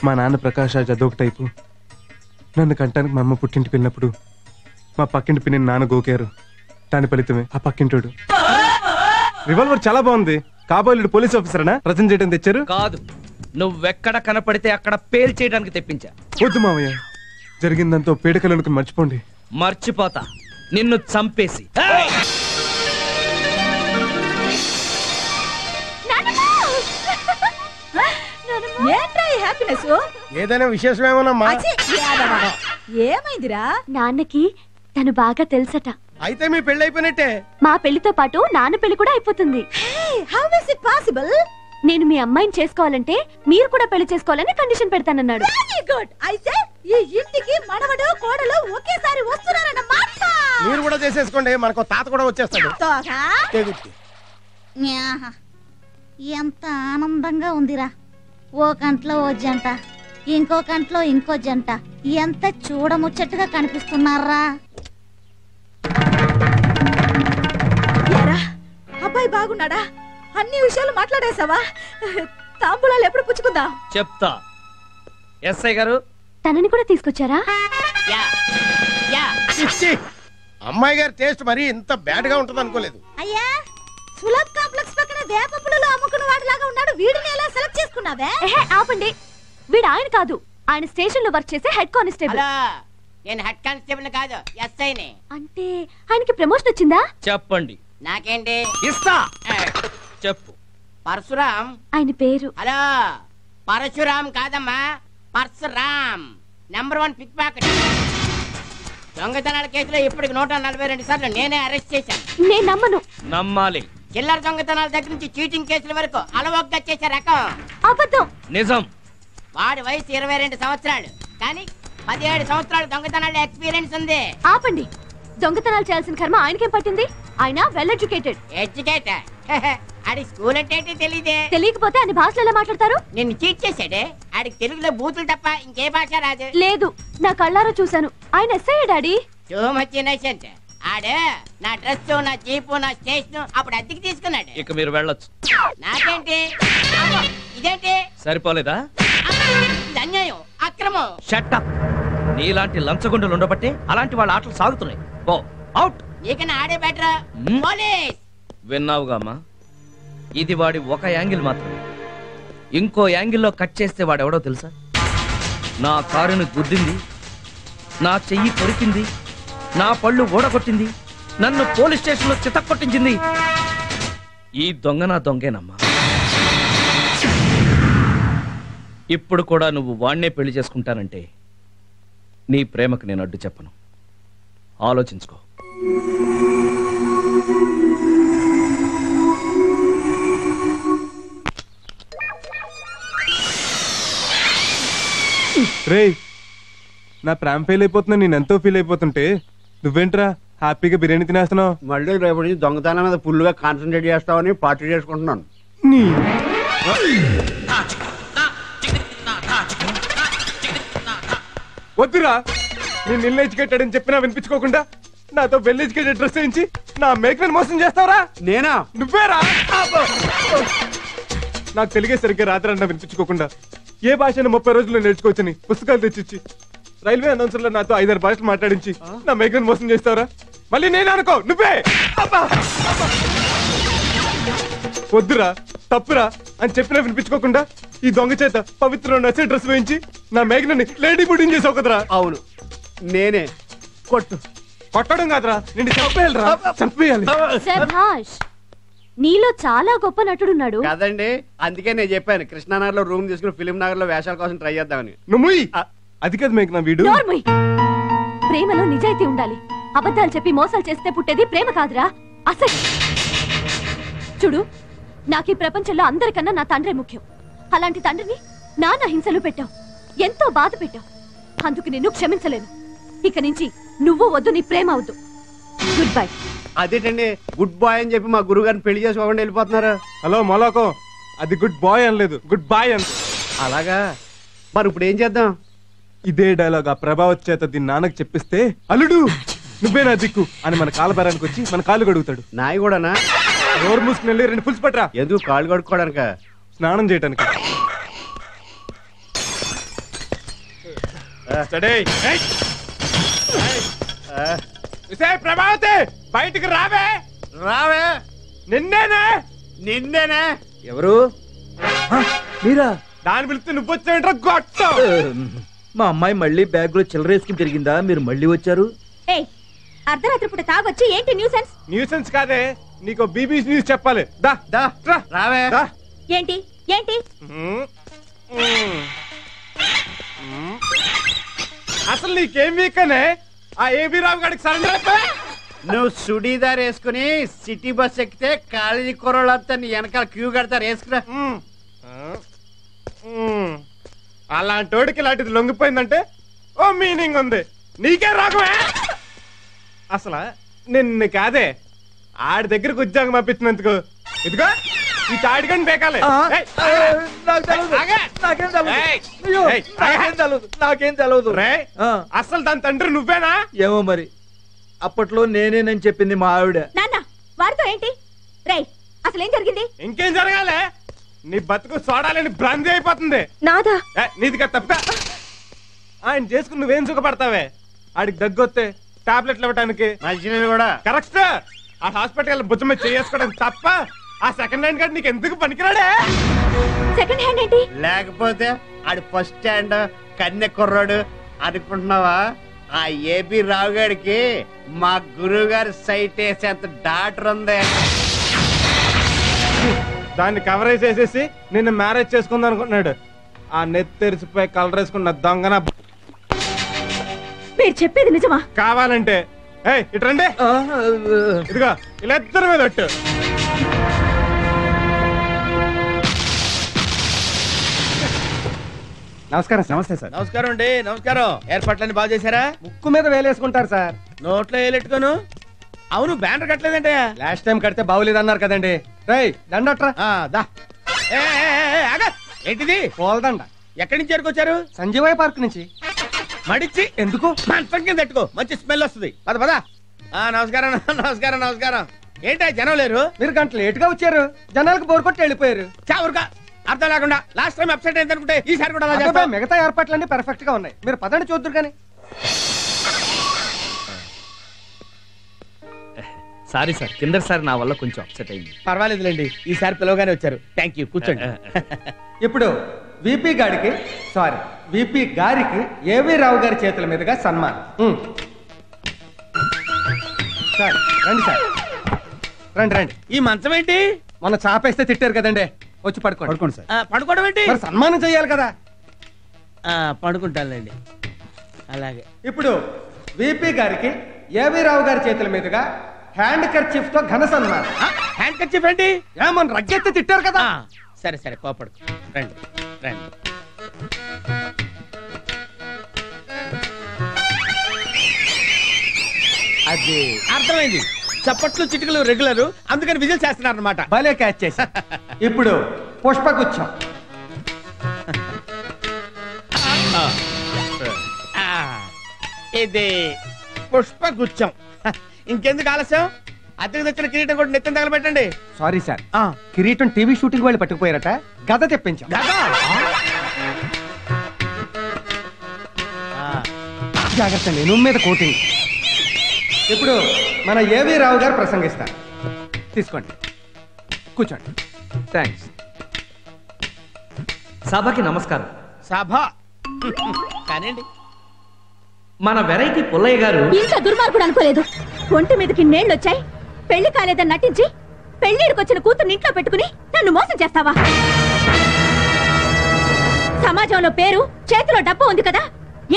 మా నాన్న ప్రకాష్ రాజ్ అదొక టైపు. నన్ను కంటానికి మా అమ్మ పుట్టింటికి వెళ్ళినప్పుడు మా పక్కింటి పిన్ని నాన్న గోకారు. దాని ఫలితమే ఆ పక్కింటోడు. రివాల్వర్ చాలా బాగుంది. కాబోలుడు పోలీస్ ఆఫీసరేనా ప్రజెంట్ చేయడం తెచ్చారు? కాదు, నువ్వెక్కడ కనపడితే అక్కడ పేల్ చేయడానికి తెప్పించా. వద్దు మావయ్య, జరిగిందంతా పీడకలను మర్చిపోండి. మర్చిపోతా, నిన్ను చంపేసి. ఏదైనా విశేషం ఏమోనమ్మా? ఏమైందిరా? నాన్నకి తను బాగా తెలుసట. అయితే మీ పెళ్లి అయిపోయినట్టే. మా పెళ్లితో పాటు నాన్న పెళ్లి కూడా అయిపోతుంది. How is it possible? నేను మీ అమ్మాయిని చేసుకోవాలంటే మీరు కూడా పెళ్లి చేసుకోవాలని కండిషన్ పెడతానన్నాడు. Very good. అయితే ఈ ఇంటికి మనవడు కోడలు ఒకేసారి వస్తున్నారన్నమాట. మీరు కూడా చేసేసుకోండి, మనకు తాత కూడా వచ్చేస్తాడు. ఎంత ఆనందంగా ఉందిరా. ఓ కంట్లో ఓ జంట, ఇంకో కంట్లో ఇంకో జంట. ఎంత చూడముచ్చట్టుగా కనిపిస్తున్నారా. అబ్బాయి బాగున్నాడా? అన్ని విషయాలు మాట్లాడేసావా? తాంబూలాలు ఎప్పుడు పుచ్చుకుందాం? చెప్తా. ఎస్ఐ గారు, తనని కూడా తీసుకొచ్చారా? అమ్మాయి గారి టేస్ట్ మరి ఇంత బ్యాడ్ గా ఉంటది అనుకోలేదు. అయ్యా, సులభ్ కాంప్లెక్స్ పక్కన వేపపుల్లలో అమ్ముకున్న వాడిలాగా ఉన్నాడు. వీడిని ఎలా సెలెక్ట్ చేసుకున్నావే? ఆపండి, వీడు ఆయన కాదు, ఆయన స్టేషన్ లో వర్క్ చేసే హెడ్ కానిస్టేబుల్. నేను హెడ్ కానిస్టేబుల్ కాదు, ఎస్ఐని. అంటే ఆయనకి ప్రమోషన్ వచ్చిందా? చెప్పండి. నాకేంటి ఇస్తా. చెప్పు. పరశురాం ఆయన పేరు. హలో, పరశురాం కాదమ్మా, పరశురాం. #1 pick pocket. దొంగతనాల కేసులో ఇప్పటికి 142 సార్లు నేనే అరెస్ట్ చేశాను. నేను నమ్మను. నమ్మాలి. చిల్లర దొంగతనాల దగ్గర నుంచి చీటింగ్ కేసుల వరకు అలవోగ్గా చేసే రకం. అబద్ధం. నిజం. వాడి వయసు 22 సంవత్సరాలు, కానీ 17 సంవత్సరాలు దొంగతనాల ఎక్స్పీరియన్స్ ఉంది. ఆపండి, దొంగతనాలు చేయాల్సిన కర్మ ఆయనకేం పట్టింది? ఆయన వెల్ ఎడ్యుకేటెడ్. ఎడ్యుకేటెడ్? ఆడి స్కూల్ అంటే తెలియదే. తెలియకపోతే అన్ని భాషలు ఎలా మాట్లాడతారు? నిన్ను చీట్ చేశాడే. ఆడికి తెలుగులో బూతులు తప్ప ఇంకే భాష రాదు. లేదు, నా కళ్ళారా చూశాను. ఆయన SI daddy. So much innocent. ఆడు నా డ్రెస్, నా జీపు, నా స్టేషన్ అప్పుడు అద్దెకి తీసుకున్నాడు. ఇక మీరు వెళ్ళొచ్చు. నాకేంటి? అమ్మో, ఇదేంటి? సరిపోలేదా? ఇది అన్యాయం, అక్రమం. Shut up. నీలాంటి లంచగొండలు ఉండబట్టే అలాంటి వాళ్ళ ఆటలు సాగుతున్నాయి. ఓ అవుట్. నీకన్నా ఆడే బెటర్. పోలీస్. విన్నావుగా అమ్మా, ఇది వాడి ఒక యాంగిల్ మాత్రమే. ఇంకో యాంగిల్లో కట్ చేస్తే వాడెవడో తెలుసా? నా కారుని గుద్దింది, నా చెయ్యి కొరికింది, నా పళ్ళు ఊడగొట్టింది, నన్ను పోలీస్ స్టేషన్లో చితక్కొట్టించింది ఈ దొంగ నా దొంగేనమ్మా. ఇప్పుడు కూడా నువ్వు వాణ్ణే పెళ్లి చేసుకుంటానంటే నీ ప్రేమకు నేను అడ్డు చెప్పను. ఆలోచించుకో. రే, నా ప్రేమ ఫెయిల్ అయిపోతున్నా నేను ఎంతో ఫీల్ అయిపోతుంటే నువ్వేంట్రా హ్యాపీగా బిర్యానీ తినేస్తున్నావు? మళ్ళీ రేపటి నుంచి దొంగతనం మీద ఫుల్గా కాన్సన్ట్రేట్ చేస్తావని పార్టీ చేసుకుంటున్నాను. వద్దురా, నేను ఇల్లు ఎడ్యుకేటెడ్ అని చెప్పినా వినిపించుకోకుండా నాతో వెల్ ఎడ్యుకేటెడ్ డ్రెస్ వేయించి నా మేకలను మోసం చేస్తావరా? నేనా? నువ్వేరా? నాకు తెలిగే సరిగ్గా రాత్రి అన్నా వినిపించుకోకుండా ఏ భాషను 30 రోజుల్లో నేర్చుకోవచ్చని పుస్తకాలు తెచ్చిచ్చి రైల్వే అనౌన్సర్లో నాతో 5-6 భాషలు మాట్లాడించి నా మేకలను మోసం చేస్తావరా? మళ్ళీ నేను అనుకో నువ్వే. వద్దురా, తప్పురా అని చెప్పినా వినిపించుకోకుండా ఈ దొంగ చేత పవిత్ర నచ్చే డ్రెస్ వేయించి నా మేఘనని లేడీ బుడ్డింగ్ చేసావు కదరా? అవును, నేనే. కొట్టు. కొట్టడం కాదురా, నిన్ను చంపేయాలిరా, చంపేయాలి. శభాష్, నీలో చాలా గొప్ప నటుడున్నాడు కదండి. అందుకే నేను చెప్పాను కృష్ణానగర్ లో రూమ్ తీసుకుని ఫిలిం నగర్ లో వేషాల కోసం ట్రై చేద్దామని. నువ్వు అది కదా మేఘన వీడు. ప్రేమలో నిజాయితీ ఉండాలి. అబద్ధాలు చెప్పి మోసాలు చేస్తే పుట్టేది ప్రేమ కాదురా, అసలు. చూడు, నాకు ఈ ప్రపంచంలో అందరికన్నా నా తండ్రే ముఖ్యం. అలాంటి తండ్రిని నాన్న హింసలు పెట్టావు, ఎంతో బాధ పెట్టావు. అందుకు నిన్ను క్షమించలేను. ఇక నుంచి నువ్వు వద్దు, నీ ప్రేమ వద్దు. Good bye. అదేంటండి గుడ్ బాయ్ అని చెప్పి మా గురువు గారిని పెళ్లి చేసుకోకుండా వెళ్ళిపోతున్నారు? హలో మొలాకో, అది గుడ్ బాయ్ అనలేదు, గుడ్ బాయ్ అని. అలాగా? మరి ఇప్పుడు ఏం చేద్దాం? ఇదే డైలాగ్ ఆ ప్రభావత్ చేత దీని నాన్నకి చెప్పిస్తే అల్లుడు నువ్వే నా దిక్కు అని మన కాలబేరానికి వచ్చి మన కాళ్ళు కడుగుతాడు. నాయి కూడానా? నోరు మూసుకుని వెళ్ళి 2 పులుసు పట్టరా. ఎందుకు? కాళ్ళు కడుక్కోవడానిక? స్నానం చేయడానికి. ప్రభావతి బయటికి రావే. రావే. నిన్నేనే. నిన్నేనే. ఎవరు? మీరా? దాని పిలిస్తే నువ్వు వచ్చావేంట్రా గొట్టం? మా అమ్మాయి మళ్ళీ బ్యాగ్ లో చిల్లరేసుకుని తిరిగిందా? మీరు మళ్ళీ వచ్చారు? అర్ధరాత్రి పూట తాగొచ్చి ఏంటి న్యూసెన్స్? న్యూసెన్స్ కాదే, నీకు బీబీసీ న్యూస్ చెప్పాలి. దా దా రావే. ఏంటి ఏంటి? అసలు నీకేం వీకనే ఆ ఏబీ రావు గారికి సరెండర్ అయిపోయా? నువ్వు సుడీదార్ వేసుకుని సిటీ బస్ ఎక్కితే కాలేజీ కుర్రోళ్ళంతా నీ వెనకాల క్యూ కడతారు. వేసుకురా. అలాంటోడికి ఇలాంటిది లొంగిపోయిందంటే ఓ మీనింగ్ ఉంది. నీకే రాగమే. అసలు నిన్ను కాదే ఆడి దగ్గరకు ఉద్యోగం పంపించినందుకు ఇదిగో ఈ తాడిగని బేకాలే. నాకేం తెలవదు. అసలు దాని తండ్రి నువ్వేనా? ఏమో మరి, అప్పట్లో నేనేనని చెప్పింది మా ఆవిడ. నాన్న వారితో ఏంటి? రేయ్, అసలు ఏం జరిగింది? ఇంకేం జరగాలే, నీ బతుకు సోడాలని భ్రాంతి అయిపోతుంది. నాదా? నీదిగా తప్ప ఆయన చేసుకుని నువ్వేం సుఖపడతావే? ఆడికి దగ్గొస్తే టాబ్లెట్లు ఇవ్వటానికి కూడా కరెక్ట్. ఆ హాస్పిటల్ భుజం మీద చేసుకోవడం తప్ప ఆ సెకండ్ హ్యాండ్ కార్డు నీకు ఎందుకు పనికిరాడే? సెకండ్ హ్యాండ్ ఏంటి? లేకపోతే ఆడి ఫస్ట్ హ్యాండ్ కన్నె కుర్రాడు అనుకుంటున్నావా? ఆ ఏబీ రావు గారికి మా గురువు గారి సైట్ వేసేంత డాక్టర్ ఉంది. దాన్ని కవరేజ్ చేసేసి నిన్ను మ్యారేజ్ చేసుకుందాం అనుకుంటున్నాడు. ఆ నెత్తెరిసిపోయి కలర్ వేసుకున్న దొంగన. మీరు చెప్పేది నిజమా? కావాలంటే ఇట్రండి, ఇదిగో ఇలా ఇద్దరు మీద ఒట్టు. నమస్కారం. నమస్తే సార్. నమస్కారం అండి. నమస్కారం. ఏర్పాట్లన్నీ బాగా చేశారా? ముక్కు మీద వేలేసుకుంటారు సార్. నోట్లో వేలెట్టుకోను. అవును బ్యానర్ కట్టలేదంటే లాస్ట్ టైం కడితే బాగులేదన్నారు కదండి. రేయ్ దండట్రా. దా ఏంటిది? పోల్దండ. ఎక్కడి నుంచి ఎరుకొచ్చారు? సంజీవయ్య పార్క్ నుంచి. మడిచి ఎందుకు? మంచం కింద పెట్టుకో, మంచి స్మెల్ వస్తుంది. పద పద. నమస్కారం నమస్కారం నమస్కారం. ఏంటా జనం లేరు? మీరు గంట లేట్ గా వచ్చారు, జనాలకు బోర్ కొట్టి వెళ్ళిపోయారు. చావురుగా అర్థం లేకుండా. లాస్ట్ టైం అప్సెట్ అయింది అనుకుంటే ఈసారి కూడా అలా చేస్తావా? మిగతా ఏర్పాట్లన్నీ పర్ఫెక్ట్ గా ఉన్నాయి, మీరు పదండి చూద్దరు కానీ. సారీ సార్, కిందసారి నా వల్ల కొంచెం అప్సెట్ అయింది. పర్వాలేదులేండి, ఈసారి పిలవగానే వచ్చారు. థ్యాంక్ యూ, కూర్చోండి. ఇప్పుడు విపి గారికి ఏవి రావు గారి చేతుల మీదుగా సన్మానం. సార్ రండి సార్, రండి రండి. ఈ మంచం ఏంటి? మన చాపేస్తే తిట్టారు కదండి, వచ్చి పడుకోండి. పడుకోండి సార్. పడుకోవడం ఏంటి? మరి సన్మానం చేయాలి కదా. పడుకుంటానులేండి. అలాగే. ఇప్పుడు విపి గారికి ఏవి రావు గారి చేతుల మీదుగా హ్యాండ్ కర్చీఫ్ తో ఘన సన్మానం. హ్యాండ్ కర్చీఫ్ ఏంటి? ఏమన్నా రగ్గెత్తి తిట్టారు కదా. సరే సరే, కోపడు. రండి రండి. అది అర్థమైంది. చప్పట్లు చిటికలు రెగ్యులర్, అందుకని విజిల్ చేస్తున్నారు అనమాట. భలే క్యాచ్ చేశా. ఇప్పుడు పుష్పగుచ్చం. ఇది పుష్పగుచ్చం. ఇంకెందుకు ఆలస్యం? అద్దెకు తెచ్చిన కిరీటం కూడా నెత్తిన తగలబెట్టండి. సారీ సార్, కిరీటం టీవీ షూటింగ్ వాళ్ళు పట్టుకుపోయారట, గద తెప్పించాం. జాగ్రత్త, నేను మీద కోటింగ్. ఇప్పుడు మన ఏవి రావు గారు ప్రసంగిస్తారు, తీసుకోండి, కూర్చోండి. థ్యాంక్స్. సభకి నమస్కారం. సభ కానివ్వండి. మన వెరైటీ పుల్లయ్య గారు ఇంత దుర్మార్గుడు అనుకోలేదు. ఒంటి మీదకి నీళ్లు వచ్చాయి, పెళ్లి కాలేదని నటించి పెళ్లిడికొచ్చిన కూతుర్ని ఇంట్లో పెట్టుకుని నన్ను మోసం చేస్తావా? సమాజంలో పేరు, చేతిలో డబ్బు ఉంది కదా,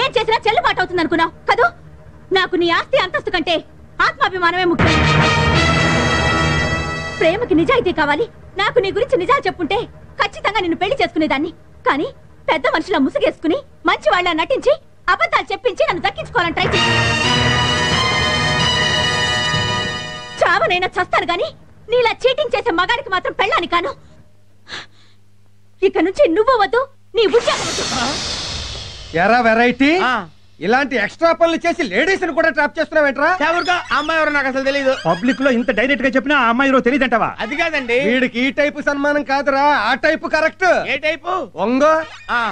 ఏం చేసినా చెల్లుబాటు అవుతుంది అనుకున్నావు కదూ? నాకు నీ ఆస్తి అంతస్తు కంటే ఆత్మాభిమానమే ముఖ్యం. ప్రేమకి నిజాయితీ కావాలి. నాకు నీ గురించి నిజాలు చెప్పుంటే ఖచ్చితంగా నిన్ను పెళ్లి చేసుకునేదాన్ని. కానీ పెద్ద మనుషుల ముసుగేసుకుని మంచి వాళ్ళ నటించి అబద్ధాలు చెప్పించి నన్ను దక్కించుకోవాలని ట్రై చేసి చావనైనా చస్తాను గాని నీలా చీటింగ్ చేసే మగాడికి మాత్రం పెళ్ళాని కాను. ఇక నుంచి నువ్వు వద్దు, నీ ఉద్యోగం వద్దు. ఎరా వెరైటీ, ఇలాంటి ఎక్స్ట్రా పనులు చేసి లేడీస్ ని కూడా ట్రాప్ చేస్తున్నావేంట్రా? అమ్మాయి ఎవరో నాకు అసలు తెలియదు. పబ్లిక్ లో ఇంత డైరెక్ట్ గా చెప్పినా ఆ అమ్మాయి ఎవరో తెలియదంటావా? అది కాదండి, వీడికి ఈ టైపు సన్మానం కాదురా, ఆ టైపు కరెక్ట్. ఏ టైపు? ఒంగో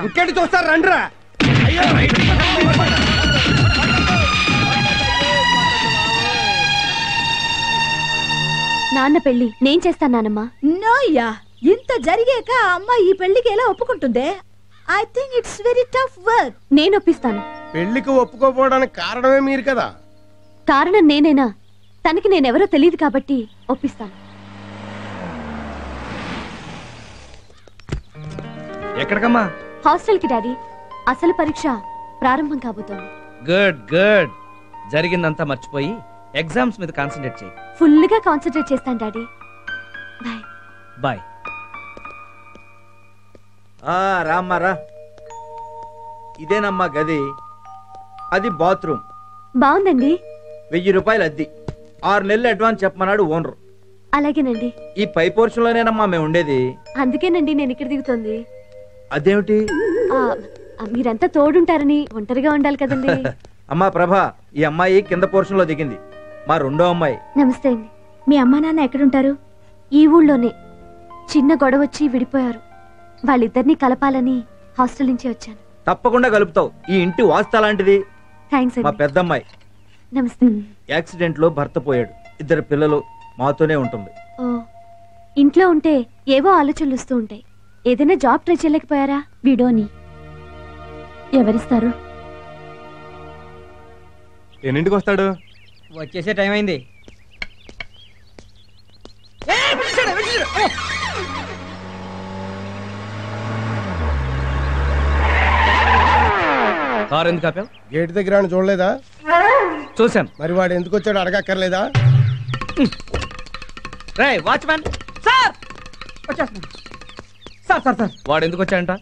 ఇంకెంటి చూస్తారు, రండిరా. నాన్న పెళ్లి నేను చేస్తాను నానమ్మా. నోయ్యా, ఇంత జరిగాక ఆ అమ్మాయి ఈ పెళ్లికి ఎలా ఒప్పుకుంటుందే? I think it's very tough work. నేను ఒప్పిస్తాను. పెళ్లికి ఒప్పుకోపోవడానికి కారణమే మీరు కదా. కారణం నేనేనా? తనకి నేనెవరో తెలియదు కాబట్టి ఒప్పిస్తాను. ఎక్కడికమ్మా? హాస్టల్ కి డాడీ. అసలు పరీక్ష ప్రారంభం కాబోతోంది. Good good. జరిగిందంతా మర్చిపోయి ఎగ్జామ్స్ మీద కాన్సంట్రేట్ చేయి. ఫుల్ గా కాన్సంట్రేట్ చేస్తాను డాడీ. Bye bye. రామ్మారా, ఇదేనమ్మా గది, అది బాత్రూమ్. బాగుందండి. 1000 రూపాయలు అద్దె, 6 నెలలు అడ్వాన్స్ చెప్పమన్నాడు ఓనర్. అలాగేనండి. ఈ పై పోర్షన్ లోనేనమ్మా మేము ఉండేది. అందుకేనండి నేను ఇక్కడ దిగుతోంది. అదేమిటి? మీరంతా తోడుంటారని ఒంటరిగా ఉండాలి కదండి. అమ్మా ప్రభా, ఈ అమ్మాయి కింద పోర్షన్ లో దిగింది, మా రెండో అమ్మాయి. నమస్తే అండి. మీ అమ్మా నాన్న ఎక్కడుంటారు? ఈ ఊళ్ళోనే. చిన్న గొడవ వచ్చి విడిపోయారు. వాళ్ళిద్దరినీ కలపాలని హాస్టల్ నుంచి వచ్చాను. తప్పకుండా కలుపుతావు. ఈ ఇంటి వాస్త లాంటిది. థ్యాంక్స్ మా అండి. పెద్దమ్మాయి నమస్తే. యాక్సిడెంట్ లో భర్త పోయాడు, 2 పిల్లలు, మాతోనే ఉంటుంది. ఓ, ఇంట్లో ఉంటే ఏవో ఆలోచనలు వస్తూ ఉంటాయి. ఏదైనా జాబ్ ట్రై చేయలేకపోయారా? వీడోని ఎవరిస్తారు? ఎన్నింటికి వస్తాడు? వచ్చేసే టైం అయింది. కారు ఎందుకు ఆపావు? గేట్ దగ్గర చూడలేదా? చూశాను. మరి వాడు ఎందుకు వచ్చాడు అడగక్కర్లేదా? రేయ్ వాచ్మెన్. సార్ వచ్చేస్తున్నాను. సార్ సార్ సార్, వాడు ఎందుకు వచ్చాడంట?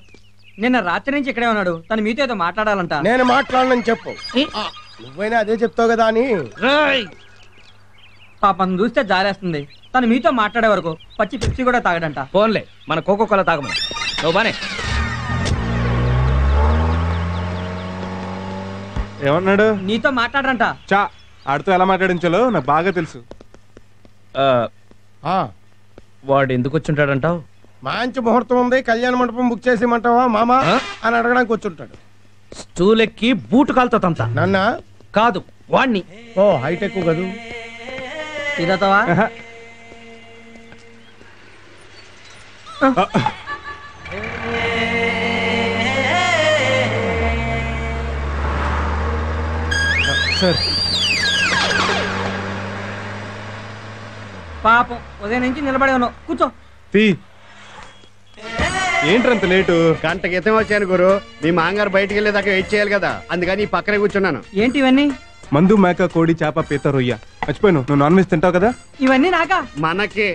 నిన్న రాత్రి నుంచి ఇక్కడే ఉన్నాడు. తను మీతో ఏదో మాట్లాడాలంట. నేను మాట్లాడనని చెప్పు. నువ్వైనా అదే చెప్తావు కదా అని. పాపం చూస్తే జారేస్తుంది. తను మీతో మాట్లాడే వరకు పచ్చి పెప్సీ కూడా తాగడంట. ఫోన్లే మన కోకో కోలా తాగమని. నువ్వు బానే ఏమన్నాడు? నీతో మాట్లాడరంట. చా ఆడితో ఎలా మాట్లాడించాలో నాకు బాగా తెలుసు. వాడు ఎందుకు వచ్చుంటాడంటావు? మంచి ముహూర్తం ఉంది, కళ్యాణ మండపం బుక్ చేసేయమంటావా మామా అని అడగడానికి వచ్చుంటాడు. స్టూల్ ఎక్కి బూటు కాలుతో తంతా. నన్న కాదు వాణ్ణి. ఓ హైటెక్ కదూ. ఇదతవా సార్ పాపం ఉదయం నుంచి నిలబడి ఉన్నావు. కూర్చో. ఏంట్రంత లేటు? గంట క్రితం వచ్చాను గురు. మీ మాంగారు బయటికి వెళ్ళేదాకా వెయిట్ చేయాలి కదా, అందుకని ఈ పక్కనే కూర్చున్నాను. ఏంటి ఇవన్నీ? మందు, మేక, కోడి, చేప, పీత, రొయ్య. మర్చిపోయాను, నువ్వు నాన్ వెజ్ తింటావు కదా. ఇవన్నీ నాకా? మనకి.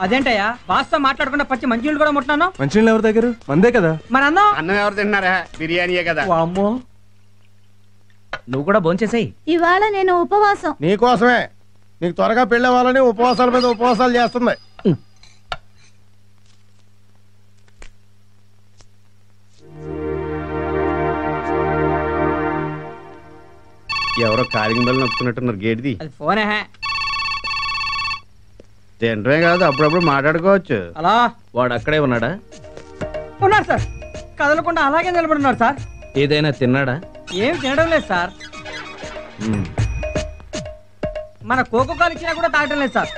అదేంటయ్యా బాస్తో మాట్లాడకుండా పచ్చి మంచినీళ్ళు కూడా ముట్టినాను. మంచినీళ్ళు ఎవరి దగ్గర? మందే కదా. మన అన్నం అన్నం ఎవరు తింటున్నారా? బిర్యానీయే కదా. అమ్మో, నువ్వు కూడా భోంచేసేయ్. ఇవాళ నేను ఉపవాసం. నీకోసమే. నీకు త్వరగా పెళ్ళవాలని ఉపవాసాల మీద ఉపవాసాలు చేస్తుంది. ఎవరో కాలింగ్ బెల్ నొక్కుతున్నట్టున్నారు. గేట్ది. అది ఫోనే. తింటమే కాదు, అప్పుడప్పుడు మాట్లాడుకోవచ్చు. అలా వాడు అక్కడే ఉన్నాడా? ఉన్నారు సార్, కదలకుండా అలాగే నిలబడున్నారు సార్. ఏదైనా తిన్నాడా? ఏమి తినడం లేదు సార్. మన కోకో కాలు ఇచ్చినా కూడా తాగటం లేదు సార్.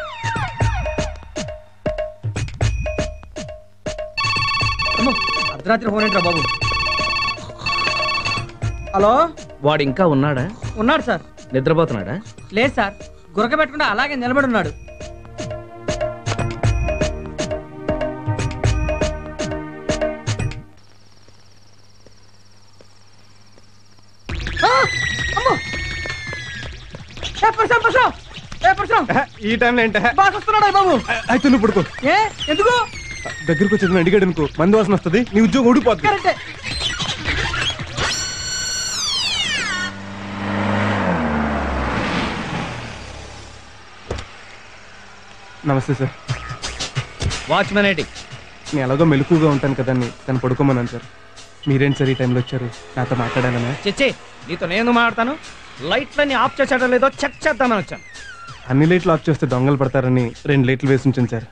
అర్ధరాత్రి ఫోన్ ఏంట్రా బాబు. హలో, వాడు ఇంకా ఉన్నాడా? ఉన్నాడు సార్. నిద్రపోతున్నాడా? లేదు సార్, గురక పెట్టకుండా అలాగే నిలబడి ఉన్నాడు. ఈ టైంలో ఏంట? బాగా వస్తున్నాడా బాబు? అయితే నువ్వు పడుకో. ఏ ఎందుకు? దగ్గరకు వచ్చేది అడిగాడు అనుకో, మందు వాసన వస్తుంది, నీ ఉద్యోగం ఊడిపోద్ది. కరెక్టే. నమస్తే సార్. వాచ్మెన్ ఏంటి? నేను ఎలాగో మెలకుగా ఉంటాను కదా అని తను పడుకోమన్నాను సార్. మీరేంటి సార్ ఈ టైంలో వచ్చారు? నాతో మాట్లాడాలనే. చెచ్చే, నీతో నేను మాట్లాడతాను. లైట్లన్నీ ఆఫ్ చేసాడో లేదో చెక్ చేద్దామని వచ్చాను. అన్ని లైట్లు ఆఫ్ చేస్తే దొంగలు పడతారని 2 లైట్లు వేసి ఉంచాను సార్.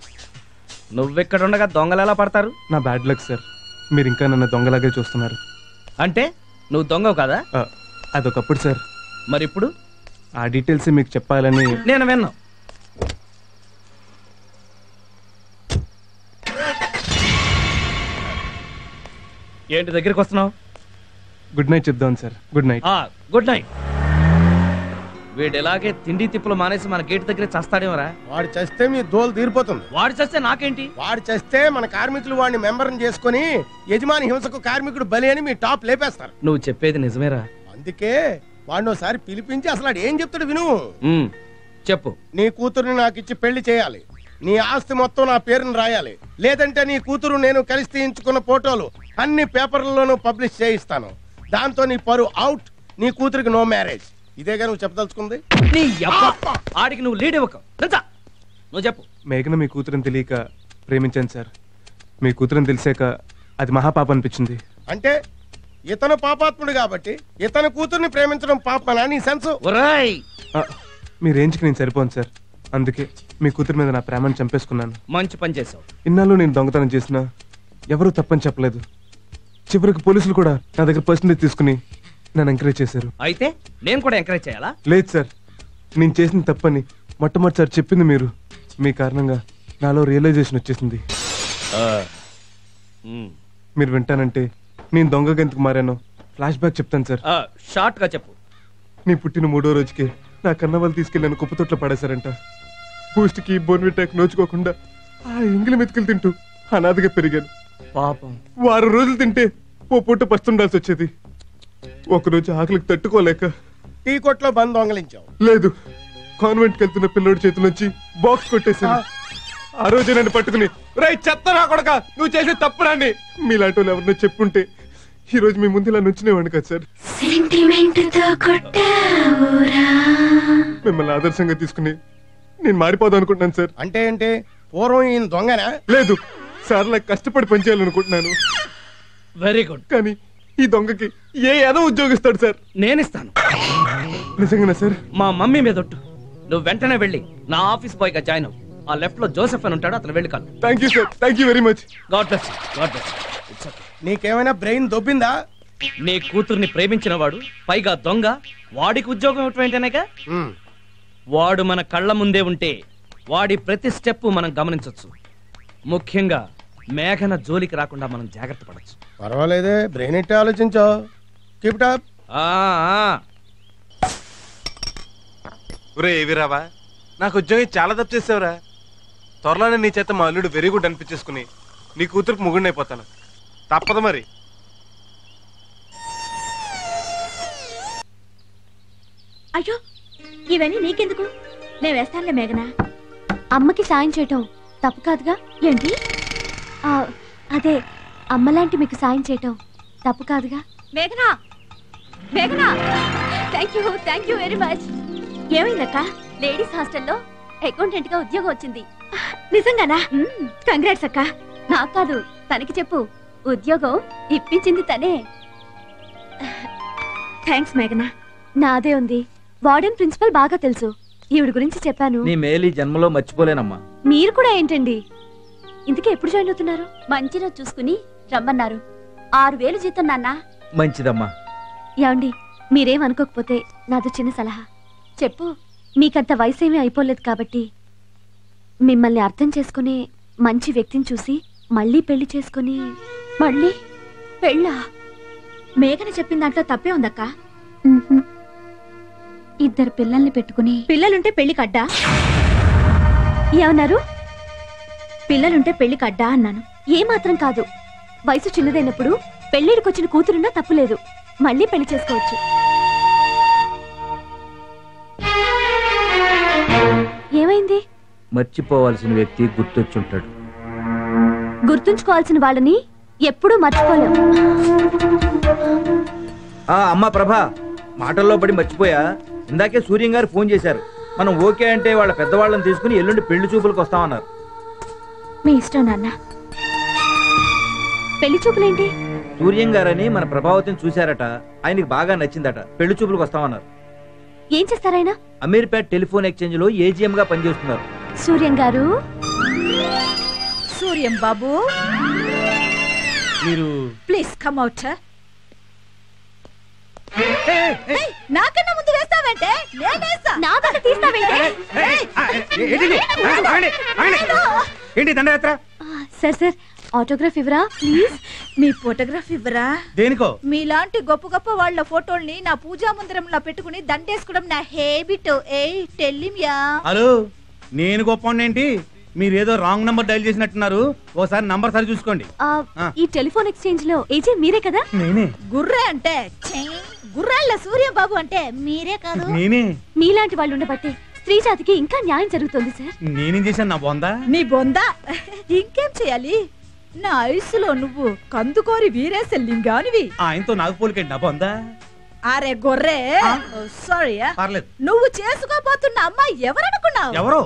నువ్వెక్కడ ఉండగా దొంగలు ఎలా పడతారు? నా బ్యాడ్ లక్ సార్. మీరు ఇంకా నన్ను దొంగలాగే చూస్తున్నారు. అంటే నువ్వు దొంగవు కదా? అదొకప్పుడు సార్. మరి ఇప్పుడు? ఆ డీటెయిల్స్ మీకు చెప్పాలని నేను విన్నా. ఏంటి దగ్గరికి వస్తున్నావు? గుడ్ నైట్ చెప్దాం sir. Good night. Good night. వీడు ఎలాగే తిండి తిప్పులు మానేసి మన గేట్ దగ్గర చస్తాడేమరా? వాడు చస్తే మీ దోలు తీరిపోతుంది. వాడు చస్తే నాకేంటి? వాడు చస్తే మన కార్మికులు వాడిని మెంబర్ని చేసుకుని యజమాని హింసకు కార్మికుడు బలి అని మీ టాప్ లేపేస్తారు. నువ్వు చెప్పేది నిజమేరా? అందుకే వాడిని ఒకసారి పిలిపించి అసలు ఏం చెప్తాడు విను. చెప్పు. నీ కూతురుని నాకు ఇచ్చి పెళ్లి చేయాలి. నీ ఆస్తి మొత్తం నా పేరుని రాయాలి. లేదంటే నీ కూతురు నేను కలిసి తీయించుకున్న ఫోటోలు అన్ని పేపర్లలోనూ పబ్లిష్ చేయిస్తాను. దాంతో నీ పరువు అవుట్. నీ కూతురికి నో మ్యారేజ్. ఇదేగా నువ్వు చెప్పదలుచుకుంది? ఆడికి నువ్వు లీడ్ ఇవ్వక. నువ్వు చెప్పు. మేఘన మీ కూతురుని తెలియక ప్రేమించాను సార్. మీ కూతురుని తెలిసాక అది మహాపాపం అనిపించింది. అంటే ఇతను పాపాత్ముడు కాబట్టి ఇతను కూతుర్ని ప్రేమించడం పాపమనా నీ సెన్స్? మీ రేంజ్కి నేను సరిపోను సార్. అందుకే మీ కూతురు మీద నా ప్రేమను చంపేసుకున్నాను. మంచి పని చేసావు. ఇన్నాళ్ళు నేను దొంగతనం చేసినా ఎవరూ తప్పని చెప్పలేదు. చివరికి పోలీసులు కూడా నా దగ్గర పర్సంటేజ్ తీసుకుని నన్ను ఎంకరేజ్ చేశారు. అయితే నేను కూడా ఎంకరేజ్ చేయాలా? లేదు సార్, నేను చేసిన తప్పని మొట్టమొదటిసారి చెప్పింది మీరు. మీ కారణంగా నాలో రియలైజేషన్ వచ్చేసింది. మీరు వింటానంటే నేను దొంగగా ఎందుకు మారానో ఫ్లాష్ బ్యాక్ చెప్తాను సార్. షార్ట్ గా చెప్పు. నీ పుట్టిన 3వ రోజుకి నా కన్న వాళ్ళు తీసుకెళ్ళి నన్ను కుప్పతోట్లో పడేశారంట. బూస్ట్కి బోన్విటాకి నోచుకోకుండా ఆ ఎంగిలి మెతుకులు తింటూ అనాథగా పెరిగాను. పాపం. వారం రోజులు తింటే ఓ పూట పస్తుండాల్సి వచ్చేది. ఒకరోజు ఆకలికి తట్టుకోలేక టీ కొట్లో బంద్ దొంగలించావు. లేదు, కాన్వెంట్కి వెళ్తున్న పిల్లోడి చేతి నుంచి బాక్స్ కొట్టేశాను. ఆ రోజే నన్ను పట్టుకుని రై చెత్తరా కొడక నువ్వు చేసే తప్పురాని మీలాంటి వాళ్ళు ఎవరినో చెప్పుంటే ఈ రోజు మీ ముందు ఇలా నుంచునేవాడిని కదా సార్. మిమ్మల్ని ఆదర్శంగా తీసుకుని నేను మారిపోదాం అనుకుంటున్నాను సార్. అంటే ఏంటి? పూర్వం ఈయన దొంగనా? లేదు సార్, నాకు కష్టపడి పనిచేయాలనుకుంటున్నాను. Very good. కానీ ఈ దొంగకి ఏదో ఉద్యోగిస్తాడు సార్. నేనిస్తాను. నిజంగానా సార్? మా మమ్మీ మీద ఒట్టు. నువ్వు వెంటనే వెళ్ళి నా ఆఫీస్ బాయ్ గా జాయిన్ అవ్వు. ఆ లెఫ్ట్ లో జోసెఫ్ అని ఉంటాడు, అతను వెళ్ళి కాదు. Thank you sir, thank you very much. God bless, God bless. నీకేమైనా బ్రెయిన్ దొబ్బిందా? నీ కూతుర్ని ప్రేమించిన వాడు పైగా దొంగ, వాడికి ఉద్యోగం ఇవ్వటం ఏంటనేగా? వాడు మన కళ్ళ ముందే ఉంటే వాడి ప్రతి స్టెప్ మనం గమనించవచ్చు. ముఖ్యంగా మేఘన జోలికి రాకుండా మనం జాగ్రత్త పడచ్చు. పర్వాలేదే, బ్రెయిన్ ఎట్టి ఆలోచించో. Keep it up. ఒరే ఏవిరావా, నాకు ఉద్యోగం చాలా తప్పు చేసావురా. త్వరలోనే నీ చేత మా అల్లుడు వెరీ గుడ్ అనిపించేసుకుని నీ కూతురికి ముగుడిని అయిపోతాను. తప్పదు మరి. అయ్యో, ఇవన్నీ నీకెందుకు? నేను వేస్తానులే మేఘనా. అమ్మకి సాయం చేయటం తప్పు కాదుగా? ఏంటి? అదే అమ్మలాంటి మీకు సాయం చేయటం తప్పు కాదుగా? మేఘనా, మేఘనా, thank you very much. ఏమైందక్క? Ladies హాస్టల్లో అకౌంటెంట్ గా ఉద్యోగం వచ్చింది. నిజంగానా? కంగ్రాట్స్ అక్క. నాకు కాదు, తనకి చెప్పు. ఉద్యోగం ఇప్పించింది తనే. థ్యాంక్స్ మేఘనా. నాదే ఉంది. వార్డెన్ ప్రిన్సిపల్ బాగా తెలుసు. ఈవిడ గురించి చెప్పాను. నీ మేలు జన్మలో మర్చిపోలేనమ్మా. మీరు కూడా ఏంటండి? ఇంతకీ ఎప్పుడు జాయిన్ అవుతున్నారు? మంచి రోజు చూసుకుని రమ్మన్నారు. 6,000 జీతం నాన్న. మంచిదమ్మా. ఏమండి, మీరేం అనుకోకపోతే నాది చిన్న సలహా. చెప్పు. మీకంత వయసేమీ అయిపోలేదు కాబట్టి మిమ్మల్ని అర్థం చేసుకునే మంచి వ్యక్తిని చూసి మళ్ళీ పెళ్లి చేసుకుని. మళ్ళీ పెళ్ళా? మేఘన చెప్పిన దాంట్లో తప్పే ఉందక్క. ఇద్దరు పిల్లల్ని పెట్టుకుని. పిల్లలుంటే పెళ్లికి అడ్డా? ఏమన్నారు? పిల్లలుంటే పెళ్లికి అడ్డా అన్నాను. ఏమాత్రం కాదు. వయసు చిన్నదైనప్పుడు పెళ్లిడికొచ్చిన కూతురున్నా తప్పులేదు. మళ్ళీ పెళ్లి చేసుకోవచ్చు. ఏమైంది? మర్చిపోవాల్సిన వ్యక్తి గుర్తొచ్చుంటాడు. గుర్తుంచుకోవాల్సిన వాళ్ళని ఎప్పుడూ మర్చిపోలేం. అమ్మా ప్రభా, మాటల్లో పడి మర్చిపోయా. ఇందాకే సూర్యం గారు ఫోన్ చేశారు. మనం ఓకే అంటే వాళ్ళ పెద్దవాళ్ళని తీసుకుని ఎల్లుండి పెళ్లి చూపులకు వస్తామన్నారు. మీ ఇష్టం నాన్న. పెళ్లి చూపులేంటి? సూర్యం గారని మన ప్రభావతిని చూశారట. ఆయనకి బాగా నచ్చిందట. పెళ్లి చూపులకు వస్తామన్నారు. ఏం చేస్తారాయన? అమీర్పేట్ టెలిఫోన్ ఎక్స్చేంజ్ లో ఏజీఎం గా పనిచేస్తున్నారు. సూర్యం గారు. సూర్యం బాబు, మీరు ప్లీజ్ కమ్ అవుట్. నాకన్నా ముందు వేస్తావంటే నేనేస్తా. నాకన్నా తీస్తావేంటే? ఏంటి దండయాత్ర? సార్ ఆటోగ్రాఫ్ ఇవ్వరా ప్లీజ్. మీ ఫోటోగ్రాఫ్ ఇవ్వరా? దేనికో? మీలాంటి గొప్ప గొప్ప వాళ్ళ ఫోటోల్ని నా పూజా మందిరంలో పెట్టుకుని దండేసుకోవడం నా హ్యాబిట్. టెల్లిమియా. హలో, నేను గొప్ప ఏంటి? మీరేదో రాంగ్ నంబర్ డైల్ చేసినట్టున్నారు. ఓసారి నంబర్ సరి చూసుకోండి. ఈ టెలిఫోన్ ఎక్స్చేంజ్ లో ఏజే మీరే కదా? నేనే. గుర్రే అంటే గుర్రాళ్ళ సూర్యం బాబు అంటే మీరే కాదు? నేనే. మీలాంటి వాళ్ళు ఉండబట్టి స్త్రీ జాతికి ఇంకా న్యాయం జరుగుతుంది సార్. నేనేం చేశాను? నా బొందా? నీ బొందా ఇంకేం చేయాలి? నా ఐసులో నువ్వు కందుకోరి వీరేశ లింగానివి. ఆయనతో నాకు పోలికండి. నా బొందా? అరే గొర్రె, సారీ. పర్లేదు. నువ్వు చేసుకోబోతున్న అమ్మాయి ఎవరనుకున్నావు? ఎవరు?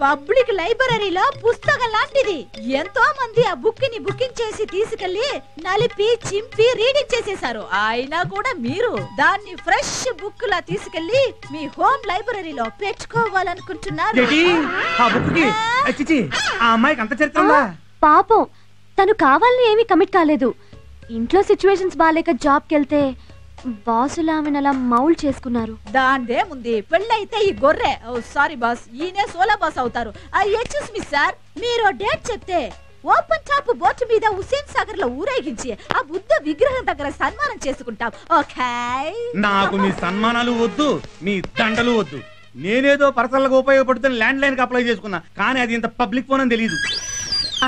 పబ్లిక్ లైబ్రరీలో పుస్తకం లాంటిది. ఎంతో మంది ఆ బుక్ ని బుకింగ్ చేసి తీసుకెళ్లి నలిపి చింపి రీడింగ్ చేసేశారు. అయినా కూడా మీరు దాన్ని ఫ్రెష్ బుక్ లా తీసుకెళ్లి మీ హోమ్ లైబ్రరీలో పెట్టుకోవాలనుకుంటున్నారు. ఆ అమ్మాయికి అంత చరిత్ర? పాపం, తను కావాలని ఏమీ కమిట్ కాలేదు. ఇంట్లో సిచ్యువేషన్స్ బాలేక జాబ్కి వెళ్తే బాసులు ఆమెను అలా మౌల్ చేసుకున్నారు. దాందేముంది, పెళ్ళైతే ఈ గొర్రె, సారీ బాస్, ఈయనే సోలా బాస్ అవుతారు. ఎక్స్క్యూజ్ మీ సార్, మీరు డేట్ చెప్తే ఓపెన్ టాప్ బోట్ మీద హుసేన్ సాగర్ లో ఊరేగించి ఆ బుద్ధ విగ్రహం దగ్గర సన్మానం చేసుకుంటాం. ఓకే? నాకు మీ సన్మానాలు వద్దు, మీ దండలు వద్దు. నేనేదో పర్సనల్గా ఉపయోగపడుతున్న ల్యాండ్ లైన్ కి అప్లై చేసుకున్నా, కానీ అది ఇంత పబ్లిక్ ఫోన్ అని తెలియదు.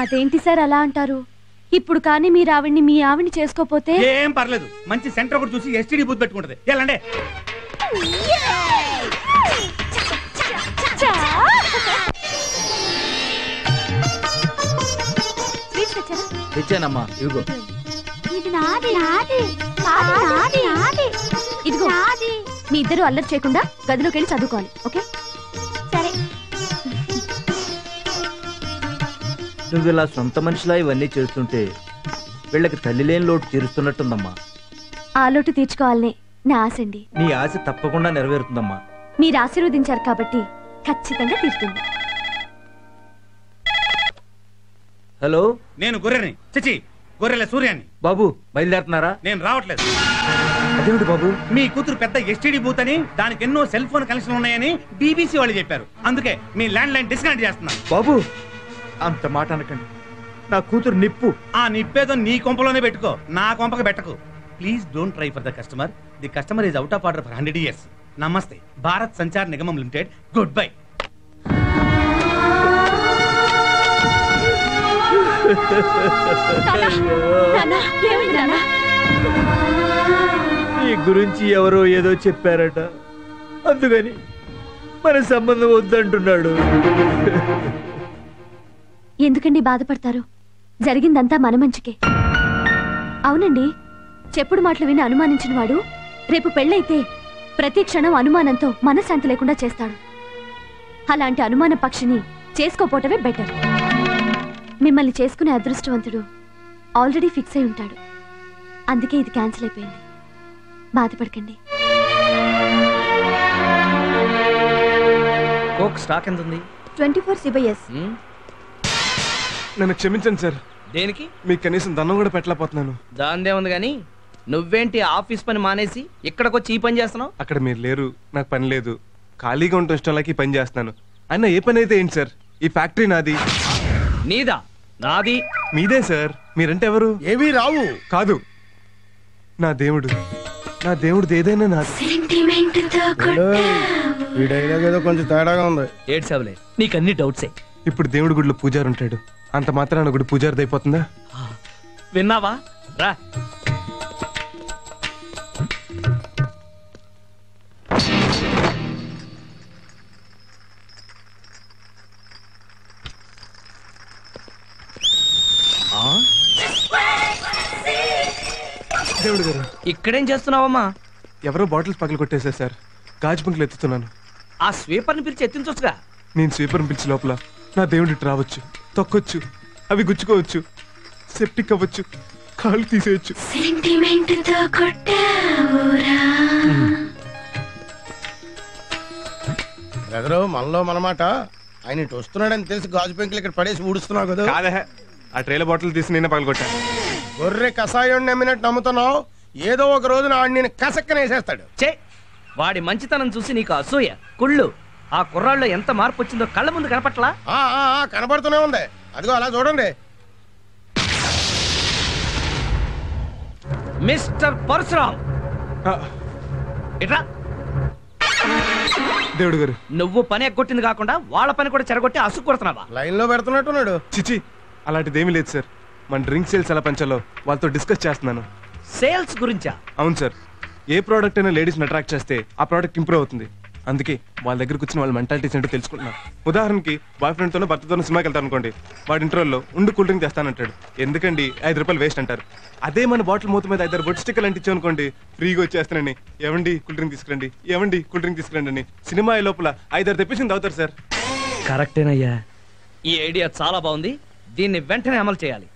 అదేంటి సార్ అలా అంటారు? ఇప్పుడు కానీ మీరు ఆవిడ్ని మీ ఆవిడ్ని చేసుకోపోతే ఏం పర్లేదు. మంచి సెంటర్ ఒకటి చూసి ఎస్టీడీ బూత్ పెట్టుకుంటది. ఎలాండే? తెచ్చానమ్మా, ఇదిగో. ఇది నాది నాది నాది నాది. ఇదిగో మీ ఇద్దరు అల్లరి చేయకుండా గదిలోకి వెళ్ళి చదువుకోవాలి. ఓకే? సరే. నువ్వు ఇలా సొంత మనిషిలా ఇవన్నీ చేస్తుంటే వీళ్ళకి తల్లి లేని లోటు తీరుస్తున్నట్టుందమ్మా. ఆ లోటు తీర్చుకోవాలనే నా ఆశ అండి. నీ ఆశ తప్పకుండా నెరవేరుతుందమ్మా. మీరు ఆశీర్వదించారు కాబట్టి ఖచ్చితంగా తీరుతుంది. హలో, నేను గొర్రెని. చిచి, గొర్రెల సూర్యాన్ని. బాబు బయలుదేరుతున్నారా? నేను రావట్లేదు. అదేమిటి బాబు? మీ కూతురు పెద్ద ఎస్టీడీ బూత్ అని, దానికి ఎన్నో సెల్ ఫోన్ కనెక్షన్ ఉన్నాయని బీబీసీ వాళ్ళు చెప్పారు. అందుకే మీ ల్యాండ్ లైన్ డిస్కనెక్ట్ చేస్తున్నా. బాబు అంత మాట అనకండి. నా కూతురు నిప్పు. ఆ నిప్పేదో నీ కొంపలోనే పెట్టుకో, నా కొంపకి పెట్టకు. Please don't try for the customer. The customer is out of order for 100 years. నమస్తే. భారత్ సంచార్ నిగమం లిమిటెడ్. Goodbye. నీ గురించి ఎవరో ఏదో చెప్పారట, అందుకని మన సంబంధం వద్దంటున్నాడు. ఎందుకండి బాధపడతారు? జరిగిందంతా మన మంచికే. అవునండి, చెప్పుడు మాటలు విని అనుమానించిన వాడు రేపు పెళ్ళైతే ప్రతి క్షణం అనుమానంతో మనశ్శాంతి లేకుండా చేస్తాడు. అలాంటి అనుమాన పక్షిని చేసుకోపోవటమే బెటర్. మిమ్మల్ని చేసుకునే అదృష్టవంతుడు ఆల్రెడీ ఫిక్స్ అయి ఉంటాడు. అందుకే ఇది క్యాన్సిల్ అయిపోయింది. బాధపడకండి. కోక్ స్టాక్ ఎంత ఉంది? 24 CBS. నన్ను క్షమించండి సార్. దేనికి? మీకు కనీసం దండం కూడా పెట్టలేకపోతున్నాను. దాందే ఉంది గాని నువ్వేంటి ఆఫీస్ పని మానేసి ఇక్కడికొచ్చి ఈ పని చేస్తున్నావు? అక్కడ మీరు లేరు, నాకు పని లేదు. ఖాళీగా ఉండటం ఇష్టం లేక ఈ పని చేస్తున్నాను. అయినా ఏ పని అయితే ఏంటి సార్? ఈ ఫ్యాక్టరీ నాది. నీదా? నాది. మీదే సార్. మీరంటే ఎవరు? ఏవి రావు. కాదు, నా దేవుడు. నా దేవుడిది ఏదైనా నాది. ఈ డైలాగ్ ఏదో కొంచెం తేడాగా ఉంది. ఏడ్సావులే, నీకన్ని డౌట్సే. ఇప్పుడు దేవుడి గుడిలో పూజారి ఉంటాడు. అంత మాత్రాన గుడి పూజారిది అయిపోతుందా? విన్నావా? రా. దేవుడు గారు, ఇక్కడేం చేస్తున్నావమ్మా? ఎవరో బాటిల్స్ పగలు కొట్టేశారు సార్. గాజు బంకులు ఎత్తుతున్నాను. ఆ స్వీపర్ని పిలిచి ఎత్తించొచ్చుగా. నేను స్వీపర్ని పిలిచి లోపల నా దేవుడి రావచ్చు, తొక్కొచ్చు, అవి గుచ్చుకోవచ్చు, సెప్టిక్ అవ్వచ్చు, కాళ్ళు తీసేయచ్చు. బ్రదరు, మనలో మనమాట. ఆయన ఇటు వస్తున్నాడని తెలిసి గాజు పెంకులు ఇక్కడ పడేసి ఊడుస్తున్నావు కదా. కాదే, ఆ ట్రేల బాటిల్ తీసి నేనే పగలు కొట్టాను. గొర్రె కషాయం నమ్మినట్టు నమ్ముతున్నావు. ఏదో ఒక రోజు నేను కసక్కనేసేస్తాడు. చే, వాడి మంచితనం చూసి నీకు అసూయ, కుళ్ళు. ఆ కుర్రాళ్ళు ఎంత మార్పు వచ్చిందో కళ్ళ ముందు కనపట్లా? కనపడుతూనే ఉంది. అదిగో అలా చూడండి. మిస్టర్ పరశురామ్, ఇట్రా. దేవుడు గారు, నువ్వు పని ఎగ్గొట్టింది కాకుండా వాళ్ళ పని కూడా చెరగొట్టి అసుకు కొడుతున్నావా? లైన్ లో పెడుతున్నట్టున్నాడు. చిచి, అలాంటిదేమీ లేదు సార్. మన డ్రింక్ సేల్స్ ఎలా పెంచాలో వాళ్ళతో డిస్కస్ చేస్తున్నాను. సేల్స్ గురించా? అవును సార్. ఏ ప్రోడక్ట్ అయినా లేడీస్ని అట్రాక్ట్ చేస్తే ఆ ప్రోడక్ట్ ఇంప్రూవ్ అవుతుంది. అందుకే వాళ్ళ దగ్గరకు వచ్చిన వాళ్ళ మెంటాలిటీస్ ఏంటో తెలుసుకుంటున్నాను. ఉదాహరణకి బాయ్ ఫ్రెండ్తోనో భర్తతోనో సినిమాకి వెళ్తాను అనుకోండి, వాడి ఇంటర్వెల్లో ఉండు కూల్ డ్రింక్ తెస్తానంటాడు. ఎందుకండి, ₹5 వేస్ట్ అంటారు. అదే మన బాటిల్ మూత మీద 5 బొట్టు స్టిక్కర్లు అంటించాం అనుకోండి, ఫ్రీగా వచ్చేస్తానని, ఏమండి కూల్ డ్రింక్ తీసుకురండి, ఏమండి కూల్ డ్రింక్ తీసుకురండి అని సినిమా లోపల 5 తెప్పించింది అవుతారు సార్. కరెక్టేనయ్యా, ఈ ఐడియా చాలా బాగుంది. దీన్ని వెంటనే అమలు చేయాలి.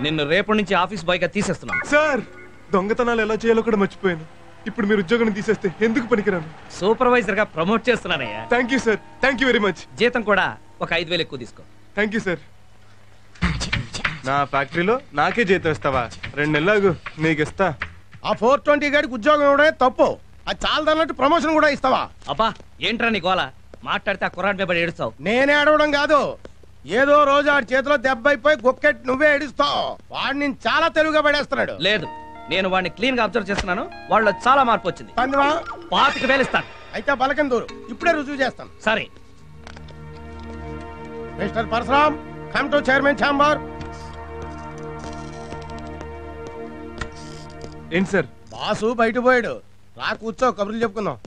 నిన్ను రేపటి నుంచి ఆఫీస్ బాయ్ గా తీసేస్తున్నాను. సార్, దొంగతనాలు ఎలా చేయాలో కూడా మర్చిపోయాను. ఇప్పుడు మీరు ఉద్యోగం తీసేస్తే ఎందుకు పనికిరాను? సూపర్వైజర్ గా ప్రమోట్ చేస్తున్నానయ్యా. Thank you sir, thank you very much. జీతం కూడా ఒక 5,000 ఎక్కువ తీసుకో. Thank you sir. నా ఫ్యాక్టరీలో నాకే జీతం ఇస్తావా? 2 నెలలు నీకు ఇస్తా. ఆ 420 గాడికి ఉద్యోగం ఇవ్వడమే తప్పు. అది చాలదన్నట్టు ప్రమోషన్ కూడా ఇస్తావా? అబ్బా, ఏంట్రా నీ గోల? మాట్లాడితే ఆ కుర్రాడి మీద ఏడుస్తావు. నేనే అడవడం కాదు, ఏదో రోజు ఆడి చేతిలో దెబ్బ అయిపోయి గొక్కెట్ నువ్వే ఏడుస్తావు. వాడు నేను చాలా తెలుగుగా పడేస్తున్నాడు. లేదు, నేను వాడిని క్లీన్ గా అబ్జర్వ్ చేస్తున్నాను. వాళ్ళు చాలా మార్పు వచ్చింది. 25,000 ఇస్తాను. అయితే బలకం దూరు, ఇప్పుడే రుజువు చేస్తాను. సరే. Mister Parashuram, come to chairman chamber. ఏంటి సార్? బాసు బయట పోయాడు, రా కూర్చో, కబుర్లు చెప్పుకుందాం.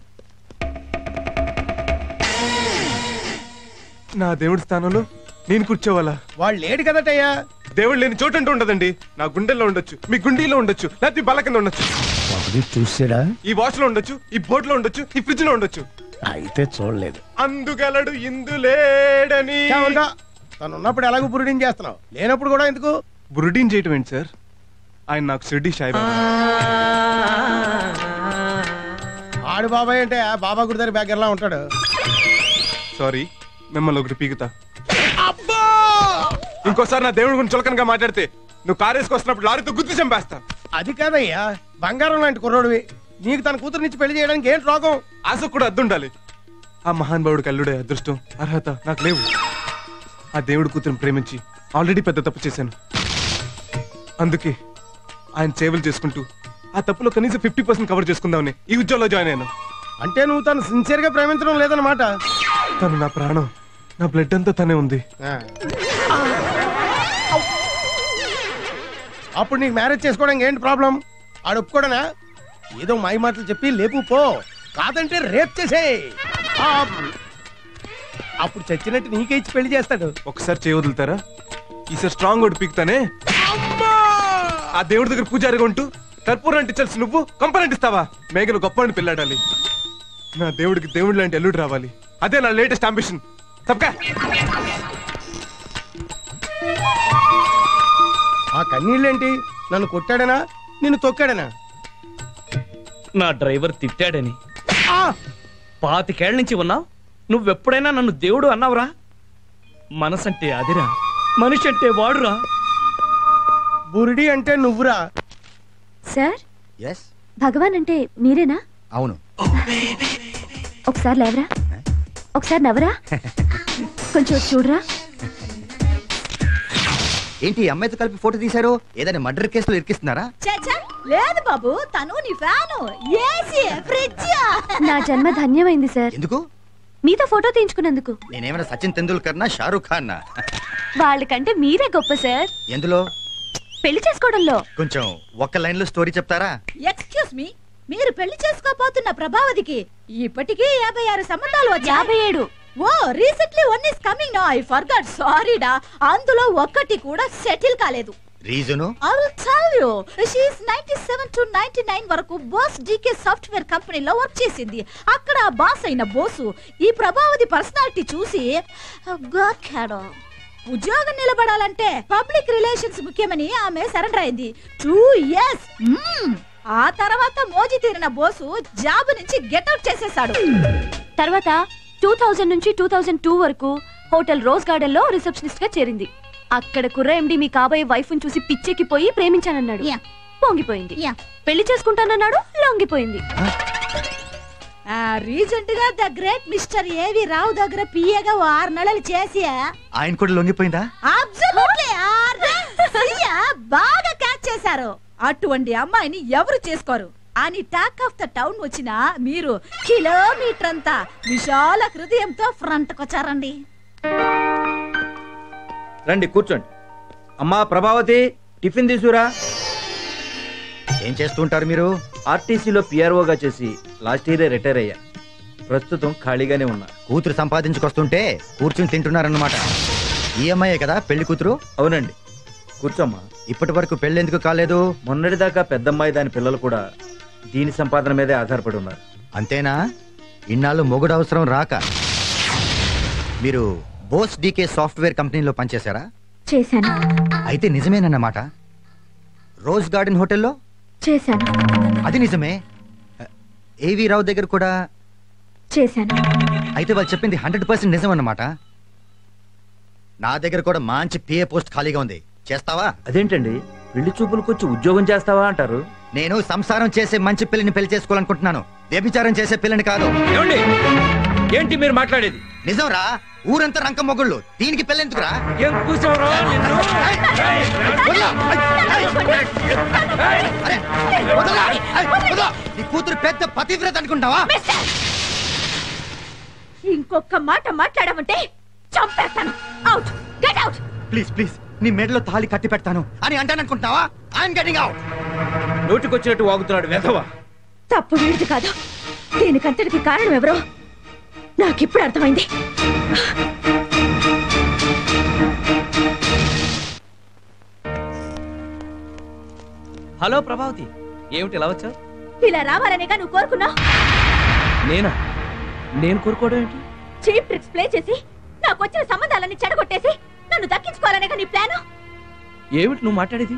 నా దేవుడి స్థానంలో నేను కూర్చోవాలా? వాళ్ళు లేడు కదటయ్యా. దేవుడు లేని చోటు అంటూ ఉండదండి. నా గుండెల్లో ఉండొచ్చు, మీ గుండీలో ఉండొచ్చు, లేకపోతే బల కింద ఉండొచ్చు. చూసాడా? ఈ వాచ్ లో ఉండొచ్చు, ఈ బోట్ లో ఉండొచ్చు, ఈ ఫ్రిడ్జ్ లో ఉండొచ్చు. అయితే చూడలేదు. అందుగలడు ఇందులేడని. తను ఉన్నప్పుడు ఎలాగో బురుడీని చేస్తున్నావు, లేనప్పుడు కూడా ఎందుకు బురుడీని చేయటం ఏంటి సార్? ఆయన నాకు షిర్డీ సాయిబాబా. ఆడు బాబాయ్ అంటే బాబా గుడి దగ్గర బ్యాగర్లా ఉంటాడు. సారీ, మిమ్మల్ని ఒకటి పీకుతా. ఇంకోసారి నా దేవుడి గురించి చులకనగా మాట్లాడితే నువ్వు కారు వేసుకొస్తున్నప్పుడు లారీతో గుర్తు చంపేస్తా. అది కాదయ్యా, బంగారం లాంటి కుర్రోడివి, నీకు తన కూతురు నుంచి పెళ్లి చేయడానికి ఏంటి రోగం? ఆశ కూడా అద్దుండాలి. ఆ మహానుభావుడికి అల్లుడే అదృష్టం, అర్హత నాకు లేవు. ఆ దేవుడి కూతురుని ప్రేమించి ఆల్రెడీ పెద్ద తప్పు చేశాను. అందుకే ఆయన సేవలు చేసుకుంటూ ఆ తప్పులో కనీసం 50% కవర్ చేసుకుందామని ఈ ఉద్యోగంలో జాయిన్ అయ్యాను. అంటే నువ్వు తను సిన్సియర్ గా ప్రేమించడం లేదన్నమాట. తను నా ప్రాణం, నా బ్లడ్ అంతా తనే ఉంది. అప్పుడు నీకు మ్యారేజ్ చేసుకోవడానికి ఏంటి ప్రాబ్లం? ఆడు ఒప్పుకోడనా? ఏదో మాయ మాటలు చెప్పి లేపు పో, కాదంటే రేప్ చేసే. అప్పుడు చచ్చినట్టు నీకే ఇచ్చి పెళ్లి చేస్తాడు. ఒకసారి చేయి వదులుతారా? ఈసారి స్ట్రాంగ్ ఒకటి పీకుతానే. ఆ దేవుడి దగ్గర పూజారిగా ఉంటూ కర్పూరం అంటించాల్సి నువ్వు కంపని అంటిస్తావా? మేఘలు గొప్పని పెళ్ళాడాలి. నా దేవుడికి దేవుడి లాంటి ఎల్లుడు రావాలి. అదే నా లేటెస్ట్ అంబిషన్. తప్పకా ఆ కన్నీళ్ళేంటి? నన్ను కొట్టాడనా, నిన్ను తొక్కాడనా? నా డ్రైవర్ తిట్టాడని. 25 ఏళ్ల నుంచి ఉన్నావు, నువ్వెప్పుడైనా నన్ను దేవుడు అన్నావురా? మనసంటే అదిరా, మనిషి అంటే వాడురా. బురిడి అంటే నువ్వురా. సార్, భగవాన్ అంటే మీరేనా? అవును. ఒకసారి లేవరా, ఒకసారి నవ్వరా, కొంచెం చూడరా. ఏంటి అమ్మాయితో కలిపి ఫోటో తీశారు? ఏదైనా మర్డర్ కేసులో ఇరికిస్తున్నారా? లేదు బాబు, తను నీ ఫ్యాను. AC, fridge. నా జన్మ ధన్యమైంది సార్. ఎందుకు? మీతో ఫోటో తీయించుకున్నందుకు. నేనేమైనా సచిన్ తెందూల్కర్ నా షారూక్ ఖాన్ నా? వాళ్ళకంటే మీరే గొప్ప సార్. ఎందులో? పెళ్లి చేసుకోవడంలో. కొంచెం ఒక్క లైన్ లో స్టోరీ చెప్తారా? ఎక్స్క్యూజ్ మీ, మీరు పెళ్లి చేసుకోబోతున్న ప్రభావతికి ఇప్పటికీ 56 సంబంధాలు వచ్చాయి. 57. ఓ, recently one is coming now. I forgot, సారీడా. అందులో ఒక్కటి కూడా సెటిల్ కాలేదు. Reason? I will tell you. She is 97 to 99 వరకు బోస్ డీకే సాఫ్ట్వేర్ కంపెనీలో వర్క్ చేసింది. అక్కడ ఆ బాస్ అయిన బోసు ఈ ప్రభావతి పర్సనాలిటీ చూసి గాకాడు. ఉద్యోగం నిలబడాలంటే పబ్లిక్ రిలేషన్స్ ముఖ్యమని ఆమె సరెండర్ అయింది. 2 years. ఆ తర్వాత మోజీ తీరిన బోసు జాబ్ నుంచి గెట్అవుట్ చేసేశాడు. తర్వాత 2000 నుంచి 2002 వరకు హోటల్ రోజ్ గార్డెన్ లో రిసెప్షనిస్ట్ గా చేరింది. అక్కడ కుర్ర ఎండి మీ కాబోయే వైఫ్ ని చూసి పిచ్చెక్కిపోయి ప్రేమించానన్నాడు. పొంగిపోయింది. పెళ్లి చేసుకుంటానన్నాడు, లొంగిపోయింది. రీసెంట్ గా ద గ్రేట్ మిస్టర్ ఏవి రావు దగ్గర పిఏగా 6 నెలలు చేసి ఆయన కూడా లొంగిపోయిందా? అబ్సల్యూట్లీ బాగా క్యాచ్ చేశారు. అటువంటి అమ్మాయిని ఎవరు చేసుకోరు అని టాక్ ఆఫ్ ద టౌన్ వచ్చిన మీరు కిలోమీటర్ అంతా విశాల హృదయంతో ఫ్రంట్ కొచ్చారండి. రండి కూర్చోండి. అమ్మా ప్రభావతి, టిఫిన్ తీసుకురా. ఏం చేస్తుంటారు మీరు? ఆర్టీసీలో పిఆర్ఓగా చేసి లాస్ట్ ఇయర్ రిటైర్ అయ్యా. ప్రస్తుతం ఖాళీగానే ఉన్నా. కూతురు సంపాదించుకొస్తుంటే కూర్చుని తింటున్నారన్నమాట. ఈఎంఐ కదా పెళ్లి కూతురు? అవునండి. కూర్చోమ్మా. ఇప్పటి వరకు పెళ్లి ఎందుకు కాలేదు? మొన్నటిదాకా పెద్దమ్మాయి దాని పిల్లలు కూడా దీని సంపాదన మీదే ఆధారపడి ఉన్నారు. అంతేనా? ఇన్నాళ్ళు మొగుడు అవసరం రాక మీరు బోస్ డీకే సాఫ్ట్వేర్ కంపెనీలో పనిచేశారా? చేశాను. అయితే నిజమేనన్నమాట. రోజ్ గార్డెన్ హోటల్లో చేశాను. అది నిజమే. ఏవి రావు దగ్గర కూడా చేశాను. అయితే వాళ్ళు చెప్పింది 100% నిజం అన్నమాట. నా దగ్గర కూడా మంచి పిఏ పోస్ట్ ఖాళీగా ఉంది. చేస్తావా? అదేంటండి, పెళ్లి చూపులకు వచ్చి ఉద్యోగం చేస్తావా అంటారు? నేను సంసారం చేసే మంచి పిల్లని పెళ్లి చేసుకోవాలనుకుంటున్నాను, వ్యభిచారం చేసే పిల్లని కాదు. ఏంటి మీరు మాట్లాడేది? నిజం రా, ఊరంతా రంక మొగుళ్ళు, దీనికి పెళ్ళెందుకురా? నీ కూతురు పెద్ద పతివ్రత అనుకుంటావా? ఇంకొక మాట మాట్లాడమంటే చంపేస్తాను. Out, get out. Please please, నీ మెడలో తాళి కట్టి పెడతాను అని అంటాననుకుంటావా? I'm getting out. నోటికొచ్చినట్టు వాగుతున్నాడు వెధవ. తప్పు వీడిది కాదు, దీనికంతటికి కారణం ఎవరో నాకిప్పుడు అర్థమైంది. హలో ప్రభావతి, ఏమిటి ఇలా వచ్చావు? ఇలా రావాలనేగా నువ్వు కోరుకున్నావు. నేను కోరుకోవడం ఏంటి? చీప్ ట్రిక్స్ ప్లే చేసి నాకు వచ్చిన సంబంధాలన్నీ చెడగొట్టేసి నన్ను దక్కించుకోవాలనేగా నీ ప్లాను. ఏమిటి నువ్వు మాట్లాడేది?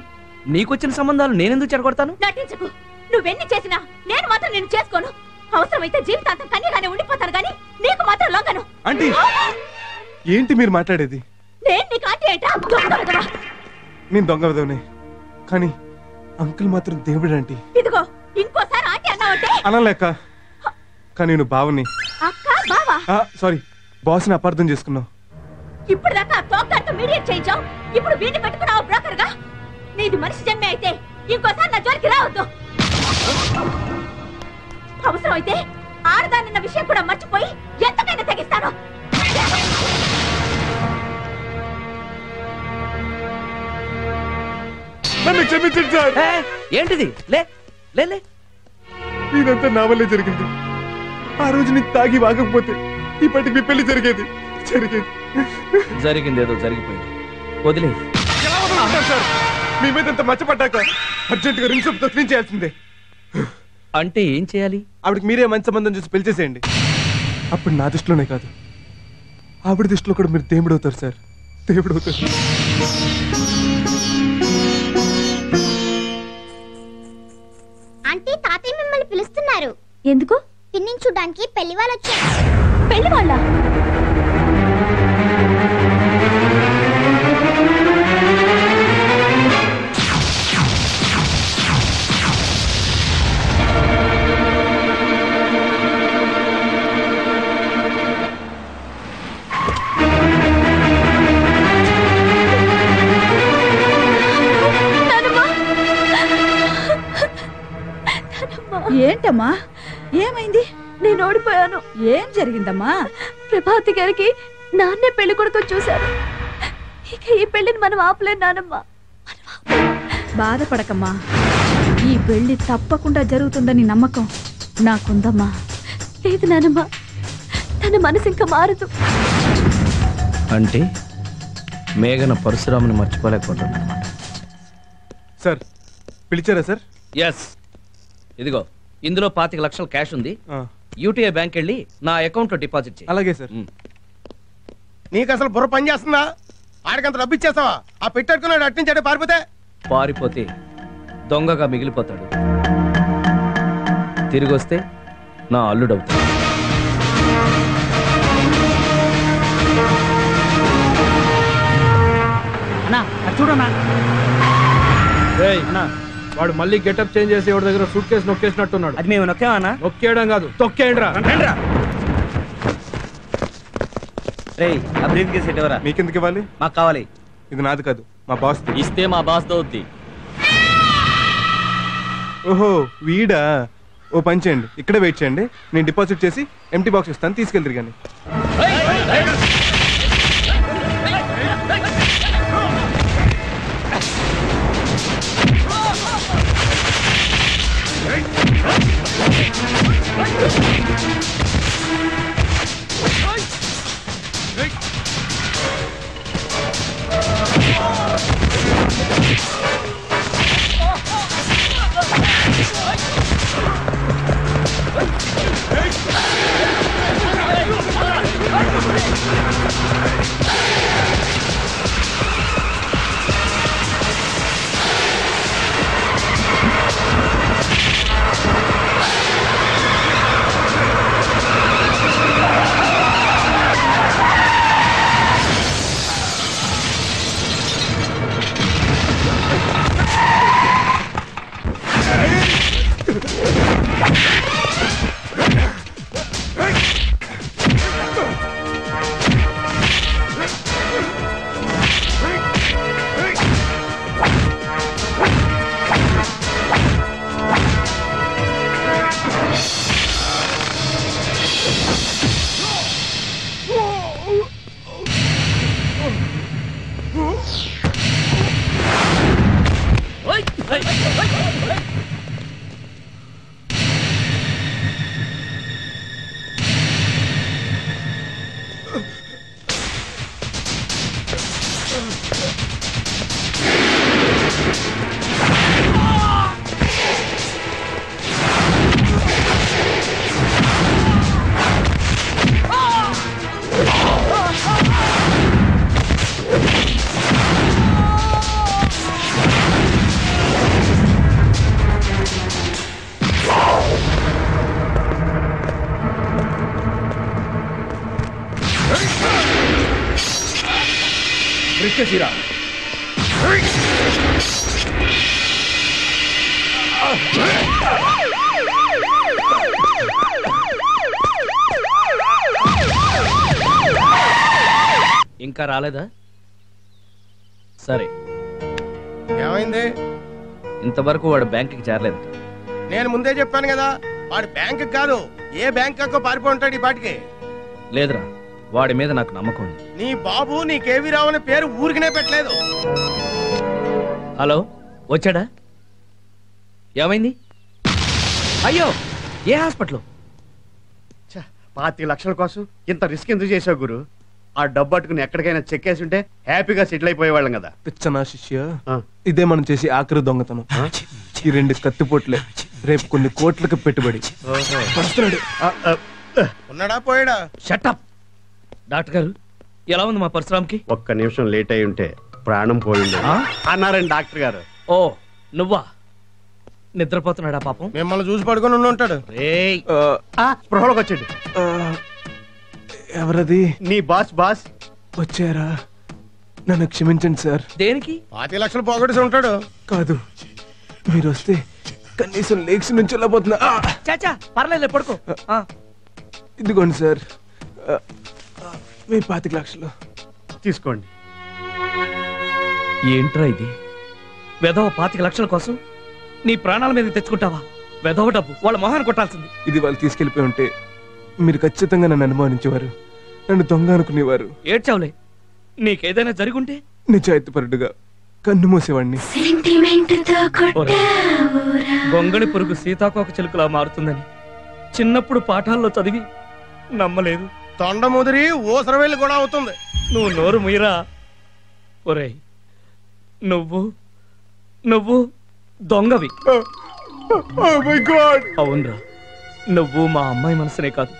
నీకొచ్చిన సంబంధాలు నేనెందుకు చెడగొడతాను? నటించకు. నువ్వెన్ని చేసినా నేను మాత్రం నేను చేసుకోను. అవసరమైతే జీవితాంతం కన్యగానే ఉండిపోతాను గానీ నీకు మాత్రం లొంగను. ఆంటీ ఏంటి మీరు మాట్లాడేది? నేను నీకు ఆంటీ ఏంటా? దొంగ. నేను దొంగ విధవనే, కానీ అంకుల్ మాత్రం దేవుడు ఆంటీ. ఇదిగో ఇంకోసారి ఆంటీ అన్నావంటే అనలేక, కానీ నేను బావని. అక్క బావా? సారీ, బాస్ని అపార్థం చేసుకున్నావు. ఇప్పుడు దాకా తోకతో మీడియేట్ చేయించావు, ఇప్పుడు వీడిని పెట్టుకున్నావు బ్రోకర్ గా. నీది మనిషి జన్మే అయితే ఇంకోసారి నా జోలికి రావద్దు. అవసరం అయితే ఆడదానన్న విషయం కూడా మర్చిపోయి ఎంతకైనా తెగిస్తాను. నన్ను క్షమించండి సార్. ఏంటిది? లే లే లే. ఇదంతా నా వల్లే జరిగింది. ఆ రోజు నీకు తాగి వాగకపోతే ఇప్పటికి మీ పెళ్లి జరిగేది. జరిగింది ఏదో జరిగిపోయింది, వదిలే. సార్ మీ మీద ఎంత మచ్చపడ్డాక అర్జెంటుగా రింగ్ సూప్ క్లీన్ చేయాల్సిందే. అంటే ఏం చేయాలి? ఆవిడకి మీరే మంచి సంబంధం చూసి పెళ్లి చేసేయండి. అప్పుడు నా దృష్టిలోనే కాదు, ఆవిడ దృష్టిలో కూడా మీరు దేవుడు అవుతారు సార్, దేవుడు అవుతారు. ఆంటీ, తాతయ్య మిమ్మల్ని పిలుస్తున్నారు. ఎందుకు? పిన్నిని చూడడానికి పెళ్లి వాళ్ళు వచ్చారు. పెళ్లి వాళ్ళ? ఏంటమ్మా, ఏమైంది? నేను ఓడిపోయాను. ఏం జరిగిందమ్మా? ప్రభావతి గారికి నాన్నే పెళ్లి కొడుకు చూశారు. ఇక ఈ పెళ్లిని మనం ఆపలేం నానమ్మ. బాధపడకమ్మా, ఈ పెళ్లి తప్పకుండా జరుగుతుందని నమ్మకం నాకుందమ్మా. లేదు నానమ్మ, తన మనసు ఇంకా మారదు. అంటే మేఘన పరశురాముని మర్చిపోలేకపోతుంది అన్నమాట. సార్ పిలిచారా సార్? ఎస్, ఇదిగో ఇందులో 25 లక్షల క్యాష్ ఉంది. యూటీఐ బ్యాంక్ వెళ్ళి నా అకౌంట్ లో డిపాజిట్ చేయి. అలాగే సార్. నీకు అసలు బుర్ర పని చేస్తుందా? ఆడికంత డబ్బు ఇచ్చేస్తావా? ఆ పెట్టాడుకున్నాడు అట్టించాడు పారిపోతే దొంగగా మిగిలిపోతాడు, తిరిగి వస్తే నా అల్లుడవుతాడు. చూడన్నా వాడు మళ్ళీ గెటప్ చేంజ్ చేసి ఎవరి దగ్గర సూట్ కేసు నొక్కేసినట్టున్నాడు. అది మేము నొక్కామన్నా? నొక్కేయడం కాదు, తొక్కేయండి రా. ఆ బ్రీఫ్ కేసు ఎవరా? మీకెందుకు ఇవ్వాలి? మాకు కావాలి. ఇది నాది కాదు, మా బాస్. ఇస్తే మా బాస్ దోద్ది. ఓహో వీడా? ఓ పని చేయండి, ఇక్కడే వెయిట్ చేయండి, నేను డిపాజిట్ చేసి ఎంటీ బాక్స్ ఇస్తాను, తీసుకెళ్తారు. కానీ వచ్చేసిరా. ఇంకా రాలేదా? సరే, ఏమైంది? ఇంతవరకు వాడు బ్యాంకుకి చేరలేదు. నేను ముందే చెప్పాను కదా, వాడు బ్యాంక్ కాదు ఏ బ్యాంక్ పారిపోయి ఉంటాడు ఈ పాటికి. లేదురా, వాడి మీద నాకు నమ్మకం ఉంది. నీ బాబు నీ కేవీ రావు అనే పేరు ఊరికనే పెట్టలేదు. హలో, వచ్చాడా? ఏమైంది? అయ్యో, ఏ హాస్పిటల్? 25 లక్షల కోసం ఇంత రిస్క్ ఎందుకు చేసావు గురు? ఆ డబ్బు పట్టుకుని ఎక్కడికైనా చెక్కేసి ఉంటే హ్యాపీగా సెటిల్ అయిపోయేవాళ్ళం కదా. పిచ్చనా శిష్య, ఇదే మనం చేసి ఆఖరి దొంగతనం. ఈ 2 కత్తిపోట్లే రేపు కొన్ని కోట్లకు పెట్టుబడి. ఉన్నాడా పోయాడా? షటప్. డాక్టర్ గారు, ఎలా ఉంది మా పరశురామ్కి? ఒక్క నిమిషం లేట్ అయి ఉంటే ప్రాణం పోయింది అన్నారండి డాక్టర్ గారు. ఓ, నువ్వా? నిద్రపోతున్నాడా పాపం? మిమ్మల్ని చూసి పడుకొని ఉండి ఉంటాడు. స్పృహలోకి వచ్చాడు. ఎవరది? నీ బాస్. బాస్ వచ్చారా? నన్ను క్షమించండి సార్. దేనికి? 25 లక్షలు పోగొట్టేసి ఉంటాడు. కాదు, మీరు వస్తే కనీసం లేక్స్ నుంచి వెళ్ళబోతున్నా. చాచా, పర్లేదు, పడుకో. ఇదిగోండి సార్, మీ 25 లక్షలు తీసుకోండి. ఏంట్రా ఇది? వెధవ 25 లక్షల కోసం నీ ప్రాణాల మీద తెచ్చుకుంటావా? వెధవ డబ్బు వాళ్ళ మొహాన్ని కొట్టాల్సింది. ఇది వాళ్ళు తీసుకెళ్లిపోయి ఉంటే మీరు ఖచ్చితంగా నన్ను అనుమానించేవారు, నన్ను దొంగ అనుకునేవారు. ఏడ్చావులే, నీకేదైనా జరుగుంటే నిజాయితీపరుడుగా కన్ను మూసేవాడిని. గొంగళి పురుగు సీతాకోక చిలుకలా మారుతుందని చిన్నప్పుడు పాఠాల్లో చదివి నమ్మలేదు. తొండ ముదిరి ఊసరవేళ్ళు కూడా అవుతుంది. నువ్వు నోరు ముయిరా. ఒరేయ్, నువ్వు దొంగవి. అవునరా, నువ్వు మా అమ్మాయి మనసునే కాదు,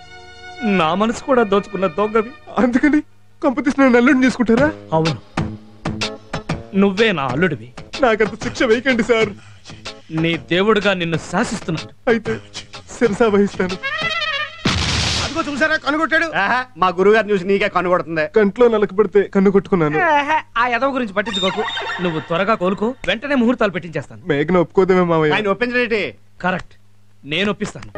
నా మనసు కూడా దోచుకున్న దొంగవి. అందుకని కంపెనీస్ అల్లుడిని చేసుకుంటారా? అవును, నువ్వే నా అల్లుడివి. నాకంత శిక్ష వేయకండి సార్. నీ దేవుడుగా నిన్ను శాసిస్తున్నాడు. అయితే శిరసా వహిస్తాను. అదిగో చూసారా, కనుగొట్టాడు. మా గురుగారు చూసి నీకే కనుగొడుతుంది. కంట్లో నలకబడితే కన్ను కొట్టుకున్నాను. ఆ యదవ గురించి పట్టించుకోకు. నువ్వు త్వరగా కోలుకో, వెంటనే ముహూర్తాలు పెట్టించేస్తాను. మేఘన ఒప్పుకోదేమే మావయ్య? ఆయన ఒప్పించలేటి. కరెక్ట్, నేను ఒప్పిస్తాను.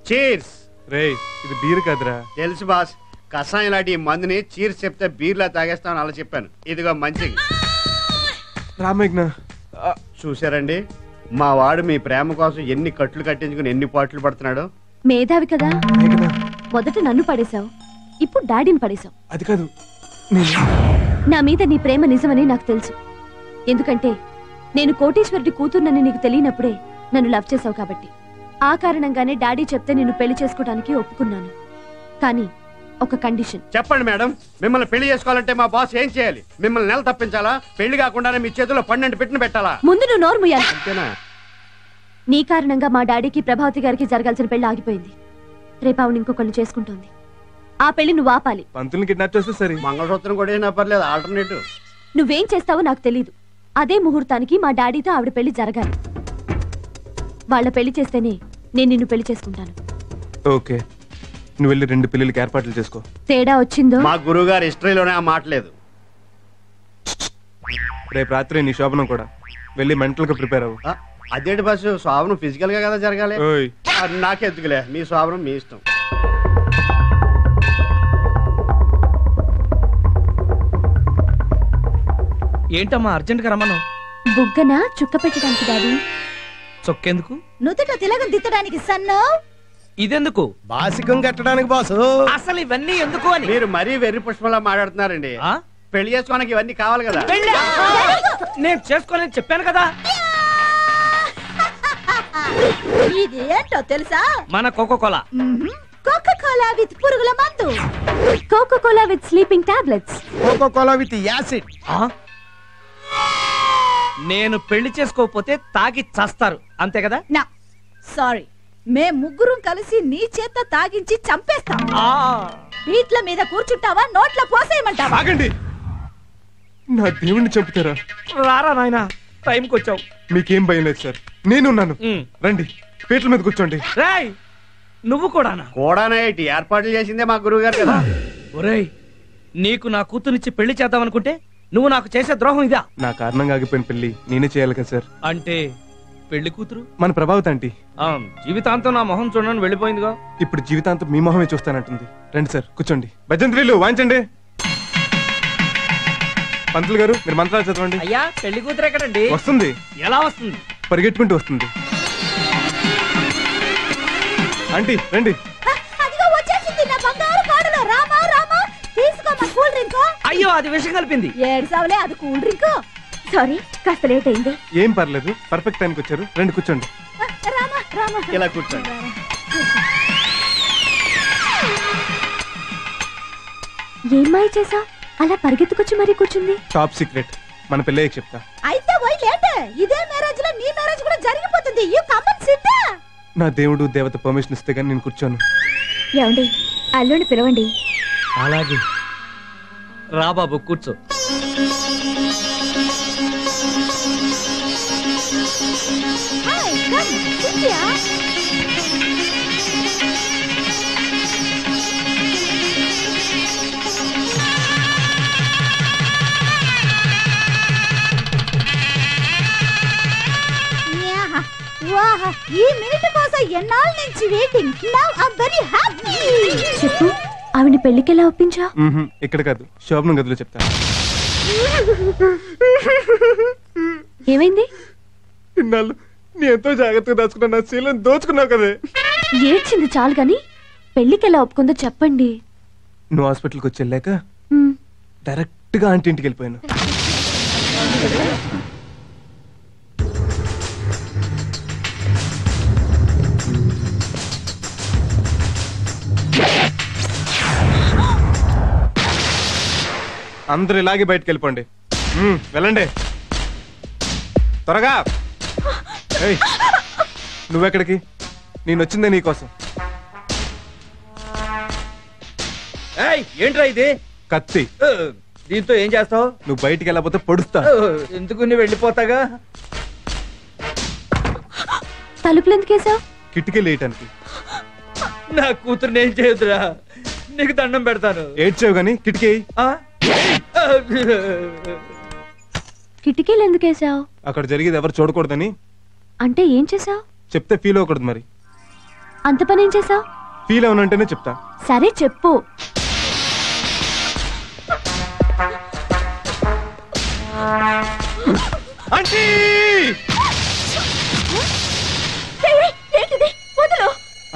చీర్స్. రేయ్, ఇది బీర్ కాదురా. తెలుసు బాస్, కషాయం లాంటి ఈ మందుని చీర్స్ చెప్తే బీర్లా తాగేస్తామని అలా చెప్పాను. ఇదిగో మంచిది. రామేఘ్న, చూసారండి మా వాడు మీ ప్రేమ కోసం ఎన్ని కట్లు కట్టించుకుని ఎన్ని పాటలు పడుతున్నాడు. మేధావి కదా, మొదట నన్ను పడేశావు, ఇప్పుడు డాడీని పడేశావు. అది కాదు, నా మీద నీ ప్రేమ నిజమని నాకు తెలుసు. ఎందుకంటే నేను కోటీశ్వరుడి కూతుర్నని నీకు తెలియనప్పుడే నన్ను లవ్ చేశావు కాబట్టి. ఆ కారణంగానే డాడీ చెప్తే నిన్ను పెళ్లి చేసుకోవడానికి ఒప్పుకున్నాను. కానీ ఒక కండిషన్. చెప్పండి మేడం, మిమ్మల్ని పెళ్లి చేసుకోవాలంటే మా బాస్ ఏం చేయాలి? మిమ్మల్ని నెల తప్పించాలా? పెళ్లి కాకుండానే మీ చేతిలో 12 పెట్టిన పెట్టాలా? ముందు నువ్వు నోరు ముయ్యాలి. అంతేనా? నీ కారణంగా మా డాడీకి ప్రభావతి గారికి జరగాల్సిన పెళ్లి ఆగిపోయింది. రేపు ఆవిడ ఇంకొకళ్ళు చేసుకుంటోంది. ఆ పెళ్లి నువ్వు ఆపాలి. పంతుల్ని కిడ్నాప్ చేస్తే సరే. మంగళసూత్రం కూడా ఏనా పర్లేదు, ఆల్టర్నేటివ్. నువ్వేం చేస్తావో నాకు తెలీదు. అదే ముహూర్తానికి మా డాడీతో ఆవిడ పెళ్లి జరగాలి. వాళ్ళ పెళ్లి చేస్తేనే నేను నిన్ను పెళ్లి చేసుకుంటాను. ఓకే, నువ్వు వెళ్ళి 2 పెళ్లికి ఏర్పాట్లు చేసుకో. తేడా వచ్చిందో? మా గురువు గారి హిస్టరీలోనే ఆ మాట లేదు. రేపు రాత్రి నీ శోభనం కూడా. వెళ్ళి మెంటల్ గా ప్రిపేర్ అవ్వు. అదేంటి బస్సు, శోభనం ఫిజికల్ గా కదా జరగాలి. నాకెందుకులే, మీ శోభనం మీ ఇష్టం. ఏంటమ్మా అర్జెంట్ గా రమ్మను? బుగ్గన చుక్క పెట్టడానికి డాడీ. చొక్కెందుకు? నుదుట తిలకం దిద్దడానికి సన్ను. ఇదెందుకు? బాసికం కట్టడానికి బాసు. అసలు ఇవన్నీ ఎందుకు అని మీరు మరీ వెర్రి పుష్పంలా మాట్లాడుతున్నారండి. పెళ్లి చేసుకోవడానికి ఇవన్నీ కావాలి కదా. నేను చేసుకోవాలని చెప్పాను కదా. ఇది ఏంటో తెలుసా? మన కోకోకోలా. కోకోకోలా విత్ పురుగుల మందు. Coca Cola with sleeping tablets. Coca Cola with acid. నేను పెళ్లి చేసుకోకపోతే తాగి చస్తారు, అంతే కదా? నా సారీ, మేం ముగ్గురం కలిసి నీ చేత తాగించి చంపేస్తాం. వీట్ల మీద కూర్చుంటావా, నోట్ల పోసేయమంటావా? ఆగండి, నా దేవుణ్ణి చంపుతారా? రారా నాయనా, టైంకి వచ్చావు. మీకేం భయం లేదు సార్, నేనున్నాను. రండి, పీటల మీద కూర్చోండి. రాయ్, నువ్వు కూడానా? కూడానే ఏర్పాట్లు చేసిందే మా గురువు గారు కదా. ఒరేయ్, నీకు నా కూతురునిచ్చి పెళ్లి చేద్దామనుకుంటే నువ్వు నాకు చేసే ద్రోహం ఇదా? నా కారణంగా ఆగిపోయిన పెళ్లి నేనే చేయాలి కదా సార్. అంటే పెళ్లి కూతురు మన ప్రభావతి ఆంటీ జీవితాంతం నా మొహం చూడని వెళ్ళిపోయిందిగా. ఇప్పుడు జీవితాంతం మీ మొహమే చూస్తానంటుంది. రండి సార్, కూర్చోండి. భజంత్రీలు వాయించండి. పంతులు గారు మీరు మంత్రాలు చదవండి. అయ్యా, పెళ్లి కూతురు ఎక్కడండి? వస్తుంది. ఎలా వస్తుంది? పరిగెట్టుకుంటూ వస్తుంది. ఆంటీ రండి. అదిగో వచ్చేసింది నా బంగారు కోడలు. రామా రామా, తీసుకో మా కూల్ డ్రింక్. అయ్యో, అది విషం కలిపింది. ఏడ్సావులే, అది కూల్ డ్రింక్. సారీ, కాస్త లేట్ అయింది. ఏం పర్లేదు, పర్ఫెక్ట్ టైంకి వచ్చారు. రండి కూర్చోండి. రామా రామా, ఇలా కూర్చోండి. ఏం మాయ చేసా? అలా పరిగెత్తుకొచ్చి మరీ కూర్చుంది. టాప్ సీక్రెట్, మన పెళ్ళయ్యకి చెప్తా. అయితే పోయి లేట్. ఇదే మ్యారేజ్ లో నీ మ్యారేజ్ కూడా జరిగిపోతుంది. You come and SIT. నా దేవుడు దేవత పర్మిషన్ ఇస్తే గానీ నేను కూర్చోను. ఏమండి, అల్లుని పిలవండి. అలాగే రా బాబు, కూర్చో. Hi, come SIT yeah. వాహ్, ఈ మినిట్ కోసం ఎన్నాళ్ళ నుంచి waiting. Now I am very happy. చెప్పు, ఆవిడ పెళ్లికి ఎలా ఒప్పించా? ఇక్కడ కాదు, శోభనం గదిలో చెప్తా. ఏమైంది? ఇన్నాళ్ళు నీ ఎంతో జాగ్రత్తగా దాచుకున్నా నా శీలను దోచుకున్నావు కదే. ఏడ్చింది చాలు గాని పెళ్లికి ఎలా ఒప్పుకుందో చెప్పండి. నువ్వు హాస్పిటల్కి వచ్చి వెళ్ళాక డైరెక్ట్ గా ఆంటీ ఇంటికి వెళ్ళిపోయాను. అందరు ఇలాగే బయటకు వెళ్ళిపోండి. వెళ్ళండి త్వరగా. నువ్వెక్కడికి? నేను వచ్చిందే నీకోసం. ఏంట్రా ఇది? కత్తి. దీంతో ఏం చేస్తావు? నువ్వు బయటికి వెళ్ళకపోతే పొడుస్తా. ఎందుకు నీ వెళ్ళిపోతాగా? తలుపులు ఎందుకేసావు? కిటికీ లేయటానికి. నా కూతురు ఏం చేయదురా, నీకు దండం పెడతాను. ఏడ్చావు గాని కిటికీ. కిటికీలు ఎందుకేసావు? అక్కడ జరిగేది ఎవరు చూడకూడదని. అంటే ఏం చేసావు? చెప్తే ఫీల్ అవ్వకూడదు. మరి అంత పని ఏం చేసావు? ఫీల్ అవునంటేనే చెప్తా. సరే చెప్పు.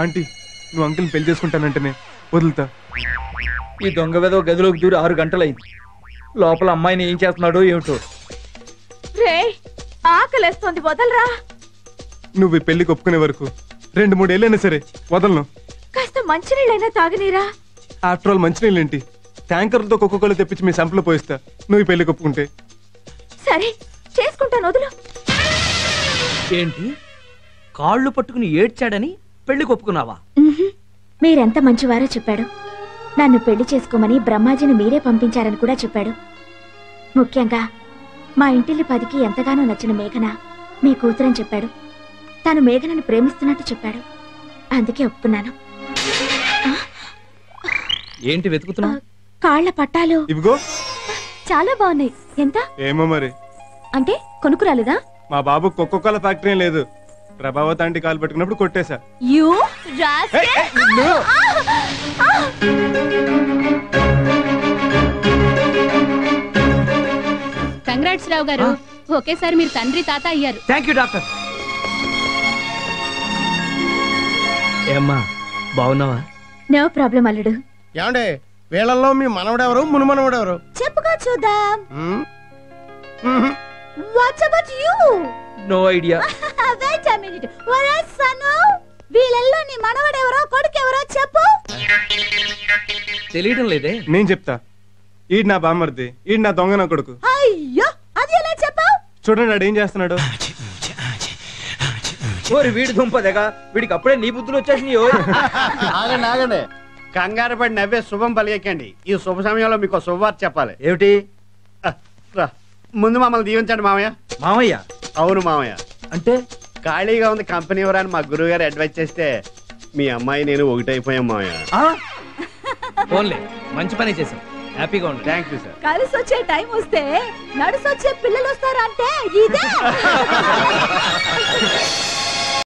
ఆంటీ, నువ్వు అంకిల్ని పెళ్లి చేసుకుంటానంటేనే వదులుతా. ఈ దొంగ వెదవ గదిలోకి దూరి 6 గంటలైంది. లోపల అమ్మాయిని ఏం చేస్తున్నాడో ఏమిటో. రే, ఆకలేస్తోంది, వదలరా. నువ్వు ఈ పెళ్లికి ఒప్పుకునే వరకు 2-3 ఏళ్ళైనా సరే వదలను. కాస్త మంచినీళ్ళైనా తాగనీరా. ఆఫ్టర్ ఆల్ మంచినీళ్ళేంటి, ట్యాంకర్లతో ఒక్కొక్కళ్ళు తెప్పించి మీ సంపలో పోయిస్తా నువ్వు ఈ పెళ్లికి ఒప్పుకుంటే. సరే చేసుకుంటాను, వదులు. ఏంటి, కాళ్ళు పట్టుకుని ఏడ్చాడని పెళ్లి ఒప్పుకున్నావా? మీరెంత మంచివారో చెప్పాడు. నన్ను పెళ్లి చేసుకోమని బ్రహ్మాజీని మీరే పంపించారని కూడా చెప్పాడు. ముఖ్యంగా మా ఇంటిల్లి 10కి ఎంతగానో నచ్చిన మేఘన మీ కూతురని చెప్పాడు. తాను మేఘనని ప్రేమిస్తున్నట్టు చెప్పాడు. అందుకే ఒప్పుకున్నాను. ఏంటి వెతుకుతున్నావు? కాళ్ల పట్టాలు. ఇవిగో. చాలా బాగున్నాయి. ఎంత? ఏమో మరి. అంటే కొనుక్కురాలేదా? మా బాబు కోకోకోలా ఫ్యాక్టరీ లేదు. ప్రభావతి ఆంటీ కాలు పెట్టుకున్నప్పుడు కొట్టేశా. You rascal. Congrats Rao garu, ఒకేసారి మీరు తండ్రి తాత అయ్యారు. Thank you doctor. ఏమ్మా, బాగున్నావా? నో ప్రాబ్లం అల్లుడు. ఏమండే, వీళ్ళల్లో మీ మనవడెవరు, మునుమనవడెవరు? చెప్పుకో చూద్దాం. What's about you? No idea. Wait a minute. ఒరే సను, వీళ్ళల్లో నీ మనవడెవరో కొడుకెవరో చెప్పు. తెలియడం లేదే. నేను చెప్తా. ఈడు నా బామ్మర్ది, ఈడు నా దొంగ నా కొడుకు. అయ్యో, అది ఎలా చెప్పావు? చూడండి ఆడు ఏం చేస్తున్నాడు. ఓరి వీడి దుంపదేగా, వీడికి అప్పుడే నీ బుద్ధులు వచ్చేసినాయి. ఆగండి ఆగండి, కంగారు పడి నవ్వే శుభం పలికండి. ఈ శుభ సమయంలో మీకు శుభవార్త చెప్పాలి. ఏమిటి? రా, ముందు మమ్మల్ని దీవించండి మామయ్య. మామయ్య? అవును మామయ్య. అంటే ఖాళీగా ఉంది కంపెనీ ఎవరని మా గురువు గారు అడ్వైజ్ చేస్తే మీ అమ్మాయి నేను ఒకటైపోయాం మామయ్య. ఓన్లే మంచి పని చేశాం. హ్యాపీగా ఉండండి. Thank you sir. కలిసి వచ్చే టైం వస్తే నడుసొచ్చే పిల్లలు వస్తారంటే ఇదే